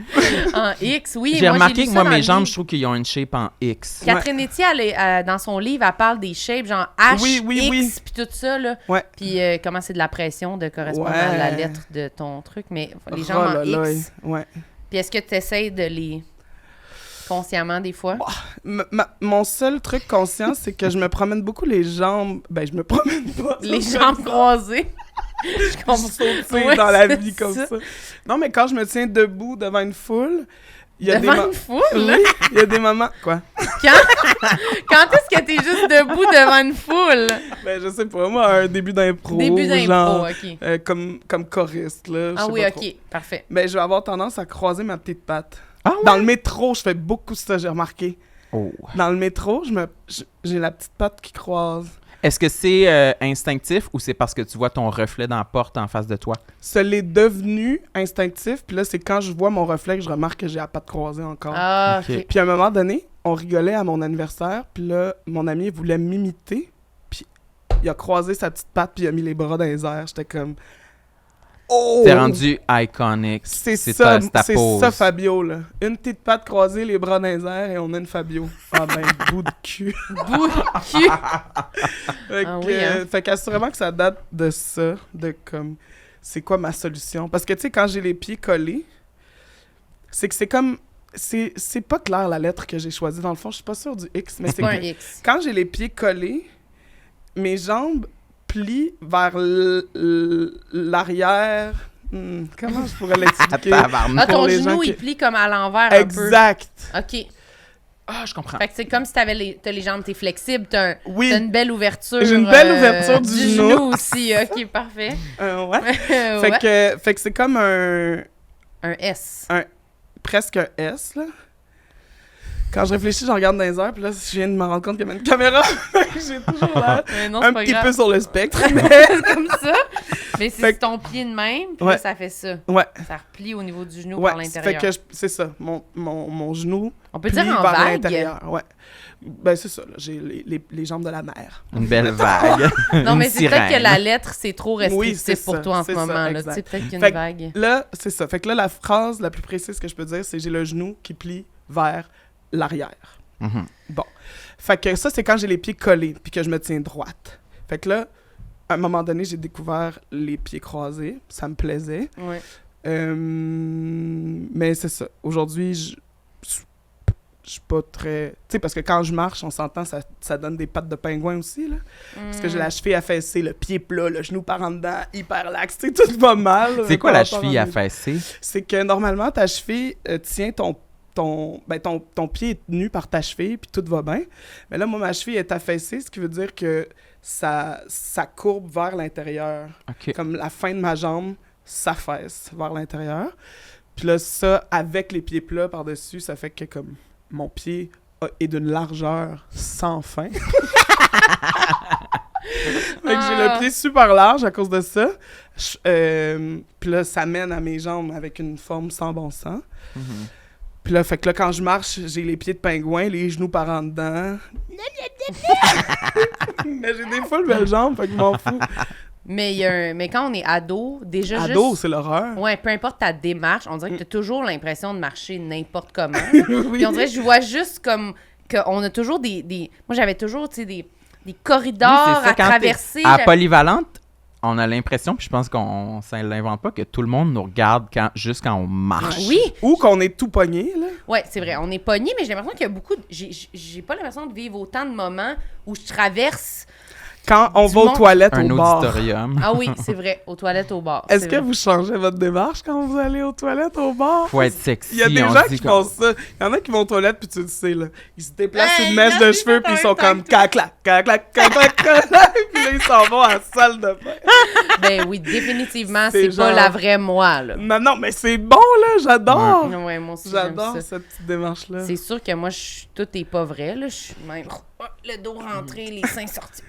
En X, oui. J'ai remarqué lu que ça moi, dans mes le jambes, livre. je trouve qu'ils ont une shape en X. Catherine Etier, dans son livre, elle parle des shapes, genre H, Oui, oui, oui. X, puis tout ça, là. Ouais. Puis comment c'est de la pression de correspondre Ouais. à la lettre de ton truc, mais les Oh jambes en là là, X. ouais. Puis est-ce que tu essaies de les... consciemment, des fois? Mon seul truc conscient, c'est que je me promène beaucoup les jambes... Ben, je me promène pas. Les jambes croisées. Je comprends. Sauter Ouais, dans la c'est vie comme ça. ça. Non, mais quand je me tiens debout devant une foule, il y a Devant des une foule? Oui, il y a des moments... Quoi? Quand est-ce que t'es juste debout devant une foule? Ben, je sais pas, moi, un début d'impro. Début d'impro, genre, OK. comme choriste, là. je Ah sais oui, pas OK, trop. parfait. Ben, je vais avoir tendance à croiser ma petite patte. Ah ouais? Dans le métro, je fais beaucoup ça, j'ai remarqué. Oh. Dans le métro, j'ai la petite patte qui croise. Est-ce que c'est instinctif ou c'est parce que tu vois ton reflet dans la porte en face de toi? Ça l'est devenu instinctif, puis là, c'est quand je vois mon reflet que je remarque que j'ai la patte croisée encore. Ah, OK. OK. Puis à un moment donné, on rigolait à mon anniversaire, puis là, mon ami voulait m'imiter, puis il a croisé sa petite patte, puis il a mis les bras dans les airs. J'étais comme... Oh! T'es rendu iconic. C'est ça, ta c'est pose. ça, Fabio, là. Une petite patte croisée, les bras dans les airs, et on a une Fabio. Ah ben, bout de cul. Bout de cul. Fait Ah que, oui, hein. fait qu'assurément que ça date de ça, de comme, c'est quoi ma solution? Parce que, tu sais, quand j'ai les pieds collés, c'est que c'est comme, c'est pas clair la lettre que j'ai choisie. Dans le fond, je suis pas sûre du X, mais c'est Pas un que X. quand j'ai les pieds collés, mes jambes plient vers l'arrière. Comment je pourrais l'expliquer? Tabarnak. Ah, ton Pour les gens genou, qui- il plie comme à l'envers un peu. Exact. OK. Ah, je comprends. Fait que c'est comme si t'as les jambes, t'es flexible, t'as Oui. une belle ouverture. J'ai une belle ouverture du genou. aussi. OK, parfait. Ouais. Ouais. Fait que c'est comme un Un S. presque un S, là. Quand je réfléchis, je regarde dans les heures, puis là, je viens de me rendre compte qu'il y avait une caméra. J'ai toujours l'air Mais non, un c'est pas petit grave. peu sur le spectre, mais... C'est comme ça. Mais Fait c'est que- ton pied de même, puis Ouais. là, ça fait ça. Ouais, Ça replie au niveau du genou ouais. par Fait l'intérieur. que c'est ça, mon genou On peut plie dire en vers vague. l'intérieur. Ouais. Ben, c'est ça, là. J'ai les jambes de la mer. Une belle vague. Non, Une mais c'est peut-être que sirène. la lettre, c'est trop Oui, restrictif c'est pour ça, toi en ce c'est ça, moment. Là. Tu exact. sais, peut-être qu'il y a Fait une que vague. Là, c'est ça. Fait que là, la phrase la plus précise que je peux dire, c'est « J'ai le genou qui plie vers l'arrière ». Mhm. Bon. Fait que ça, c'est quand j'ai les pieds collés puis que je me tiens droite. Fait que là, à un moment donné, j'ai découvert les pieds croisés. Ça me plaisait. Ouais. Mais c'est ça. Aujourd'hui, je suis pas très... Tu sais, parce que quand je marche, on s'entend, ça donne des pattes de pingouin aussi, là. Parce que j'ai la cheville affaissée, le pied plat, le genou par en dedans, hyper lax. Tu sais, tout va mal. C'est quoi la Par rapport cheville à- affaissée? C'est que normalement, ta cheville tient ton pied est tenu par ta cheville, puis tout va bien. Mais là, moi, ma cheville est affaissée, ce qui veut dire que ça courbe vers l'intérieur. OK. Comme la fin de ma jambe s'affaisse vers l'intérieur. Puis là, ça, avec les pieds plats par-dessus, ça fait que comme mon pied est d'une largeur sans fin. Fait que j'ai le pied super large à cause de ça. Puis là, ça mène à mes jambes avec une forme sans bon sens. Mhm. Puis là, fait que là, quand je marche, j'ai les pieds de pingouin, les genoux par en dedans. Mais j'ai des full belles jambes, fait que je m'en fous. Mais, mais quand on est ado, déjà Ado, c'est l'horreur. Ouais, peu importe ta démarche, on dirait que t'as toujours l'impression de marcher n'importe comment. Oui. Puis on dirait que je vois juste comme qu'on a toujours des... Moi, j'avais toujours, tu sais, des corridors Oui, c'est ça, à quand traverser. À Polyvalente, on a l'impression, puis je pense qu'on ne l'invente pas, que tout le monde nous regarde juste quand on marche. Oui, Ou qu'on est tout pogné, là. ouais, c'est vrai. On est pognés, mais j'ai l'impression qu'il y a beaucoup... J'ai pas l'impression de vivre autant de moments où je traverse... Quand on Du va aux monde. toilettes Un au bar. auditorium. Ah oui, c'est vrai, aux toilettes, au bar. Est-ce c'est que vrai. vous changez votre démarche quand vous allez aux toilettes au bar? Faut être sexy. Il y a des on gens se dit qui qu'on- font ça. Il y en a qui vont aux toilettes, puis tu le sais, là. Ils se déplacent Hey, une mèche de merci, cheveux, puis ils sont t'as un comme clac, clac, clac, clac, clac, clac, clac, puis là, ils s'en vont à la salle de bain. Ben oui, définitivement, C'est c'est pas genre- la vraie moi, là. Non, mais c'est bon, là, j'adore. Ouais, moi aussi, j'aime J'adore ça. cette petite démarche-là. C'est sûr que moi, tout est pas vrai, là. Je suis même... oh, le dos rentré, les seins sortis.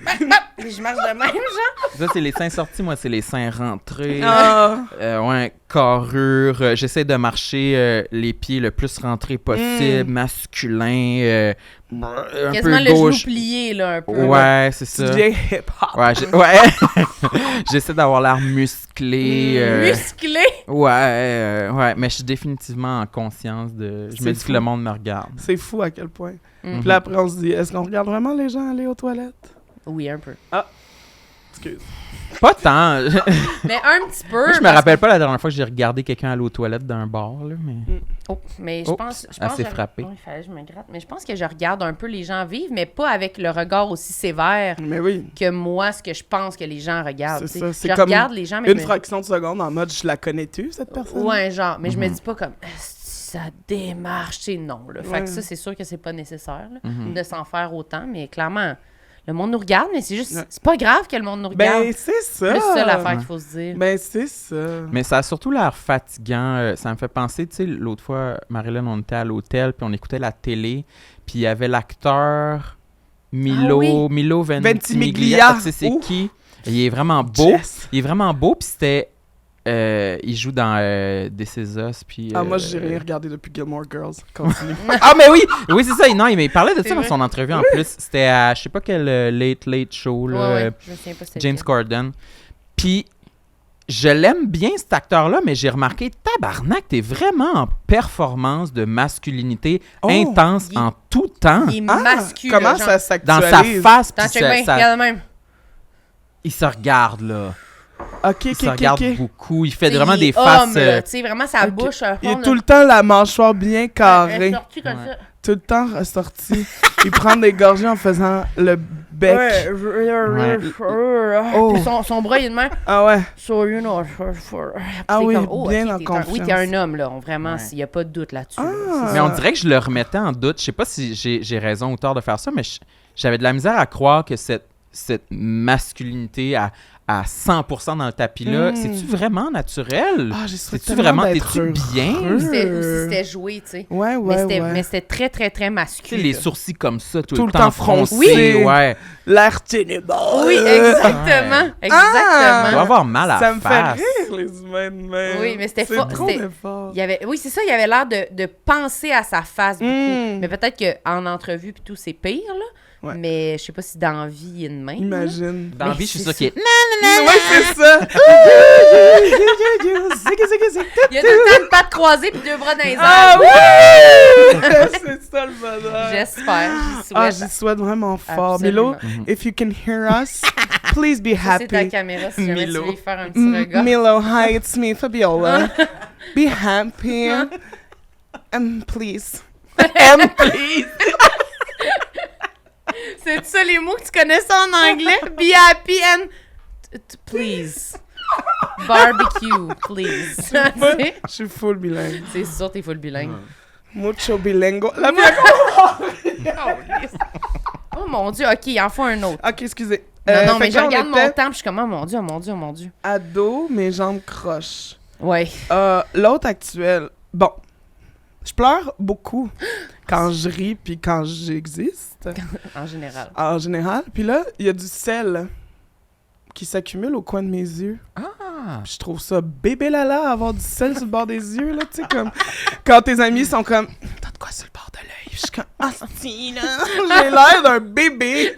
Et je marche de même, genre. Ça, c'est les seins sortis. Moi, c'est les seins rentrés. Ah, Ouais, carrure. J'essaie de marcher les pieds le plus rentrés possible, masculin, un Quasiment peu le genou gauche. plié, là, un peu. Ouais, c'est tu ça. deviens hip-hop. Ouais, ouais. J'essaie d'avoir l'air musclé. Musclé. Ouais, mais je suis définitivement en conscience de. Je C'est me dis fou. que le monde me regarde. C'est fou à quel point. Mhm. Puis là, après, on se dit, est-ce qu'on regarde vraiment les gens aller aux toilettes? Oui, un peu. Excuse. Pas tant. Mais un petit peu. Moi, je me rappelle pas la dernière fois que j'ai regardé quelqu'un aller aux toilettes d'un bar, là, mais. Oh, mais je Oh, pense elle s'est que frappée. Ouais, il fallait que je me gratte. Mais je pense que je regarde un peu les gens vivre, mais pas avec le regard aussi sévère Mais oui. que moi, ce que je pense que les gens regardent. C'est tu sais. ça, c'est Je comme regarde les gens, mais Une je me- fraction de seconde en mode, je la connais-tu, cette personne? Ouais, genre, mais je me Mhm. dis pas comme ça démarche, tu sais, non. Là. Fait Ouais. que ça, c'est sûr que c'est pas nécessaire là, Mhm. de s'en faire autant, mais clairement, le monde nous regarde, mais c'est juste, Ouais. c'est pas grave que le monde nous regarde. Ben, c'est ça. C'est plus ça l'affaire Ouais. qu'il faut se dire. Ben, c'est ça. Mais ça a surtout l'air fatigant. Ça me fait penser, tu sais, l'autre fois, Marilyn, on était à l'hôtel, puis on écoutait la télé, puis il y avait l'acteur Milo, Ah oui. Milo Ventimiglia. Tu sais, c'est Ouh. qui? Il est vraiment beau. Jess. Il est vraiment beau, puis c'était... il joue dans This Is Us, puis... Ah, moi, j'ai rien regardé depuis Gilmore Girls. Continue. Ah, mais oui! Oui, c'est ça. Non, il parlait de C'est ça dans vrai. son entrevue, en plus. C'était à, je sais pas quel Late Show, Ouais, là, ouais, je me souviens pas c'était James lequel. Corden. Puis, je l'aime bien, cet acteur-là, mais j'ai remarqué, tabarnak, t'es vraiment en performance de masculinité Oh, intense il- en tout temps. Il est Ah, masculin. comment genre. ça Dans sa s'actualise? face, T'en puis check bien, ça- regarde de même. il se regarde, là. Ok, Il ok, se ok, regarde ok. beaucoup. Il fait T'sais, vraiment il des est faces... homme, là, tu sais, vraiment sa Ok. bouche. Il est tout le temps la mâchoire bien Elle est carrée. sortie comme Ouais. ça. Tout le temps ressorti. Il prend des gorgées en faisant le bec. Oh. Puis son bras, il est de même. Ah ouais. So, you know, Ah c'est oui, comme, bien ok, en oui, confiance. t'es un homme, là. Vraiment, Ouais. s'il n'y a pas de doute là-dessus. Ah. là. Mais on dirait que je le remettais en doute. Je sais pas si j'ai raison ou tort de faire ça, mais j'avais de la misère à croire que cette masculinité à 100% dans le tapis-là, Mm. c'est-tu vraiment naturel? Ah, j'ai souhaité C'est-tu tellement vraiment... d'être T'es-tu bien? heureux. C'était ou si c'était joué, tu sais. Ouais, Mais ouais, c'était ouais. mais c'était très, très, très Tu sais, masculin. les sourcils comme ça, tout Tout le temps froncés. froncés. Ouais. L'air ténébreux. Oui, exactement. Tu Exactement. dois avoir mal à Ça la me fait face. rire, les humains de même. Oui, mais c'était C'est fort- trop c'était- d'efforts. Il y avait, oui, c'est ça, il avait l'air de penser à sa face beaucoup. Mm. Mais peut-être qu'en entrevue puis tout, c'est pire, là. Ouais. Mais je sais pas si dans la vie, il y a une main. Imagine. Dans la Mais vie, je suis c'est sûr qu'il est... Ouais, c'est ça. Il y a tout le temps une patte croisée puis deux bras dans les airs. Ah oui! C'est ça le bonheur. J'espère, j'y souhaite. Ah, j'y souhaite vraiment fort. Milo, Absolument. if you can hear us, please be Ça, c'est ta happy. caméra si jamais Milo. tu veux y faire un petit regard. Milo, hi, it's me, Fabiola. Be happy. Please. Please! C'est ça les mots que tu connais ça en anglais? Be happy and... Please. Barbecue, please. Moi, je suis full bilingue. C'est sûr, t'es full bilingue. Mucho bilingo. La Oh mon Dieu, OK, il en faut un autre. Ok, excusez. Non, fait mais que je là, on regarde était mon temps, puis je suis comme, oh mon Dieu, oh mon Dieu, oh mon Dieu. ado, mes jambes croches. Ouais. L'autre actuel. Bon. Je pleure beaucoup quand je ris puis quand j'existe, En général. en général. Puis là, il y a du sel qui s'accumule au coin de mes yeux. Ah! Puis je trouve ça bébé lala avoir du sel sur le bord des yeux, là, tu sais, comme quand tes amis sont comme « T'as de quoi sur le bord de l'œil? » Je suis comme « Ah, si, là! » J'ai l'air d'un bébé!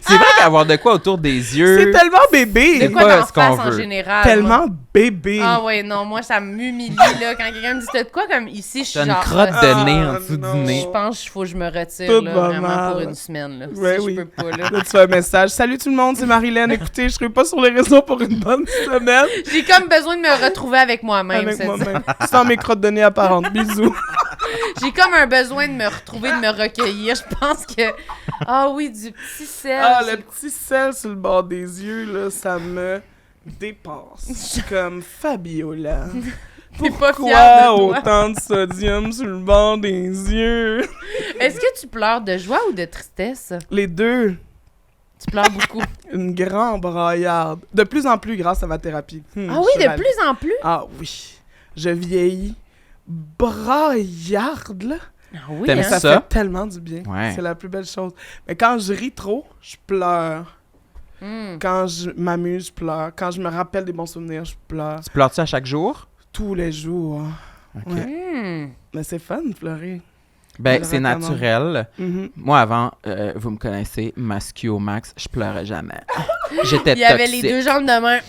C'est vrai qu'avoir de quoi autour des yeux... C'est tellement bébé. De quoi pas d'en ce qu'on face en veut. général? Tellement bébé. Ah ouais, non, moi, ça m'humilie, là. Quand quelqu'un me dit, t'as de quoi comme ici, je suis T'as une genre... crotte ah, de nez en Ah, dessous non. du nez. Je pense qu'il faut que je me retire, Tout là, va vraiment, mal. pour une semaine, là. Ouais, Si oui. je peux pas, là. Là, tu fais un message. Salut tout le monde, c'est Marilyn. Écoutez, je serai pas sur les réseaux pour une bonne semaine. J'ai comme besoin de me retrouver avec moi-même, Avec c'est ça. moi-même. Sans mes crottes de nez apparentes. Bisous. J'ai comme un besoin de me retrouver, de me recueillir. Je pense que... Ah oui, du petit sel. Ah, le petit sel sur le bord des yeux, là, ça me dépasse. Comme Fabiola. T'es pas Pourquoi fière de toi. autant de sodium sur le bord des yeux? Est-ce que tu pleures de joie ou de tristesse? Les deux, Tu pleures beaucoup. une grande braillarde. De plus en plus grâce à ma thérapie. Ah oui, je de la- plus en plus? Ah oui. Je vieillis braillarde, là. Ah oui, T'aimes hein? Ça ça? fait tellement du bien. Ouais. C'est la plus belle chose. Mais quand je ris trop, je pleure. Quand je m'amuse, je pleure. Quand je me rappelle des bons souvenirs, je pleure. Tu pleures-tu à chaque jour? Tous les jours. Ok. Ouais. Hmm. Mais c'est fun de pleurer. Ben, Je le c'est recommande. naturel. Mhm. Moi, avant, vous me connaissez, mascu au max, je pleurais jamais. J'étais Il y avait toxique. les deux jambes de main.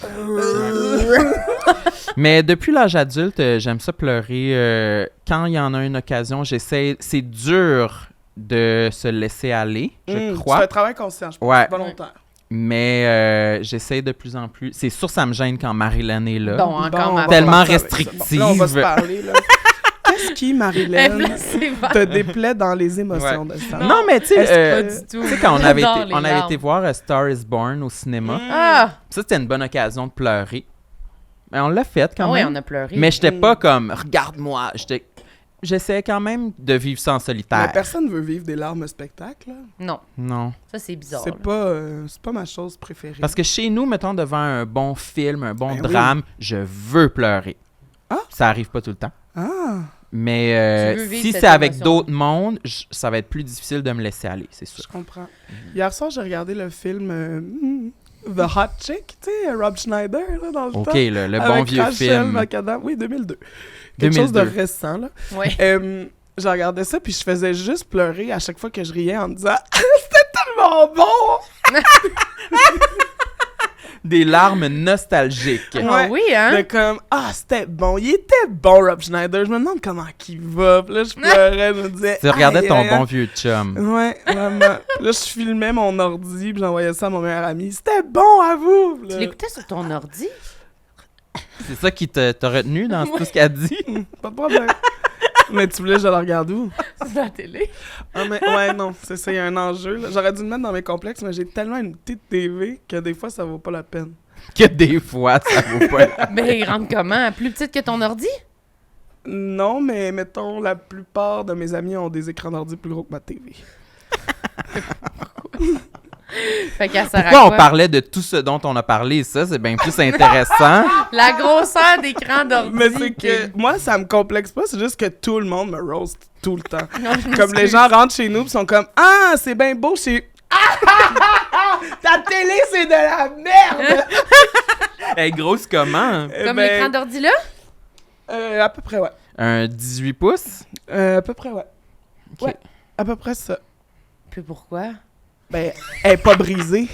Mais depuis l'âge adulte, j'aime ça pleurer. Quand il y en a une occasion, j'essaie... C'est dur de se laisser aller, je C'est un crois. travail conscient, je pense. Ouais. Volontaire. Mais j'essaie de plus en plus... C'est sûr, ça me gêne quand Marilyn est là. Bon, encore ma Tellement partir avec ça. restrictive. Bon, là, on va se parler, là. Qu'est-ce qui, Elle Marilyn, place ses verres. te déplaît dans les émotions Ouais. de ça? Non, mais tu sais... Pas du tout. Tu sais, quand on avait J'adore été, les on avait larmes. été voir A Star is Born au cinéma, Ah! ça, c'était une bonne occasion de pleurer. Mais on l'a fait quand Ah oui, même. on a pleuré. Mais j'étais pas comme « Regarde-moi! » J'essayais quand même de vivre ça en Mais solitaire. personne veut vivre des larmes au spectacle. Là. Non, Non. ça, c'est bizarre. C'est pas ma chose préférée. Parce que chez nous, mettons, devant un bon film, un bon Ben oui. drame, je veux pleurer. Ah? Ça arrive pas tout le temps. Ah! Mais Tu veux vivre si cette c'est avec émotion. d'autres mondes, ça va être plus difficile de me laisser aller, c'est sûr. Je comprends. Hier soir, j'ai regardé le film The Hot Chick, tu sais, Rob Schneider, là, dans le OK, temps. le bon Avec vieux Rachel film. McAdams. Oui, 2002. Quelque chose de 2002. récent, là. Oui. Je regardais ça, puis je faisais juste pleurer à chaque fois que je riais en me disant « C'était tellement bon! Des larmes nostalgiques. Ah Ouais. oui, hein? De comme « Ah, c'était bon! Il était bon, Rob Schneider! Je me demande comment qu'il va. » Puis là, je pleurais, je me disais Tu regardais Aïe, ton aïe, bon aïe. vieux chum. Ouais, vraiment. Là, je filmais mon ordi, puis j'envoyais ça à mon meilleur ami. « C'était bon à vous! » Puis Tu là, l'écoutais sur ton ordi? C'est ça qui t'a retenu dans tout ce qu'elle a dit? Pas de problème. Mais tu voulais que je le regarde où? C'est la télé. Ah, mais ouais, non, c'est ça, il y a un enjeu. Là. J'aurais dû le mettre dans mes complexes, mais j'ai tellement une petite TV que des fois, ça vaut pas la peine. Que des fois, ça vaut pas. Ben, il rentre comment? Plus petite que ton ordi? Non, mais mettons, la plupart de mes amis ont des écrans d'ordi plus gros que ma TV. Fait qu'elle sert à Pourquoi on quoi? parlait de tout ce dont on a parlé? Ça, c'est bien plus intéressant. La grosseur d'écran d'ordi. Mais c'est que moi, ça me complexe pas, c'est juste que tout le monde me roast tout le temps. Non, je Comme les m'excuse. gens rentrent chez nous pis sont comme « Ah, c'est bien beau chez... Ta télé, c'est de la merde! Elle est grosse comment? Comme l'écran d'ordi là? À peu près, ouais. Un 18 pouces? À peu près, ouais. Ok. Ouais, à peu près ça. Puis pourquoi? Ben, elle est pas brisée.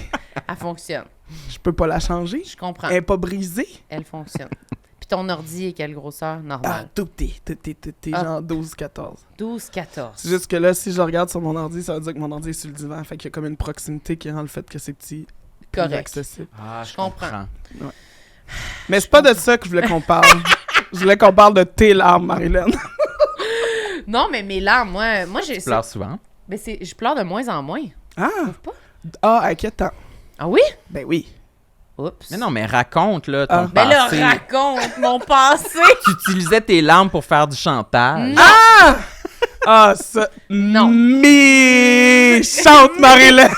Elle fonctionne. Je peux pas la changer. Je comprends. Elle est pas brisée. Elle fonctionne. Puis ton ordi est quelle grosseur? Ah, Normale. tout est, Ah. genre 12-14. 12, 14. C'est juste que là, si je le regarde sur mon ordi, ça veut dire que mon ordi est sur le divan. Fait qu'il y a comme une proximité qui rend le fait que c'est petit. Plus Correct. accessible. Ah, Je comprends. Mais c'est pas de ça que je voulais qu'on parle. Je voulais qu'on parle de tes larmes, Marilyn. Non, mais mes larmes, moi j'ai Tu pleures souvent? Mais je pleure de moins en moins. Ah! Trouve pas? Ah, inquiétant. Ah oui? Ben oui. Oups. Mais non, mais raconte, là, ton Ah. Ben là, passé. raconte mon passé. Tu utilisais tes larmes pour faire du chantage. Non. Ah, ça. Non. Méchante, Marilyn!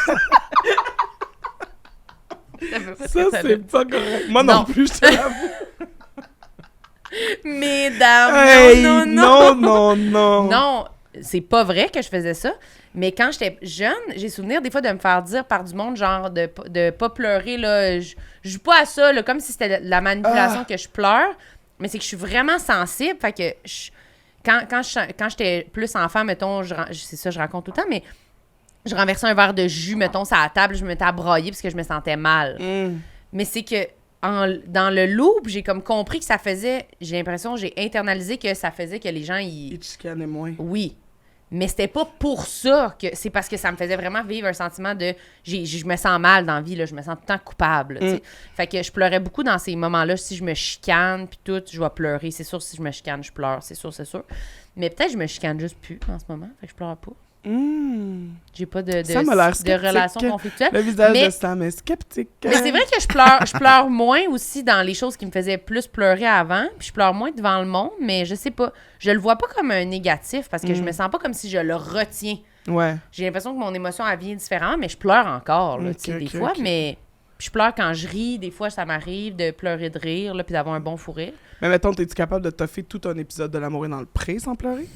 Ça veut pas Ça, que ça c'est pas correct. Moi non Non. plus, je te l'avoue. Mesdames, Hey, non. Non, c'est pas vrai que je faisais ça. Mais quand j'étais jeune, j'ai souvenir des fois de me faire dire par du monde, genre de pas pleurer, là. Je joue pas à ça, là, comme si c'était de la manipulation que je pleure. Mais c'est que je suis vraiment sensible. Fait que quand j'étais plus enfant, mettons, c'est ça, je raconte tout le temps, mais je renversais un verre de jus, mettons, sur la table, je me mettais à brailler parce que je me sentais mal. Mais c'est que dans le loop, j'ai comme compris que ça faisait... J'ai l'impression, j'ai internalisé que ça faisait que les gens, Ils te chicanaient moins. Oui. Mais c'était pas pour ça que... C'est parce que ça me faisait vraiment vivre un sentiment de... Je me sens mal dans la vie, là. Je me sens tout le temps coupable, tu sais. Fait que je pleurais beaucoup dans ces moments-là. Si je me chicane, puis tout, je vais pleurer. C'est sûr, si je me chicane, je pleure. C'est sûr, c'est sûr. Mais peut-être que je me chicane juste plus en ce moment. Fait que je pleure pas. J'ai pas de relation conflictuelle. Le visage de Sam est sceptique. Mais c'est vrai que je pleure moins aussi dans les choses qui me faisaient plus pleurer avant. Puis je pleure moins devant le monde, mais je sais pas. Je le vois pas comme un négatif parce que je me sens pas comme si je le retiens. Ouais. J'ai l'impression que mon émotion, elle vient différemment, mais je pleure encore, là, des fois. Mais je pleure quand je ris. Des fois, ça m'arrive de pleurer de rire, là, puis d'avoir un bon fou rire. Mais mettons, t'es-tu capable de toffer tout un épisode de L'amour est dans le pré sans pleurer?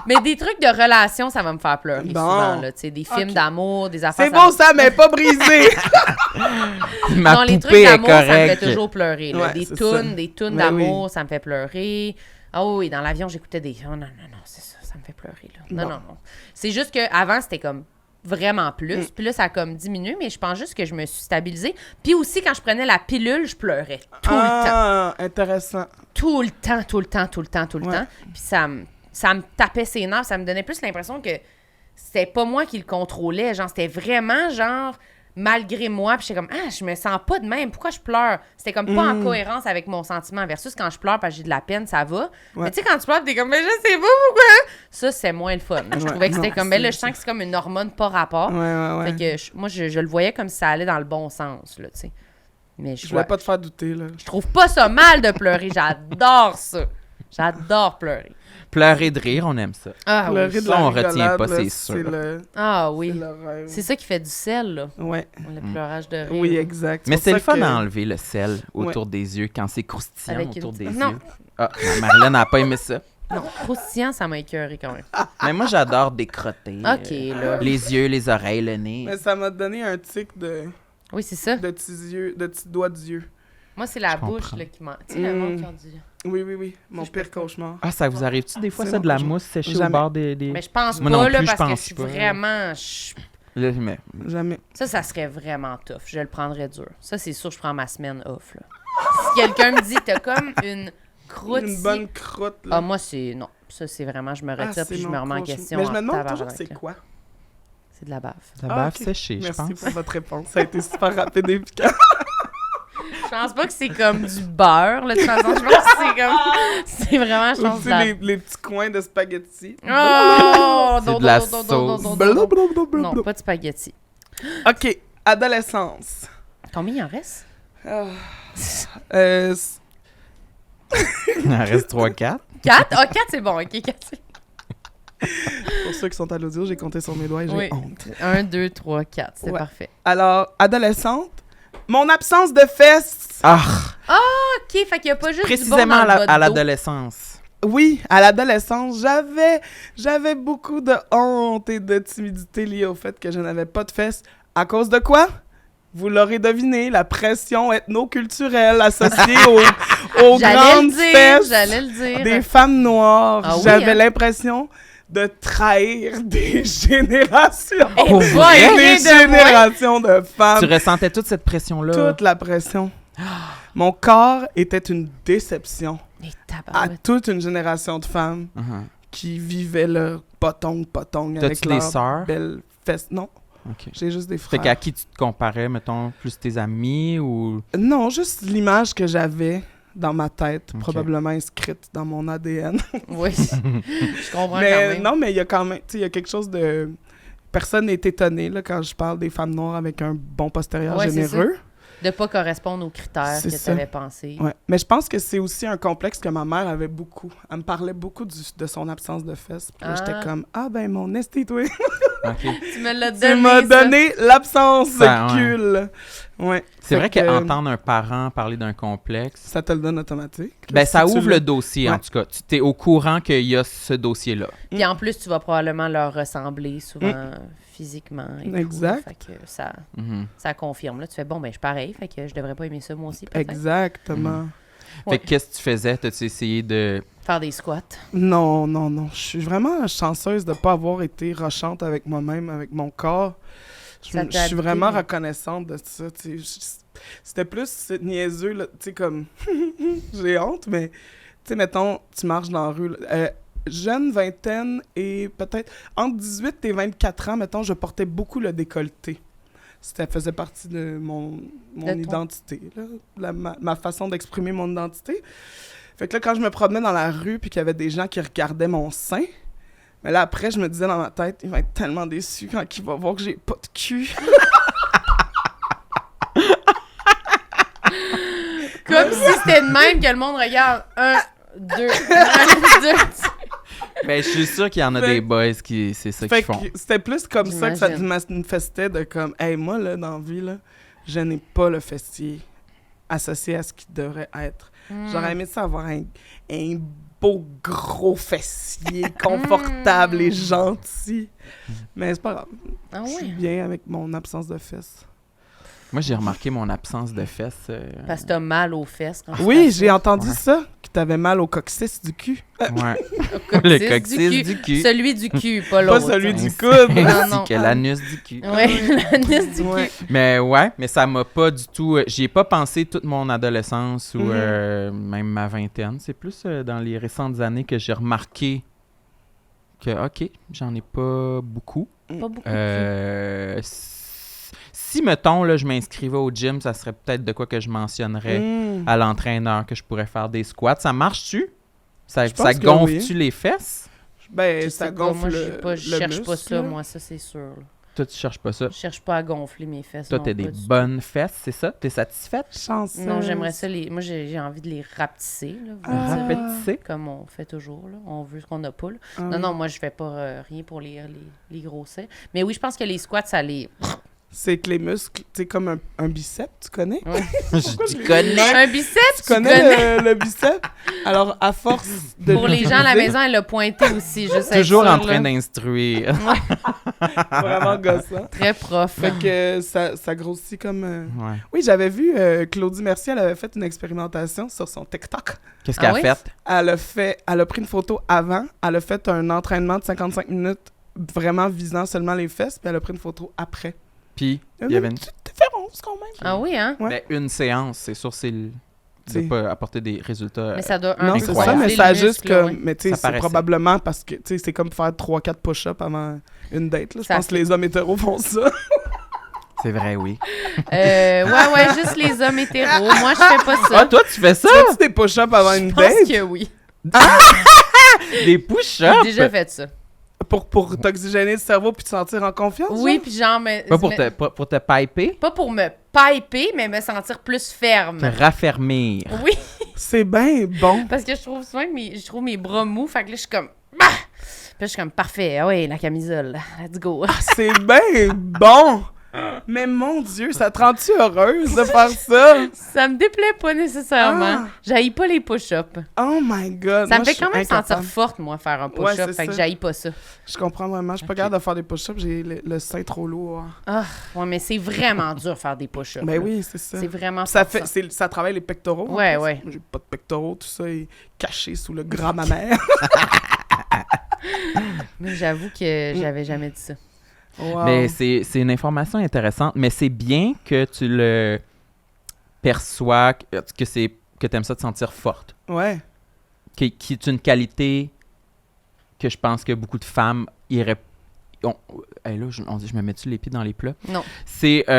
Mais des trucs de relation, ça va me faire pleurer souvent, là, tu sais, des films d'amour, des affaires... C'est bon, ça mais pas brisé! Non, les trucs d'amour, ça me fait toujours pleurer, là. Ouais, des tunes d'amour, ça me fait pleurer. Ah oui, dans l'avion, j'écoutais des... Oh non, c'est ça me fait pleurer, là. Non. C'est juste qu'avant, c'était comme vraiment plus. Puis là, ça a comme diminué, mais je pense juste que je me suis stabilisée. Puis aussi, quand je prenais la pilule, je pleurais tout le temps. Ah, intéressant. Tout le temps. Puis ça me tapait ses nerfs. Ça me donnait plus l'impression que c'était pas moi qui le contrôlais. Genre, c'était vraiment, genre, malgré moi. Puis j'étais comme, je me sens pas de même. Pourquoi je pleure? C'était comme pas en cohérence avec mon sentiment. Versus quand je pleure parce que j'ai de la peine, ça va. Ouais. Mais tu sais, quand tu pleures, t'es comme, mais je sais pas pourquoi. Ça, c'est moins le fun. Je trouvais que c'était comme, là, je sens que c'est comme une hormone pas rapport. Ouais. Fait que moi, je le voyais comme si ça allait dans le bon sens, là, tu sais. Mais je voulais pas te faire douter, là. Je trouve pas ça mal de pleurer. J'adore ça. J'adore pleurer. Pleurer de rire, on aime ça. Ah pleurer oui. de la on rigolade, retient pas, là, c'est sûr. Ah oui. C'est c'est ça qui fait du sel, là. Ouais. Le pleurage de rire. Oui, exact. Mais c'est le fun à enlever le sel autour des yeux quand c'est croustillant Avec autour des Non. yeux. Ah, Marilyn n'a pas aimé ça. Non, croustillant, ça m'a écœuré quand même. Mais moi, j'adore décrotter. OK, là. Les yeux, les oreilles, le nez. Mais ça m'a donné un tic de Oui, c'est ça. petits doigts d'yeux. Moi, c'est la Je bouche comprends. là, qui m'a... Tu sais, le monde qui a dit... Oui. Mon pire cauchemar. Ah, ça vous arrive-tu des fois, C'est ça, mon de la cauchemar. mousse séchée Jamais. au bord des... Mais je pense Moi pas, non là, plus, parce que pense je suis pas. vraiment... Là, mais... Jamais. Ça serait vraiment tough. Je le prendrais dur. Ça, c'est sûr, je prends ma semaine off, là. Si quelqu'un me dit, t'as comme une croûte... Une bonne croûte, là. Ah, moi, c'est... Non. Ça, c'est vraiment... Je me retire puis je me remets en question. Mais je me demande tabarnak, toujours c'est là. quoi. C'est de la bave. Ça bave ok. séchée, je pense. Merci pour votre réponse. Ça a été super rapide et efficace. Je pense pas que c'est comme du beurre, là, de toute façon. Je pense que c'est comme... C'est vraiment, je pense, Aussi de la... les petits coins de spaghettis. Oh! C'est de la sauce. Non, pas de spaghetti. OK. Adolescence. Combien il en reste? Il en reste 3-4. 4? Ah, 4, c'est bon. OK, 4. Pour ceux qui sont à l'audio, j'ai compté sur mes doigts et j'ai Oui. honte. 1, 2, 3, 4. C'est Ouais. parfait. Alors, adolescente, mon absence de fesses. Ah! OK, fait qu'il n'y a pas juste du bon Précisément dans le bas de à dos. l'adolescence. Oui, à l'adolescence, j'avais beaucoup de honte et de timidité liée au fait que je n'avais pas de fesses. À cause de quoi? Vous l'aurez deviné, la pression ethno-culturelle associée aux grandes fesses J'allais le dire. des femmes noires. Ah oui, J'avais hein? l'impression de trahir des générations. Eh Pour boy, vrai? rien Des de moins. générations de femmes. Tu ressentais toute cette pression-là? Toute la pression. Mon corps était une déception Mais à tabarouette. toute une génération de femmes qui vivaient leur potong avec T'as-tu des leurs sœurs? belles fesses. Non, OK. j'ai juste des Fait frères. qu'à qui tu te comparais, mettons, plus tes amis ou... Non, juste l'image que j'avais dans ma tête, Ok. probablement inscrite dans mon ADN. Oui, je comprends quand Mais même. non, mais il y a quand même, tu sais, il y a quelque chose de... Personne n'est étonné là, quand je parle des femmes noires avec un bon postérieur Ouais, c'est généreux. De pas correspondre aux critères C'est que tu ça. avais pensé. Ouais. Mais je pense que c'est aussi un complexe que ma mère avait beaucoup. Elle me parlait beaucoup de son absence de fesses. Puis là, Ah. j'étais comme, ah ben mon esti, toi. OK. Tu me l'as Tu donné, m'as ça. donné l'absence Ça, de ouais. cul. Ouais. C'est Fait vrai que, qu'entendre un parent parler d'un complexe, ça te le donne automatique. ben Si ça tu ouvre l'as- le dossier, en Ouais. tout cas. Tu t'es au courant qu'il y a ce dossier-là. Puis en plus, tu vas probablement leur ressembler souvent physiquement. Et Exact. Tout. Fait que ça Mhm. confirme. Là, tu fais, bon, ben je suis pareil. Fait que je devrais pas aimer ça moi aussi, peut-être. Exactement. Fait que qu'est-ce que tu faisais? T'as-tu essayé de... Faire des squats. Non. Je suis vraiment chanceuse de ne pas avoir été rochante avec moi-même, avec mon corps. Je suis vraiment reconnaissante de ça. C'était plus niaiseux, tu sais, comme... J'ai honte, mais... Tu sais, mettons, tu marches dans la rue... jeune vingtaine et peut-être... Entre 18 et 24 ans, mettons, je portais beaucoup le décolleté. Ça faisait partie de mon identité, là, ma façon d'exprimer mon identité. Fait que là, quand je me promenais dans la rue puis qu'il y avait des gens qui regardaient mon sein, mais là, après, je me disais dans ma tête, il va être tellement déçu quand il va voir que j'ai pas de cul. Comme si c'était de même que le monde regarde 1, 2, 1, 2. Ben, je suis sûr qu'il y en a des boys qui... C'est ça qu'ils font. C'était plus comme ça que ça manifestait de comme, hey, moi, là, dans la vie, là, je n'ai pas le fessier associé à ce qui devrait être. J'aurais aimé ça avoir un beau gros fessier confortable et gentil. Mais c'est pas grave. Ah Je suis bien avec mon absence de fesses. Moi, j'ai remarqué mon absence de fesses. Parce que t'as mal aux fesses quand Oui, j'ai entendu ça, que t'avais mal au coccyx du cul. Ouais. Le coccyx du cul. Celui du cul, pas l'autre. Pas celui du coude. Ainsi que l'anus du cul. Oui, l'anus du cul. Mais ouais, mais ça m'a pas du tout... J'y ai pas pensé toute mon adolescence ou même ma vingtaine. C'est plus dans les récentes années que j'ai remarqué que, OK, j'en ai pas beaucoup. Pas beaucoup de cul. Si, mettons, là, je m'inscrivais au gym, ça serait peut-être de quoi que je mentionnerais à l'entraîneur que je pourrais faire des squats. Ça marche-tu? Ça gonfle-tu les fesses? Ben, ça gonfle moi, je cherche pas ça, là. moi, ça, c'est sûr. Toi, tu cherches pas ça? Je cherche pas à gonfler mes fesses. Toi, non, t'as pas des du bonnes fesses, c'est ça? T'es satisfaite? Chanceuse. tout. Non, j'aimerais ça. Moi, j'ai envie de les rapetisser. Là, vous dire, Rapetisser? comme on fait toujours. Là. On veut ce qu'on n'a pas. Là. Non, moi, je fais pas rien pour les grossir. Mais oui, je pense que les squats, ça les... C'est que les muscles, tu sais, comme un bicep, tu connais? Je connais. Un biceps, Tu connais le bicep? Alors, à force de... Pour les gens à la maison, elle l'a pointé aussi. Je sais Toujours en train d'instruire. Vraiment gossant. Très prof. Fait que ça grossit comme... Ouais. Oui, j'avais vu Claudie Mercier, elle avait fait une expérimentation sur son TikTok. Qu'est-ce qu'elle a oui? fait? Elle a pris une photo avant, elle a fait un entraînement de 55 minutes vraiment visant seulement les fesses, puis elle a pris une photo après. Puis, il y avait une... petite différence quand même. Ah oui, hein? Ouais. Ben, une séance, c'est sûr, ça pas apporter des résultats. Mais ça doit Non, c'est ça, incroyable. mais gonfler ça a le juste muscle, comme... ouais. Mais tu sais, Ça c'est paraissait. probablement parce que, tu sais, c'est comme faire 3-4 push-ups avant une date, là. Je Ça pense que les hommes hétéros font ça. C'est vrai, oui. Ouais, juste les hommes hétéros. Moi, je fais pas ça. Ah, toi, tu fais ça? Fais-tu des push-ups avant une Je pense date? que oui. Des push-ups? J'ai déjà fait ça. Pour t'oxygéner le cerveau puis te sentir en confiance? Oui, genre? puis genre... Pas pour te piper? Pas pour me piper, mais me sentir plus ferme. Te raffermir. Oui, C'est bien bon. parce que je trouve souvent que je trouve mes bras mous. Fait que là, je suis comme... Bah! Puis là, je suis comme, parfait. Ah oui, la camisole. Let's go. C'est bien bon. Mais mon Dieu, ça te rend-tu heureuse de faire ça? Ça me déplaît pas nécessairement. Ah. J'haïs pas les push-ups. Oh my God. Ça Moi, me fait je suis quand même sentir incapable. forte, moi, faire un Ouais, push-up. c'est Fait que ça. j'haïs pas ça. Je comprends vraiment. Je suis pas capable de faire des push-ups. J'ai le sein trop lourd. Ah, ouais, mais c'est vraiment dur de faire des push-ups. Ben là. oui, c'est ça. C'est vraiment Ça forçant. ça travaille les pectoraux. en Ouais, plus. ouais. J'ai pas de pectoraux, tout ça est caché sous le gras mammaire. Mais j'avoue que j'avais jamais dit ça. Wow. Mais c'est une information intéressante. Mais c'est bien que tu le perçois, que tu aimes ça te sentir forte. Ouais. Qui est une qualité que je pense que beaucoup de femmes iraient... Hey, là, on dit, je me mets-tu les pieds dans les plats? Non. C'est... Non,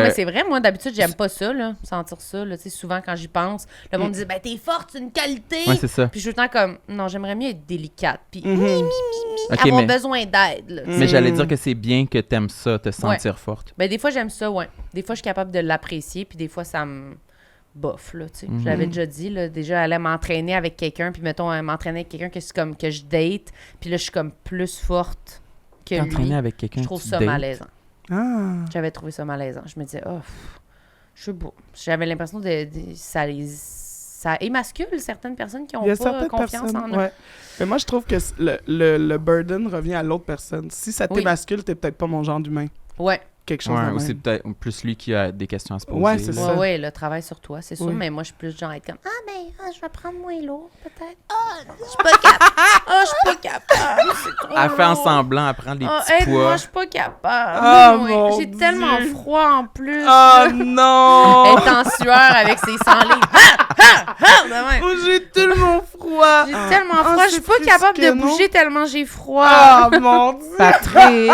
mais c'est vrai, moi, d'habitude, j'aime pas ça, là, sentir ça. Là, tu sais, souvent, quand j'y pense, le monde me dit, ben, t'es forte, c'est une qualité. Ouais, c'est ça. Puis je suis tout le temps comme, non, j'aimerais mieux être délicate. Puis Ok, avoir mais- besoin d'aide. Là, tu sais. Mais j'allais dire que c'est bien que t'aimes ça, te sentir forte. Ben, des fois, j'aime ça, ouais. Des fois, je suis capable de l'apprécier, puis des fois, ça me bof, là, tu sais. Je l'avais déjà dit, là, déjà, aller m'entraîner avec quelqu'un, puis mettons, m'entraîner avec quelqu'un que c'est comme que je date, puis là, je suis comme plus forte que lui. T'entraîner avec quelqu'un Je trouve que tu ça dates. malaisant. Ah. J'avais trouvé ça malaisant. Je me disais, oh, je sais pas. J'avais l'impression ça émascule certaines personnes qui Il y a n'ont pas certaines confiance personnes. en eux. Ouais. Mais moi, je trouve que le burden revient à l'autre personne. Si ça Oui. t'émascule, t'es peut-être pas mon genre d'humain. Ouais. quelque chose Ouais, de ou c'est même. peut-être plus lui qui a des questions à se poser. Ouais, c'est là. ça. Ouais, le travail sur toi, c'est sûr. Oui. Mais moi, je suis plus genre être comme je vais prendre moins lourd, peut-être. Je suis pas capable. Je suis pas capable. C'est trop Elle fait en lourd. semblant, elle prend des petits Aide-moi, poids. je suis pas capable. Ah, Oui, mon j'ai Dieu. tellement froid en plus. Oh Elle non! est en sueur avec ses 100 livres. De même. Oh, j'ai tellement froid! J'ai tellement froid, je suis c'est pas plus capable que de non. bouger tellement j'ai froid. Ah, mon Dieu! Patrick!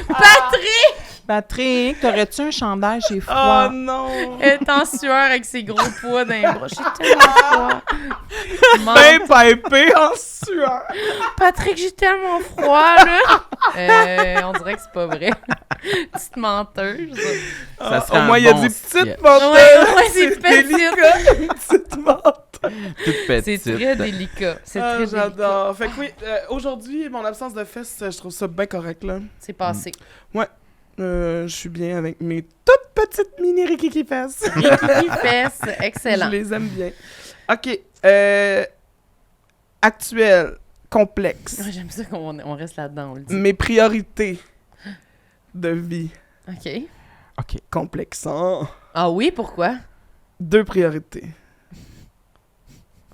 Patrick Patrick, t'aurais-tu un chandail? J'ai Oh froid. non! est en sueur avec ses gros poids dans les bras. J'ai tellement froid. Ben pipé en sueur! Patrick, j'ai tellement froid, là. On dirait que c'est pas vrai. Petite menteuse. Ça serait Au un moins, il y a bon des siège. petites menteuses! Ouais, c'est délicat, une petite menteuse! Toute C'est petite. très délicat. C'est Ah, très délicat. j'adore. Fait que oui, aujourd'hui, mon absence de fesses, je trouve ça bien correct, là. C'est passé. Je suis bien avec mes toutes petites mini rikiki fesses. Ricky Fess, excellent. Je les aime bien. OK. Actuel, complexe. Ouais, j'aime ça qu'on reste là-dedans, on le dit. Mes priorités de vie, OK. OK. complexant. Ah oui, pourquoi? 2 priorités.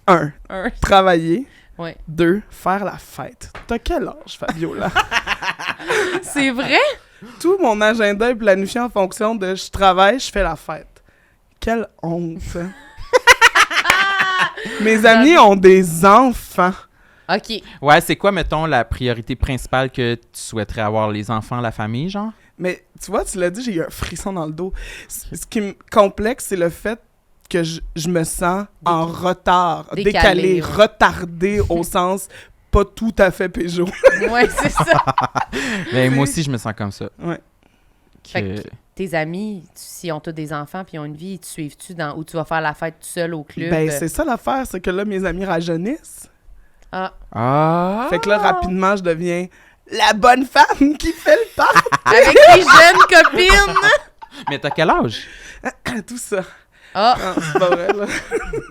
1. Un. Travailler. Ouais. 2. Faire la fête. T'as quel âge, Fabiola? C'est vrai? Tout mon agenda est planifié en fonction de je travaille, je fais la fête. Quelle honte. Mes amis ont des enfants. OK. Ouais, c'est quoi, mettons, la priorité principale que tu souhaiterais avoir, les enfants, la famille, genre? Mais tu vois, tu l'as dit, j'ai eu un frisson dans le dos. Ce qui me complexe, c'est le fait que je me sens en retard, décalé, Ouais. retardé au sens pas tout à fait péjo. Ouais, c'est ça. Ben, moi aussi, je me sens comme ça. Ouais. Fait que tes amis, si ont tous des enfants puis ont une vie, ils te suivent-tu dans où tu vas faire la fête tout seul au club? Ben, c'est ça l'affaire, c'est que là, mes amis rajeunissent. Ah, Ah! Fait que là, rapidement, je deviens la bonne femme qui fait le pas. avec les jeunes copines! Mais t'as quel âge? Tout ça. Ah, Non, c'est pas vrai, là.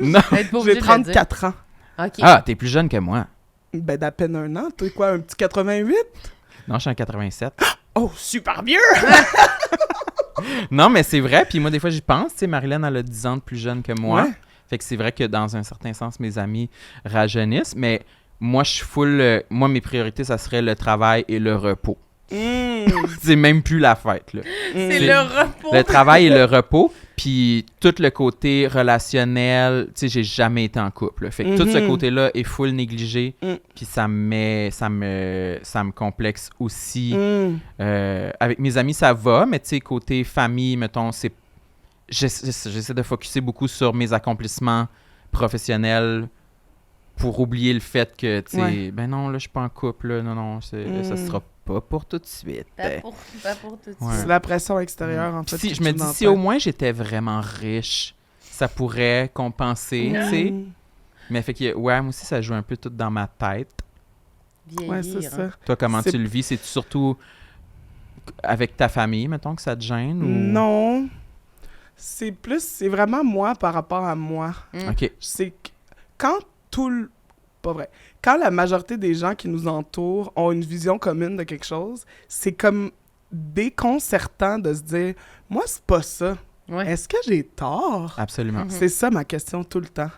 Non. être pas obligé J'ai de le dire. 34 ans. OK. Ah, t'es plus jeune que moi. Ben, d'à peine un an. Toi, quoi, un petit 88? Non, je suis en 87. Oh, super vieux! Non, mais c'est vrai. Puis moi, des fois, j'y pense. Tu sais, Marilyn, elle a 10 ans de plus jeune que moi. Ouais. Fait que c'est vrai que dans un certain sens, mes amis rajeunissent. Mais moi, je suis full... moi, mes priorités, ça serait le travail et le repos. C'est même plus la fête, là. C'est le repos. Le travail et le repos. Puis tout le côté relationnel, tu sais, j'ai jamais été en couple. Fait que tout ce côté-là est full négligé. Puis ça me complexe aussi. Avec mes amis, ça va, mais tu sais, côté famille, mettons, j'essaie de focusser beaucoup sur mes accomplissements professionnels pour oublier le fait que, tu sais, Ouais. ben non, là, je suis pas en couple, là, non, ça sera pas pour tout de suite. Pas pour tout de Ouais. suite. C'est la pression extérieure, en fait. Si, qui je me tue dis, dans si la au tête. moins j'étais vraiment riche, ça pourrait compenser, tu sais. Mais fait que, ouais, moi aussi, ça joue un peu tout dans ma tête. Vieillir, Ouais, c'est ça. Toi, comment C'est- tu le vis? C'est-tu surtout avec ta famille, mettons, que ça te gêne? Ou... Non. C'est vraiment moi par rapport à moi. OK. C'est que quand pas vrai. Quand la majorité des gens qui nous entourent ont une vision commune de quelque chose, c'est comme déconcertant de se dire « Moi, c'est pas ça. Ouais. Est-ce que j'ai tort? Absolument. C'est ça ma question tout le temps.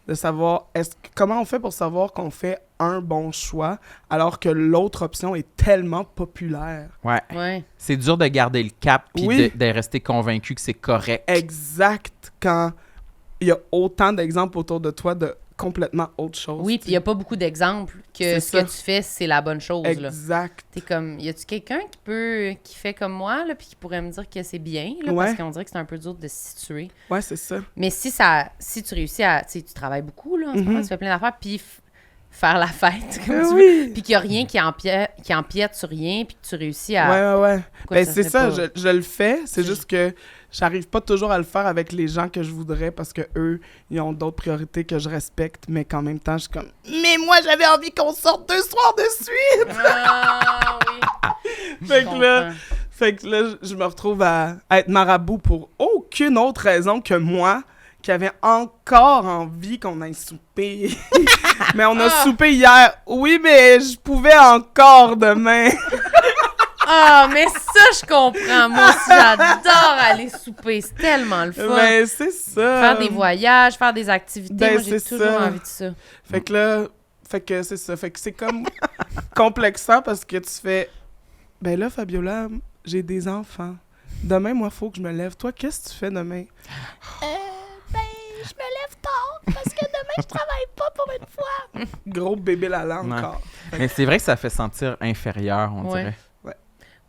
De savoir, comment on fait pour savoir qu'on fait un bon choix alors que l'autre option est tellement populaire? Ouais. Ouais. C'est dur de garder le cap puis Oui. de rester convaincu que c'est correct. Exact, quand il y a autant d'exemples autour de toi de complètement autre chose. Oui, puis il n'y a pas beaucoup d'exemples que C'est ce ça. que tu fais, c'est la bonne chose. Là. Exact. T'es comme, y a-tu quelqu'un qui fait comme moi, là, puis qui pourrait me dire que c'est bien, là, Ouais. parce qu'on dirait que c'est un peu dur de se situer. Ouais, c'est ça. Mais si tu réussis à, tu sais, tu travailles beaucoup, là, en ce moment, tu fais plein d'affaires, puis faire la fête, comme tu veux, Oui. puis qu'il n'y a rien qui empiète sur rien, puis que tu réussis à... Ouais. Pourquoi Ben, ça c'est serait ça, pas- je le fais. C'est juste que j'arrive pas toujours à le faire avec les gens que je voudrais parce que eux, ils ont d'autres priorités que je respecte, mais qu'en même temps, je suis comme « Mais moi, j'avais envie qu'on sorte 2 soirs de suite! Ah oui! » Fait que là, je me retrouve à être marabout pour aucune autre raison que moi, qui avait encore envie qu'on aille souper. Mais on a soupé hier. Oui, mais je pouvais encore demain. Ah, mais ça, je comprends. Moi aussi, j'adore aller souper. C'est tellement le fun. Ben, c'est ça. Faire des voyages, faire des activités. Ben, Moi, j'ai c'est toujours ça. envie de ça. Fait que là, c'est ça. Fait que c'est comme complexant parce que tu fais, ben là, Fabiola, j'ai des enfants. Demain, moi, faut que je me lève. Toi, qu'est-ce que tu fais demain? Je me lève tard parce que demain, je travaille pas pour une fois. Gros bébé lala Ouais. encore. Mais c'est vrai que ça fait sentir inférieur, on Ouais. dirait.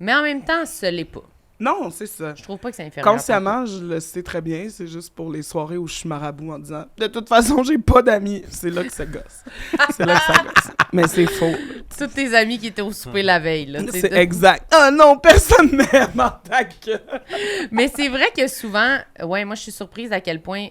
Mais en même temps, ce l'est pas. Non, c'est ça. Je trouve pas que c'est inférieur. Consciemment, je le sais très bien. C'est juste pour les soirées où je suis marabout en disant de toute façon, j'ai pas d'amis. C'est là que ça gosse. C'est là que ça gosse. Mais c'est faux. Tous tes amis qui étaient au souper la veille. Là, C'est exact. Ah non, personne m'aime en tant que. Mais c'est vrai que souvent, ouais, moi, je suis surprise à quel point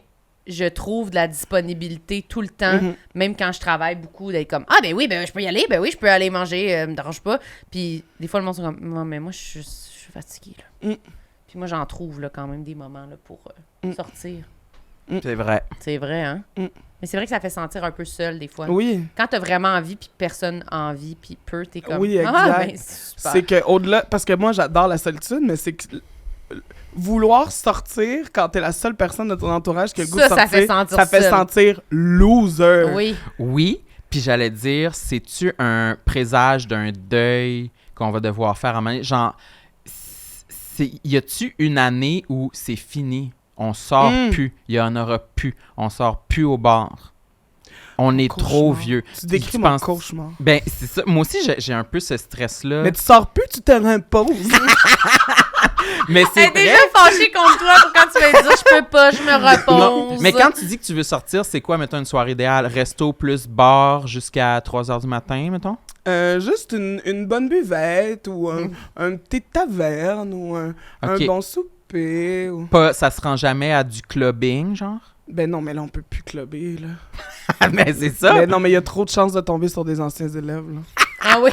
je trouve de la disponibilité tout le temps, Mhm. même quand je travaille beaucoup, d'être comme « Ah, ben oui, ben je peux y aller, ben oui, je peux aller manger, me dérange pas. » Puis des fois, le monde sont comme « Non, mais moi, je suis fatiguée, là. Mm. Puis moi, j'en trouve, là, quand même, des moments, là, pour sortir. C'est vrai. C'est vrai, hein? Mm. Mais c'est vrai que ça fait sentir un peu seul, des fois. Oui. Quand t'as vraiment envie, puis personne a envie, puis peu, t'es comme Oui, Ah, exact. ben, c'est super. C'est que au-delà, parce que moi j'adore la solitude, mais c'est que vouloir sortir quand t'es la seule personne de ton entourage qui a le goût de Ça sortir, fait sentir ça fait seul. sentir loser. Oui. Oui, puis j'allais dire, c'est-tu un présage d'un deuil qu'on va devoir faire à un moment donné? Genre, y a-tu une année où c'est fini? On sort plus. Il y en aura plus. On sort plus au bar. On est Cauchemar. trop vieux. Tu décris Tu mon penses- cauchemar. Ben, c'est ça. Moi aussi, j'ai un peu ce stress-là. Mais tu sors plus, tu te reposes. Mais Elle c'est est vrai. déjà fâchée contre toi pour quand tu vas dire je peux pas, je me repose. Non, mais quand tu dis que tu veux sortir, c'est quoi, mettons, une soirée idéale? Resto plus bar jusqu'à 3 h du matin, mettons? Juste une bonne buvette ou un petit taverne ou un Ok. bon souper. Ou... Pas, ça se rend jamais à du clubbing, genre? Ben non, mais là, on peut plus clubber, là. Mais c'est ça! Mais non, mais il y a trop de chances de tomber sur des anciens élèves, là. Ah oui.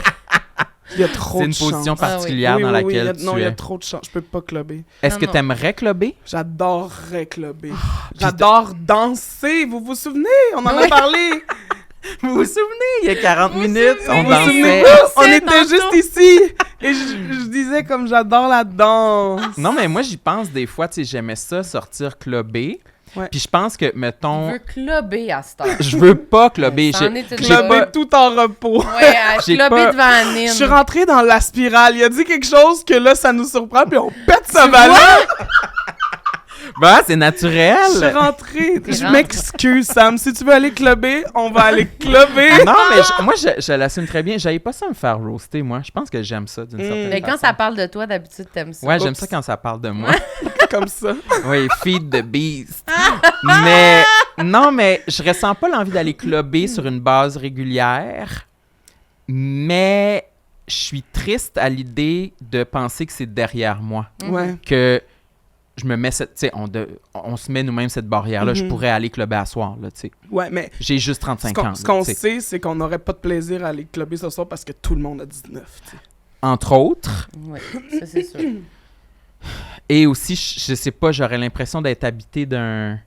Il y a trop C'est de une position chances. particulière Oui, dans oui, oui, laquelle non, il tu y a es. trop de chances. Je peux pas clubber. Est-ce Non, que non. t'aimerais clubber? J'adorerais clubber. J'adore danser. Vous vous souvenez? On en a Oui. parlé. Vous vous souvenez, il y a 40 Vous minutes, souvenez? on Vous vous souvenez? dansait. On C'est était tantôt. juste ici. Et je disais comme j'adore la danse. Non, mais moi, j'y pense des fois, tu sais, j'aimais ça, sortir clubber. Ouais. Puis je pense que, On mettons, veut clubber à cette heure. je veux pas clubber. Ça en est une j'ai bonne. pas- Clubber tout en repos. Ouais, à J'ai clubber pas- devant Anine. Je suis rentrée dans la spirale. Il a dit quelque chose que là, ça nous surprend, puis on pète sa valeur. Bah, c'est Je suis naturel! rentrée. Je rentrée. m'excuse, Sam. Si tu veux aller clubber, on va aller clubber. Non, mais moi, je l'assume très bien. J'avais pas ça me faire roaster, moi. Je pense que j'aime ça d'une certaine Mais quand façon. ça parle de toi, d'habitude, t'aimes ça. Ouais, j'aime Oups. ça quand ça parle de moi. Comme ça. Oui, feed the beast. Mais non, mais je ressens pas l'envie d'aller clubber sur une base régulière. Mais je suis triste à l'idée de penser que c'est derrière moi. Ouais. Que je me mets cette. Tu sais, on se met nous-mêmes cette barrière-là. Je Mhm. pourrais aller clubber à soir, là, tu sais. Ouais, mais J'ai juste 35 ans. ce là, qu'on tu sais. sait, c'est qu'on n'aurait pas de plaisir à aller clubber ce soir parce que tout le monde a 19. tu sais. Entre autres. Oui, ça c'est sûr. Et aussi, je sais pas, j'aurais l'impression d'être habité d'un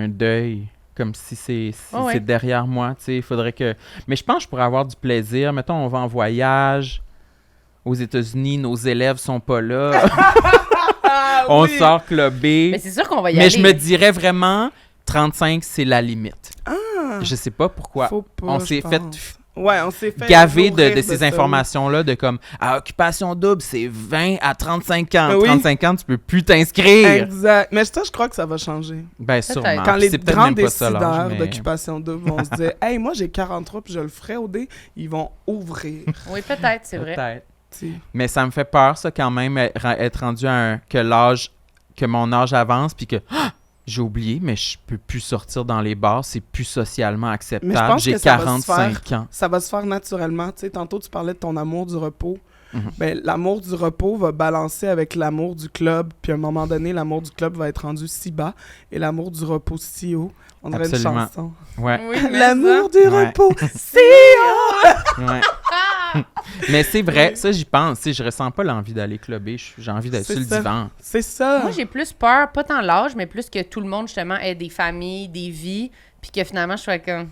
deuil. Comme si c'est Oh ouais. c'est derrière moi, tu sais, il faudrait que... Mais je pense que je pourrais avoir du plaisir. Mettons, on va en voyage aux États-Unis, nos élèves sont pas là, on oui. sort clubber. Mais c'est sûr qu'on va y Mais aller. je me dirais vraiment, 35, c'est la limite. Ah, Je sais pas pourquoi. faut pas, On je s'est pense. fait Ouais, on s'est fait gaver nourrir de ces ça. informations-là, de comme, à occupation double, c'est 20 à 35 ans. Oui. 35 ans, tu peux plus t'inscrire. Exact. Mais ça, je crois que ça va changer. Ben, sûrement. Quand Puis les c'est peut-être grands même pas ça, l'âge, décideurs mais- d'occupation double vont se dire « Hey, moi, j'ai 43 puis je le ferai au dé », ils vont ouvrir. Oui, peut-être, c'est vrai. Peut-être. tu sais. Mais ça me fait peur, ça, quand même, être rendu à que mon âge avance, puis que j'ai oublié, mais je peux plus sortir dans les bars, c'est plus socialement Mais je acceptable. pense J'ai que ça va se 45 ans. Ça va se faire naturellement. Tu sais, tantôt, tu parlais de ton amour du repos. Mhm. Ben, l'amour du repos va balancer avec l'amour du club. Puis à un moment donné, l'amour du club va être rendu si bas et l'amour du repos si haut. On dirait Absolument. une chanson. Ouais, Oui, mais L'amour ça- du Ouais. repos si haut! ouais. Mais c'est vrai, ça, j'y pense. Tu sais, je ressens pas l'envie d'aller clubber. J'ai envie d'être C'est sur le ça. divan. C'est ça. Moi, j'ai plus peur, pas tant l'âge, mais plus que tout le monde, justement, ait des familles, des vies, puis que finalement, je sois comme...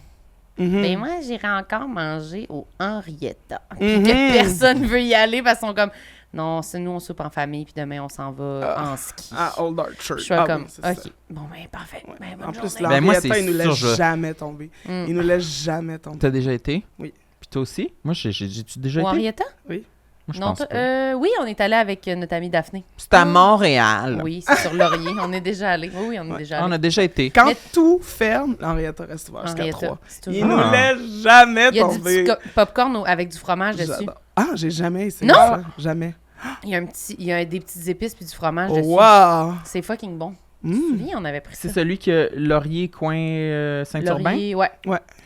Mhm. Ben moi, j'irai encore manger au Henrietta. Puis Mhm. que personne veut y aller parce qu'ils sont comme... Non, c'est nous, on soupe en famille, puis demain, on s'en va en ski. À Old Archer. Je suis comme, oui, c'est OK. ça. Bon, ben, parfait. Ouais. Ben, bonne En plus, journée. Ben, moi, l'Henrietta, c'est il nous sûr, laisse jamais tomber. Mm. Il nous laisse jamais tomber. T'as déjà été? Oui. Puis toi aussi? Moi, j'ai-tu déjà Ou été? Henrietta? Moi, je Non, pense toi- pas. oui, on est allé avec notre amie Daphné. C'est à Montréal. Oui, c'est sur Laurier. On est déjà allé. Oui, on est déjà Ah, on allé. a déjà été. Quand Mais- tout ferme, l'Henrietta reste ouvert jusqu'à Henrietta, 3. c'est Il toujours- nous Ah. laisse jamais Il y a du tomber. petit popcorn avec du fromage dessus. J'adore. Ah, j'ai jamais essayé Non! ça. Jamais. Il y a des petites épices puis du fromage dessus. Wow! C'est fucking bon. Mm. Tu te souviens, on avait pris ça. C'est celui que Laurier, coin Saint-Urbain? Laurier, ouais.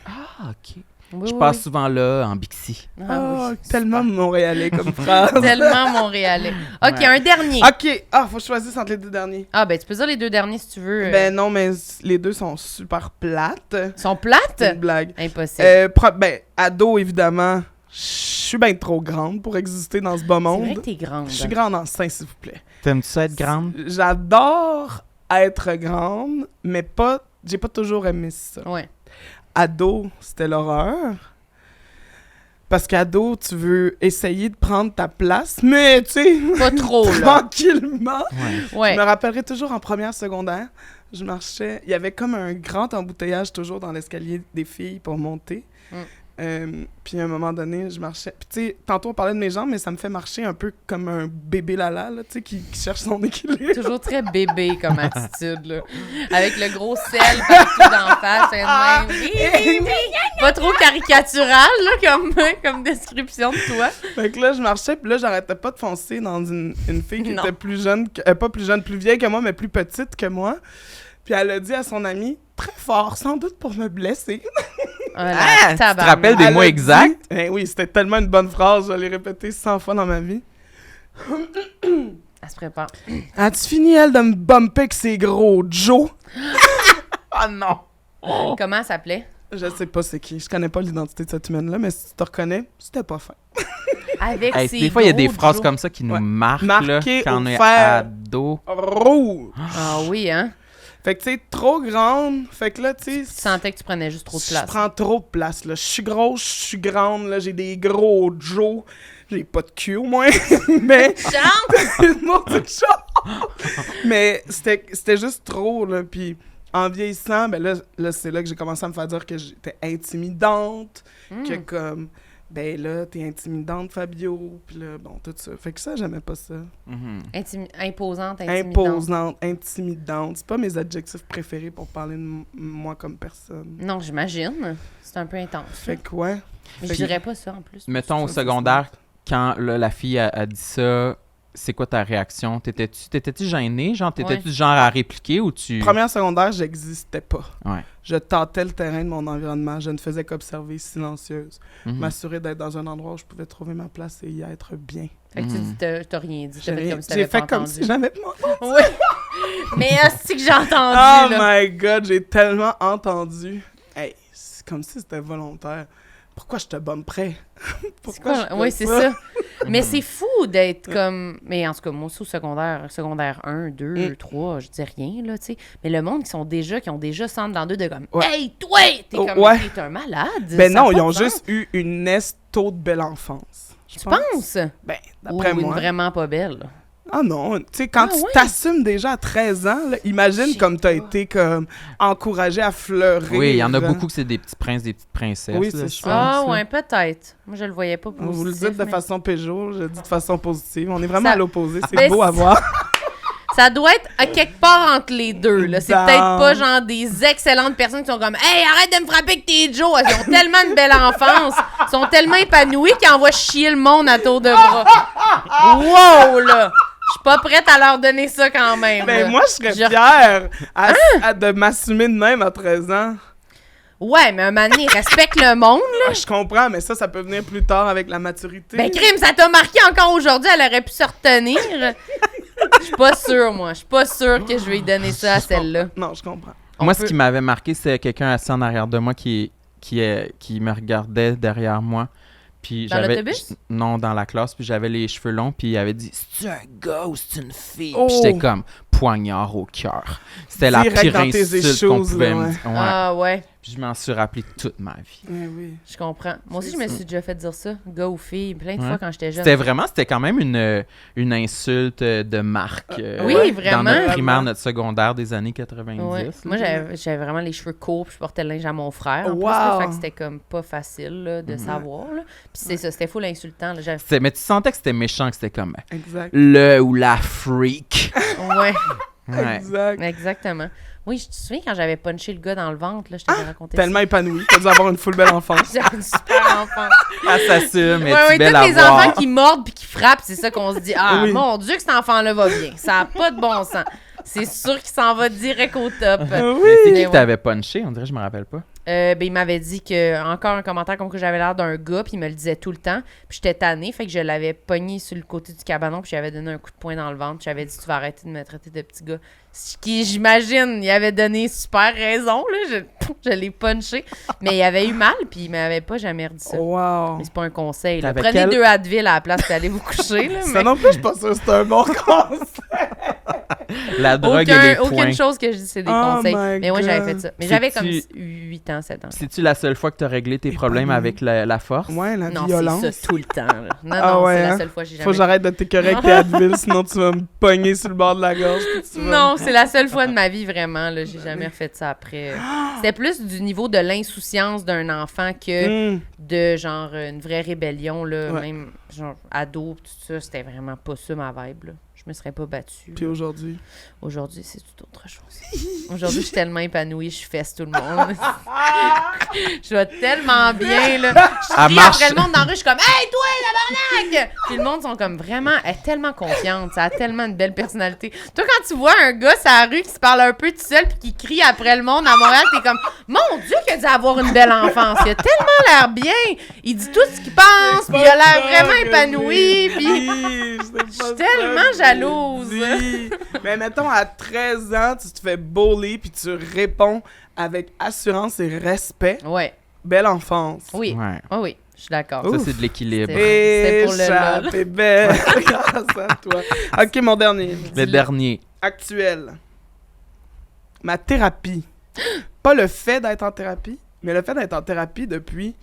Ah, OK. Oui, Je oui, passe oui. souvent là, en Bixi. Ah, oui. tellement montréalais comme phrase. Tellement montréalais. OK, Ouais. un dernier. OK. Ah, faut choisir entre les deux derniers. Ah, ben, tu peux dire les deux derniers si tu veux. Ben non, mais les deux sont super plates. Ils sont plates? C'est une blague. Impossible. Ben, ado, évidemment. Je suis bien trop grande pour exister dans ce bas C'est vrai monde. que t'es grande. Je suis grande en sein, s'il vous plaît. T'aimes-tu ça être grande? J'adore être grande, mais pas. J'ai pas toujours aimé ça. Ouais. Ado, c'était l'horreur. Parce qu'ado, tu veux essayer de prendre ta place, mais tu sais, Pas trop, là. tranquillement. Ouais. Ouais. Je me rappellerai toujours en première secondaire, je marchais, il y avait comme un grand embouteillage toujours dans l'escalier des filles pour monter. Puis à un moment donné, je marchais. Puis tu sais, tantôt on parlait de mes jambes, mais ça me fait marcher un peu comme un bébé Lala, là, tu sais, qui cherche son équilibre. Toujours très bébé comme attitude, là. Avec le gros sel partout d'en face. C'est de même. Pas trop caricatural, là, comme description de toi. Fait que là, je marchais, puis là, j'arrêtais pas de foncer dans une fille qui Non. était plus jeune, pas plus jeune, plus vieille que moi, mais plus petite que moi. Puis elle a dit à son amie, très fort, sans doute pour me blesser. Ah, tu te rappelles des Elle mots a exacts? dit- Ben oui, c'était tellement une bonne phrase, je l'ai répétée 100 fois dans ma vie. Elle se prépare. As-tu fini, elle, de me bumper avec ses gros Joe? Ah non! Comment elle s'appelait? Je sais pas c'est qui, je connais pas l'identité de cette humaine-là, mais si tu te reconnais, c'était pas fin. Avec Hey, ses des fois, il y a des gros phrases Joe. comme ça qui nous Ouais. marquent, Marquées là, quand au on est fer. ado. Rouge! Ah oui, hein? Fait que, tu sais, trop grande. Fait que là, tu Tu sais, sentais que tu prenais juste trop de je place. prends trop de place, là. Je suis grosse, je suis grande, là. J'ai des gros Joe. J'ai pas de cul, au moins. Mais... Chante! Non, c'est ça! Mais c'était juste trop, là. Puis en vieillissant, ben là c'est là que j'ai commencé à me faire dire que j'étais intimidante. Que comme... Ben là, t'es intimidante, Fabio. Puis là, bon, tout ça. Fait que ça, j'aimais pas ça. Mhm. Imposante, intimidante. Imposante, intimidante. C'est pas mes adjectifs préférés pour parler de moi comme personne. Non, j'imagine. C'est un peu intense. Fait que ouais. Mais je dirais pas ça en plus. Mettons au Ça, c'est secondaire, quand là, la fille a dit ça, c'est quoi ta réaction? T'étais-tu gênée? Genre, t'étais-tu Ouais. du genre à répliquer ou tu... Première secondaire, j'existais pas. Ouais. Je tâtais le terrain de mon environnement. Je ne faisais qu'observer silencieuse. Mhm. M'assurer d'être dans un endroit où je pouvais trouver ma place et y être bien. Fait que tu dis, t'as rien dit. T'as fait comme si t'avais J'ai pas fait comme entendu. si j'avais pas entendu. Oui. Mais c'est que j'ai entendu, Oh là. my God, j'ai tellement entendu. Hey, c'est comme si c'était volontaire. Pourquoi je te bumperais? C'est quoi? Oui, c'est ça. Mais c'est fou d'être comme... Mais en tout cas, moi aussi, au secondaire 1, 2, 3, je dis rien, là, tu sais. Mais le monde qui ont déjà centre dans deux de comme... Ouais. Hey, toi! T'es comme... Ouais. T'es un malade! Ben ça a non, pas ils de ont sens. juste eu une esto de belle enfance. Tu penses? Ben, Ou d'après une moi. vraiment pas belle. Ah non, tu sais, quand Ah tu ouais? t'assumes déjà à 13 ans, là, imagine Je comme t'as sais pas. été comme encouragé à fleurir. Oui, il y en a beaucoup que c'est des petits princes, des petites princesses. Oui, là, c'est je ça. Ah pense, là. ouais, peut-être. Moi, je le voyais pas positif. Vous le dites de mais- façon péjo, je dis de façon positive. On est vraiment Ça- à l'opposé, c'est Ben, beau à c'est- voir. Ça doit être à quelque part entre les deux. Là. C'est Dans- peut-être pas genre des excellentes personnes qui sont comme « Hey, arrête de me frapper avec tes Joe! » Ils ont tellement une belle enfance. Ils sont tellement épanouis qu'ils envoient chier le monde à tour de bras. Wow, là! Je suis pas prête à leur donner ça quand même. Ben là. moi, je serais Je- fière de m'assumer de même à 13 ans. Ouais, mais un moment donné, respecte le monde. Ah, je comprends, mais ça peut venir plus tard avec la maturité. Ben, crime, ça t'a marqué encore aujourd'hui. Elle aurait pu se retenir. Je suis pas sûre, moi. Je suis pas sûre que je vais lui donner ça à celle-là. Non, je comprends. Moi, On ce peut- qui m'avait marqué, c'est quelqu'un assis en arrière de moi qui me regardait derrière moi. Puis Dans l'autobus? Non, dans la classe. Puis j'avais les cheveux longs. Puis il avait dit « C'est-tu un gars ou c'est une fille? Oh! Puis j'étais comme poignard au cœur. C'était la Direct pire dans tes insulte qu'on issues, pouvait là, me ouais. dire. Ouais. Ah ouais. Puis je m'en suis rappelé toute ma vie. Oui. Je comprends. Moi aussi, je me suis déjà fait dire ça, gars ou fille, plein de fois quand j'étais jeune. C'était quand même une insulte de marque. Oui, vraiment. Dans notre primaire, notre secondaire des années 90. Ouais. Moi, j'avais vraiment les cheveux courts, puis je portais le linge à mon frère. En Wow. plus, là, fait que c'était comme pas facile là, de savoir. Là. Puis c'est ça, c'était full insultant. Là. Mais tu sentais que c'était méchant, que c'était comme Exact. le ou la freak. Ouais. Ouais. Exact. Exactement. Oui, je te souviens quand j'avais punché le gars dans le ventre, là, je t'avais raconté Tellement épanoui. T'as dû avoir une full belle enfance. ça. J'avais une super enfant. Elle s'assume, mais Oui, belle tous à les voir. enfants qui mordent puis qui frappent, c'est ça qu'on se dit. Ah, Oui. mon Dieu, que cet enfant-là va bien. Ça n'a pas de bon sens. C'est sûr qu'il s'en va direct au top. Mais c'est Mais qui ouais. que t'avais punché? On dirait que je me rappelle pas. Il m'avait dit que encore un commentaire comme que j'avais l'air d'un gars, puis il me le disait tout le temps. Puis j'étais tannée, fait que je l'avais pogné sur le côté du cabanon, puis j'avais donné un coup de poing dans le ventre. J'avais dit, tu vas arrêter de me traiter de petit gars. Ce qui, j'imagine, il avait donné super raison, là. Je l'ai punché. Mais il avait eu mal, puis il m'avait pas jamais redit ça. Wow. Mais c'est pas un conseil. Là. T'avais Prenez quel- 2 Advil à la place d'aller vous coucher. Là, Ça mais non plus, je suis pas sûre que c'est un bon conseil. La drogue et les points. aucune chose que je dis, c'est des Oh conseils. my Mais moi, j'avais God. fait ça. Mais j'avais comme C'est-tu- 8 ans, 7 ans. C'est-tu la seule fois que t'as réglé tes problèmes avec la force? Ouais, la Non, violence. c'est ça tout le temps. Là. Non, Ah non, ouais, c'est hein? la seule fois que j'ai Faut jamais... que j'arrête de t'écœurer avec tes Advil, sinon tu vas me pogner sur le bord de la gorge. puis tu vas Non, c'est la seule fois de ma vie, vraiment. Là. J'ai jamais refait ça après. C'était plus du niveau de l'insouciance d'un enfant que de, genre, une vraie rébellion. Là, Ouais. même, genre, ado, tout ça. C'était vraiment pas ça, ma vibe. Là. Je me serais pas battue. Puis aujourd'hui. Aujourd'hui, c'est tout autre chose. Aujourd'hui, je suis tellement épanouie, je fesse tout le monde. Je vais tellement bien, là. Je Elle crie marche. après le monde dans la rue, je suis comme « Hey, toi, tabarnak! » Puis le monde sont comme vraiment... Elle est tellement confiante, ça a tellement une belle personnalité. Toi, quand tu vois un gars sur la rue qui se parle un peu tout seul puis qui crie après le monde à Montréal, t'es comme « Mon Dieu, qu'il a dû avoir une belle enfance! Il a tellement l'air bien! Il dit tout ce qu'il pense, puis il a l'air vraiment épanoui, puis... » Je suis tellement jalouse. Mais mettons, à 13 ans, tu te fais bully puis tu réponds avec assurance et respect. Ouais, Belle enfance. oui. Ouais. Oh oui, je suis d'accord. Ça, Ouf. c'est de l'équilibre. C'était pour le Échappe, lol. t'es belle. Grâce à toi. OK, mon dernier. Le dernier. Actuel. Ma thérapie. Pas le fait d'être en thérapie, mais le fait d'être en thérapie depuis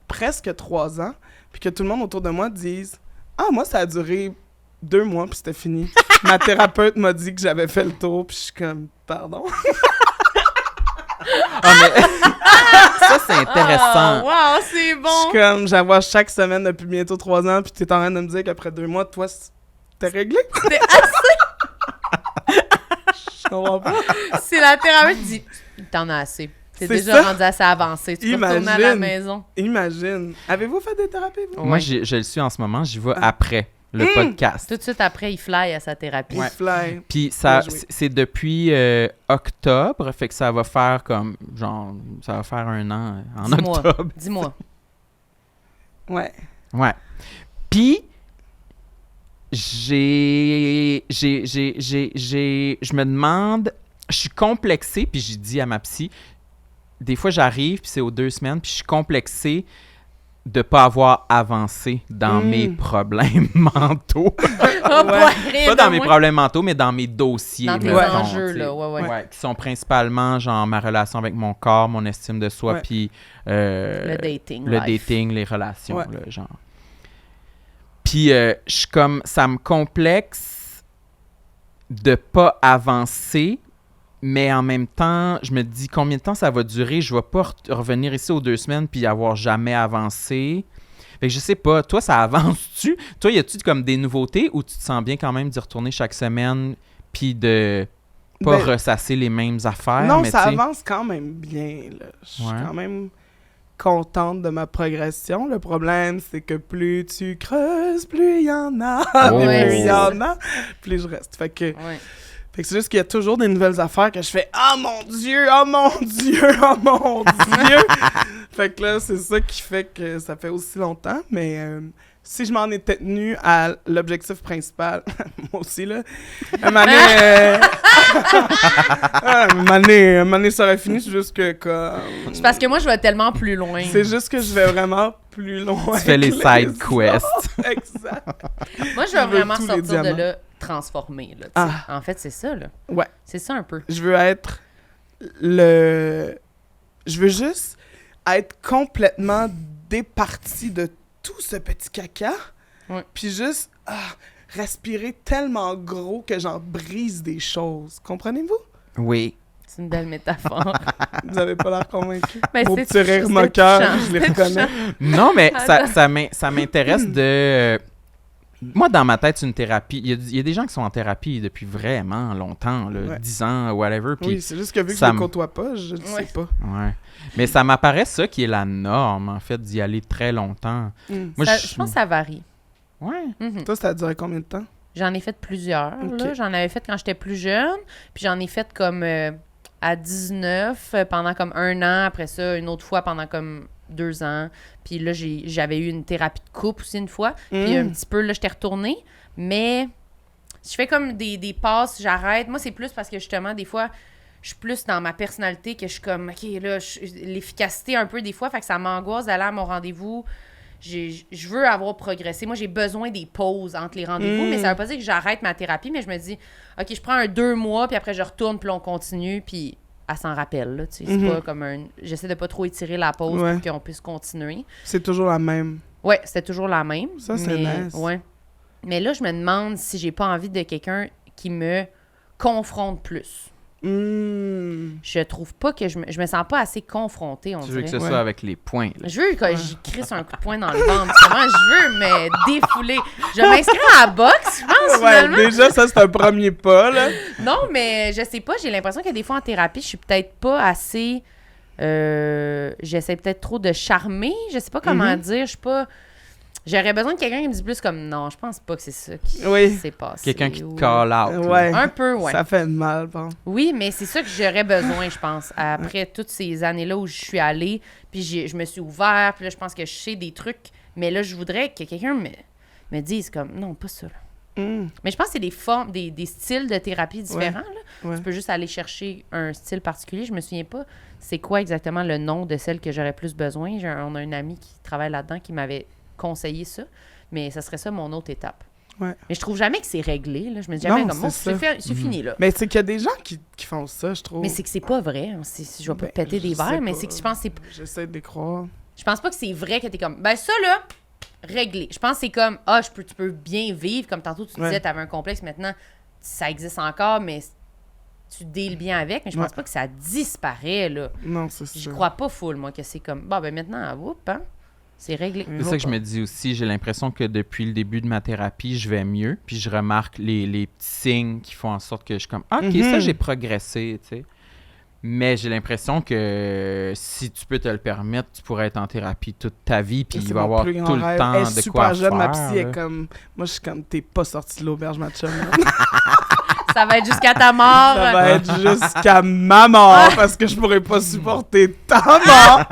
presque 3 ans, puis que tout le monde autour de moi dise « Ah, moi, ça a duré 2 mois, puis c'était fini. » Ma thérapeute m'a dit que j'avais fait le tour, puis je suis comme « Pardon? Ah, mais... ça, c'est intéressant. Wow, c'est » Je bon! suis comme « J'avoue chaque semaine depuis bientôt 3 ans, puis t'es en train de me dire qu'après 2 mois, toi, t'es réglé? » C'est assez. Je comprends pas. C'est la thérapeute qui dit t'en as assez. T'es C'est déjà ça. rendu assez avancé. Tu peux retourner à la Imagine. maison. Imagine. Avez-vous fait des thérapies, vous? Moi, Ouais. je le suis en ce moment. J'y vais après le podcast. Tout de suite après, il fly à sa thérapie. Ouais. Fly. Puis ça, Bien joué. c'est depuis octobre, fait que ça va faire comme, genre, ça va faire 1 an en Dis-moi. octobre. Dis-moi. Ouais. Ouais. Puis, je me demande, je suis complexée, puis j'ai dit à ma psy, des fois j'arrive, puis c'est aux 2 semaines, puis je suis complexée de pas avoir avancé dans mes problèmes mentaux. Oh, boy, rien Pas de dans mes moins. problèmes mentaux, mais dans mes dossiers. Dans tes mettons, enjeux, tu sais. là. Ouais. Qui sont principalement, genre, ma relation avec mon corps, mon estime de soi, Ouais. puis Le dating. le life. dating, les relations, Ouais. là, genre. Puis, je suis comme, ça me complexe de pas avancer, mais en même temps, je me dis combien de temps ça va durer. Je vais pas revenir ici aux 2 semaines puis avoir jamais avancé. Fait que je sais pas, toi, ça avance-tu? Toi, y a-tu comme des nouveautés ou tu te sens bien quand même d'y retourner chaque semaine puis de pas Ben, ressasser les mêmes affaires? non, mais ça tu sais- avance quand même bien. Là. Je suis Ouais. quand même contente de ma progression. Le problème, c'est que plus tu creuses, plus il y en a. Oh. Et Ouais, plus il y c'est en a, plus je reste. Fait que c'est juste qu'il y a toujours des nouvelles affaires que je fais « Oh mon Dieu! Oh mon Dieu! Oh mon Dieu! » Fait que là, c'est ça qui fait que ça fait aussi longtemps. Mais si je m'en étais tenu à l'objectif principal, moi aussi, là, un moment donné, ça aurait fini. C'est juste que comme... C'est parce que moi, je vais tellement plus loin. C'est juste que je vais vraiment plus loin. Tu fais les que side autres. quests. Exact. Moi, je Je vais veux vraiment tous les sortir de diamants. là transformé. Là, tu sais. Ah. En fait, c'est ça. Là. Ouais. C'est ça un peu. Je veux être le je veux juste être complètement départie de tout ce petit caca, puis juste respirer tellement gros que j'en brise des choses. Comprenez-vous? Oui. C'est une belle métaphore. Vous avez pas l'air convaincu? Ben, Vos c'est petits rires moqueurs, je les reconnais. Non, mais ça m'intéresse de... Moi, dans ma tête, c'est une thérapie. Il y a des gens qui sont en thérapie depuis vraiment longtemps, là, 10 ans, whatever. Oui, c'est juste que vu que je ça ne côtoie pas, je ne sais pas. Ouais. Mais ça m'apparaît ça qui est la norme, en fait, d'y aller très longtemps. Moi, Je pense que ça varie. Ouais. Toi, ça a duré combien de temps? J'en ai fait plusieurs. Ok. Là. J'en avais fait quand j'étais plus jeune. Puis j'en ai fait comme à 19 pendant comme 1 an. Après ça, une autre fois pendant comme 2 ans. Puis là, j'avais eu une thérapie de couple aussi une fois. Puis un petit peu, là, j'étais retournée. Mais je fais comme des passes, j'arrête. Moi, c'est plus parce que justement, des fois, je suis plus dans ma personnalité que je suis comme, OK, là, l'efficacité un peu des fois. Fait que ça m'angoisse d'aller à mon rendez-vous. Je veux avoir progressé. Moi, j'ai besoin des pauses entre les rendez-vous, mais ça veut pas dire que j'arrête ma thérapie, mais je me dis, OK, je prends un 2 mois, puis après, je retourne, puis là, on continue, puis elle s'en rappelle, là, tu sais. C'est pas comme un... J'essaie de pas trop étirer la pause pour qu'on puisse continuer. C'est toujours la même. Ouais, c'était toujours la même. Ça, c'est nice. Ouais. Mais là, je me demande si j'ai pas envie de quelqu'un qui me confronte plus. Je trouve pas que je me sens pas assez confrontée, on dirait. Tu veux que ce soit avec les points, là. Je veux que j'y crisse un coup de poing dans le ventre. Vraiment, je veux me défouler. Je vais m'inscrire à la boxe, je pense, finalement. Déjà, ça, c'est un premier pas, là. Non, mais je sais pas. J'ai l'impression que des fois, en thérapie, je suis peut-être pas assez... j'essaie peut-être trop de charmer. Je sais pas comment dire. Je suis pas... J'aurais besoin de quelqu'un qui me dise plus comme non, je pense pas que c'est ça qui s'est passé. Quelqu'un qui te call out. Ouais. Un peu, ouais. Ça fait mal, bon. Oui, mais c'est ça que j'aurais besoin, je pense. Après toutes ces années-là où je suis allée, puis je me suis ouverte, puis là, je pense que je sais des trucs. Mais là, je voudrais que quelqu'un me dise comme non, pas ça. Là. Mais je pense que c'est des formes, des styles de thérapie différents. Là. Tu peux juste aller chercher un style particulier. Je me souviens pas c'est quoi exactement le nom de celle que j'aurais plus besoin. On a un ami qui travaille là-dedans qui m'avait conseiller ça, mais ça serait ça mon autre étape. Ouais. Mais je trouve jamais que c'est réglé. Là. Je me dis jamais comme, c'est fini, là. Mais c'est qu'il y a des gens qui font ça, je trouve. Mais c'est que c'est pas vrai. Je vais pas péter des verres, mais c'est que je pense que c'est... J'essaie de les croire. Je pense pas que c'est vrai que t'es comme, ben ça, là, réglé. Je pense que c'est comme, tu peux bien vivre, comme tantôt, tu disais, t'avais un complexe, maintenant, ça existe encore, mais tu deals bien avec, mais je pense pas que ça disparaît, là. Non, c'est ça. Je crois pas full, moi, que c'est comme, ben maintenant, hein? C'est réglé. C'est ça que je me dis aussi. J'ai l'impression que depuis le début de ma thérapie, je vais mieux. Puis je remarque les petits signes qui font en sorte que je suis comme « OK, ça, j'ai progressé. » tu sais. Mais j'ai l'impression que si tu peux te le permettre, tu pourrais être en thérapie toute ta vie. Puis il va y avoir tout le temps de quoi faire. Jeune, ma psy est comme... Moi, je suis comme « T'es pas sorti de l'auberge, ma chum. » Ça va être jusqu'à ta mort. Ça va être jusqu'à ma mort parce que je pourrais pas supporter ta mort.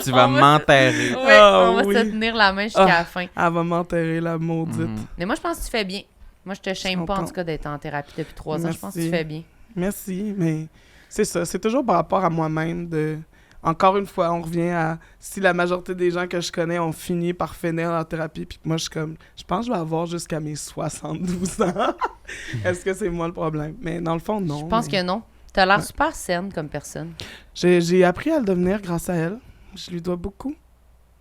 Tu vas m'enterrer. Oui, on va se tenir la main jusqu'à la fin. Elle va m'enterrer, la maudite. Mais moi, je pense que tu fais bien. Moi, je te shame pas, en tout cas, d'être en thérapie depuis 3 ans. Je pense que tu fais bien. Merci, mais c'est ça. C'est toujours par rapport à moi-même de... Encore une fois, on revient à... Si la majorité des gens que je connais ont fini par finir en thérapie, puis que moi, je suis comme... Je pense que je vais avoir jusqu'à mes 72 ans. Est-ce que c'est moi le problème? Mais dans le fond, non. Je pense que non. T'as l'air super saine comme personne. J'ai appris à le devenir grâce à elle. Je lui dois beaucoup.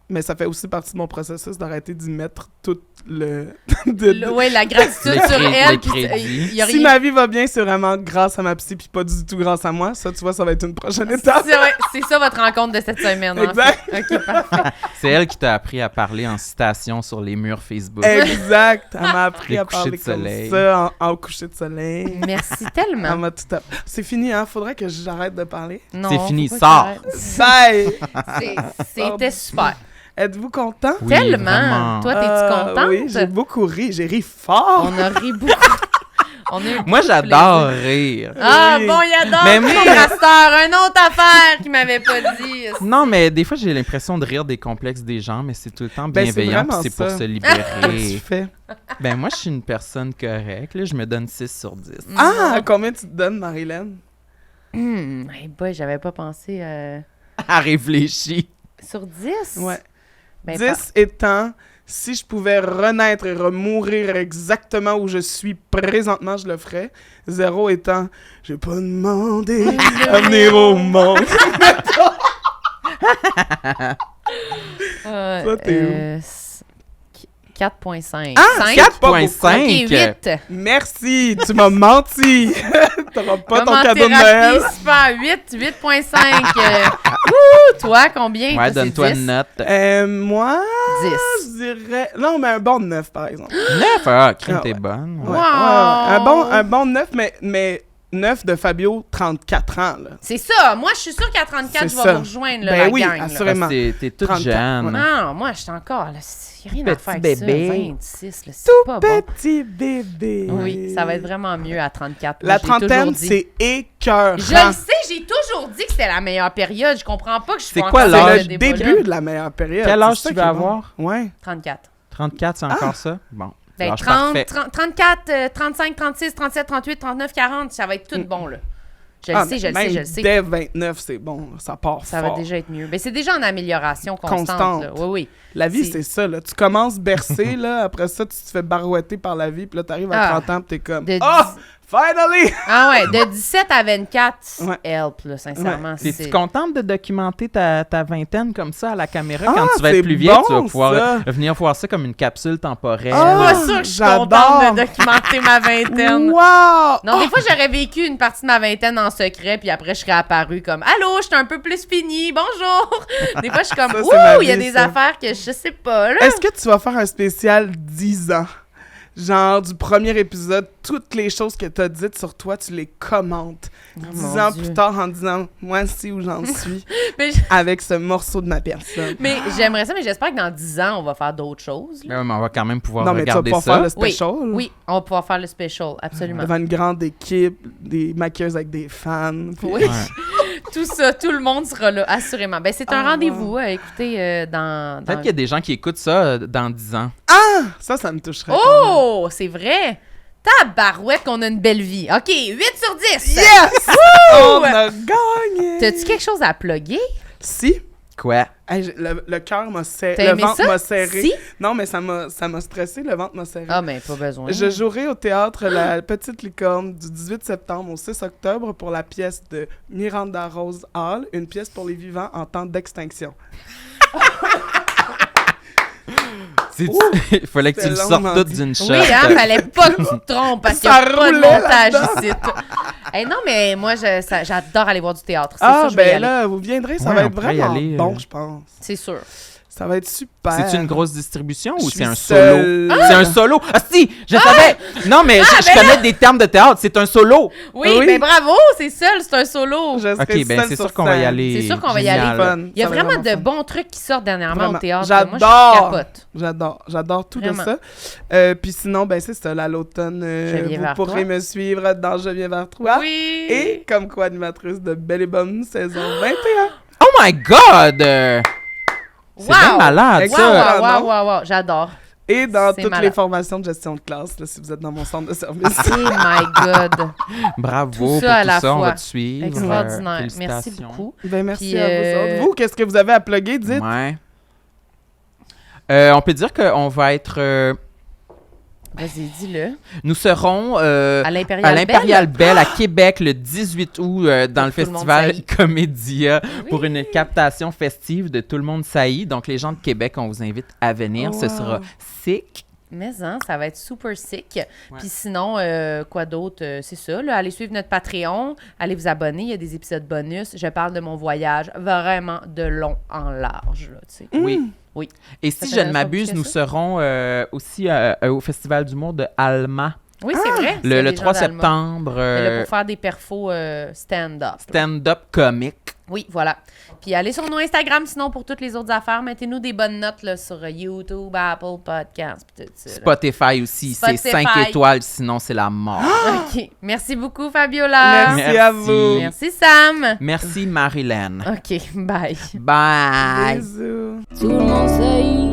Mais ça fait aussi partie de mon processus d'arrêter d'y mettre tout le... Oui, la gratitude sur elle. Si ma vie va bien, c'est vraiment grâce à ma psy puis pas du tout grâce à moi. Ça, tu vois, ça va être une prochaine étape. C'est ça votre rencontre de cette semaine. Exact. En fait. OK, parfait. C'est elle qui t'a appris à parler en citation sur les murs Facebook. Exact. Elle m'a appris à parler de soleil. comme ça en coucher de soleil. Merci tellement. Elle m'a tout C'est fini, hein? Faudrait que j'arrête de parler. Non, c'est fini, sors. Bye! C'était super. Êtes-vous content? Oui, tellement! Vraiment. Toi, t'es-tu contente? Oui, j'ai beaucoup ri. J'ai ri fort! On a ri beaucoup. Moi, j'adore rire. Ah, Oui. bon, il adore Mais rire, moi, Astor. Une autre affaire qu'il m'avait pas dit. Non, mais des fois, j'ai l'impression de rire des complexes des gens, mais c'est tout le temps Ben, c'est bienveillant, vraiment puis c'est pour ça. se Qu'est-ce que tu libérer. fais? Ben, moi, je suis une personne correcte. Là, je me donne 6 sur 10. Ah! Combien tu te donnes, Marilyn? Hey boy, j'avais pas pensé À réfléchir. sur 10. Ouais. Ben, 10 étant, si je pouvais renaître et remourir exactement où je suis présentement, je le ferais. 0 étant, j'ai pas demandé à venir au monde. Toi, t'es 4.5. Ah, 4.5. OK, 8. Merci, tu m'as menti. T'auras pas ton Comment cadeau de Noël. super, 8.5. Ouh, toi, combien? Ouais, Toi, c'est donne-toi 10? une note. Moi, 10. je dirais... Non, mais un bon 9, par exemple. 9? Ah, crime, Ah, t'es ouais. bonne. Ouais, Wow. ouais. Un bon 9, mais 9 de Fabio, 34 ans, là. C'est ça. Moi, je suis sûre qu'à 34, C'est je vais ça. vous rejoindre, là, Ben la oui, gang. là. assurément. Parce que t'es toute 34, jeune. ouais. Non, moi, je suis encore... Il n'y a rien à Petit faire avec bébé. ça. 26, là, c'est pas bon. Petit bébé. Oui, ça va être vraiment mieux à 34. Moi, La j'ai toujours trentaine, dit. c'est écœurant. Je le sais, j'ai toujours dit que c'était la meilleure période. Je comprends pas que je suis C'est pas quoi encore l'âge? dans C'est ce le débat-là. début de la meilleure période. Quel âge C'est ça tu qui veux est bon. avoir? Ouais. 34. 34, c'est encore ça? Bon. Ben, l'âge 30, parfait. 34, 35, 36, 37, 38, 39, 40, ça va être tout bon, là. Je le sais, je le sais, je le sais. Dès 29, c'est bon. Ça part Ça fort. va déjà être mieux. Mais c'est déjà en amélioration constante. Constante. Là. Oui, oui. La vie, C'est- c'est ça. Là. Tu commences bercé, là. Après ça, tu te fais barouetter par la vie. Puis là, t'arrives à Ah. 30 ans, puis t'es comme... De Oh! Finally! Ah ouais, de 17 à 24, Ouais. help, là, sincèrement. T'es-tu c'est- contente de documenter ta vingtaine comme ça à la caméra? Quand Ah, tu vas c'est être plus vieille, tu vas bon, pouvoir ça. venir voir ça comme une capsule temporelle. Ah, Je suis pas sûre que je suis j'adore. contente de documenter ma vingtaine. Wow! Non, des fois, j'aurais vécu une partie de ma vingtaine en secret, puis après, je serais apparue comme « Allô, je suis un peu plus finie, bonjour! » Des fois, je suis comme Ça, c'est ma « Ouh, il y a vie, des ça. affaires que je sais pas, là! Est-ce que tu vas faire un spécial 10 ans? Genre, du premier épisode, toutes les choses que t'as dites sur toi, tu les commentes. 10 mon ans Dieu. plus tard en disant « Moi, c'est où j'en suis Mais, » avec ce morceau de ma personne. mais j'aimerais ça, mais j'espère que dans 10 ans, on va faire d'autres choses. là. Mais, ouais, mais on va quand même pouvoir Non, mais tu vas regarder pas ça. faire le Oui, special. oui, on va pouvoir faire le special, absolument. Devant une grande équipe, des maquilleuses avec des fans. puis- Oui, Ouais. tout ça, tout le monde sera là, assurément. Ben, c'est un Ah, rendez-vous, écoutez, dans... Peut-être qu'il y a des gens qui écoutent ça dans 10 ans. Ça me toucherait. Oh, c'est vrai! Tabarouette qu'on a une belle vie. OK, 8 sur 10! Yes! On a gagné! T'as-tu quelque chose à plugger? Si. Quoi? Hey, le cœur m'a serré. T'as Le aimé ventre ça? m'a serré. Si? Non, mais ça m'a stressé, le ventre m'a serré. Ah, mais pas besoin. Je jouerai au théâtre La Petite Licorne du 18 septembre au 6 octobre pour la pièce de Miranda Rose Hall, une pièce pour les vivants en temps d'extinction. Il fallait que tu le c'était sortes longuement tout dit. d'une shot. Oui, hein, fallait pas que tu te trompes parce qu'il n'y Ça a pas de roulait montage là-dedans. ici. Hey, non, mais moi, j'adore aller voir du théâtre. C'est Ah, sûr, je vais y ben aller. là, vous viendrez, ça Ouais, va on être pourrait y vraiment aller, bon, je pense. C'est sûr. Ça va être super. C'est une grosse distribution ou Je c'est un suis solo? seule. C'est un solo? Ah si! Je savais! Non, mais je connais des termes de théâtre. C'est un solo! Oui, Oui. mais bravo, c'est seul, c'est un solo. Je serai OK, ben seule c'est sur sûr qu'on va y scène. aller. C'est sûr qu'on va y Génial. aller. Fun. Il y a Ça va vraiment être de fun. bons trucs qui sortent dernièrement Vraiment. au théâtre. J'adore. Moi, je capote. J'adore tout Vraiment. de ça. Puis sinon, ben c'est ça, là, l'automne, Je viens vous vers pourrez toi. me suivre dans Je viens vers toi. Oui. Et comme co-animatrice de Belle et Bonne saison 21. Oh my God! C'est Wow! bien malade, Wow, ça! Excellent. wow, wow. J'adore. Et dans C'est toutes malade. les formations de gestion de classe, là, si vous êtes dans mon centre de service. Oh my God. Bravo Tout pour ça à la tout ça. On fois. va te suivre. Extraordinaire. Merci Félicitations. beaucoup. Ben merci Puis, à vous autres. Vous, qu'est-ce que vous avez à plugger, dites? Ouais. On peut dire qu'on va être... Vas-y, dis-le. nous serons À l'Impérial à l'Impérial Belle? Belle à Québec le 18 août dans le Tout le monde festival saillit. Comédia pour Oui. une captation festive de Tout le monde saillit. Donc les gens de Québec, on vous invite à venir. Ce Wow. sera sick. Mais hein, ça va être super sick. Puis sinon, quoi d'autre? C'est ça, là, allez suivre notre Patreon, allez vous abonner, il y a des épisodes bonus. Je parle de mon voyage vraiment de long en large, là, tu sais. Oui. Oui. Et Ça si je t'intéresse ne pas m'abuse, plus que nous ça? serons aussi au Festival d'humour de Alma Oui, c'est vrai. le des 3 gens d'Allemagne. septembre. Mais là, pour faire des perfos stand-up. là. Stand-up comique. Oui, voilà. Puis allez sur nos Instagram, sinon, pour toutes les autres affaires, mettez-nous des bonnes notes là, sur YouTube, Apple Podcasts, puis tout ça. là. Spotify aussi. C'est Spotify. 5 étoiles, sinon c'est la mort. OK. Merci beaucoup, Fabiola. Merci à vous. Merci, Sam. Merci, Marilyn. OK, bye. Bye. Bisous. Tout le monde sait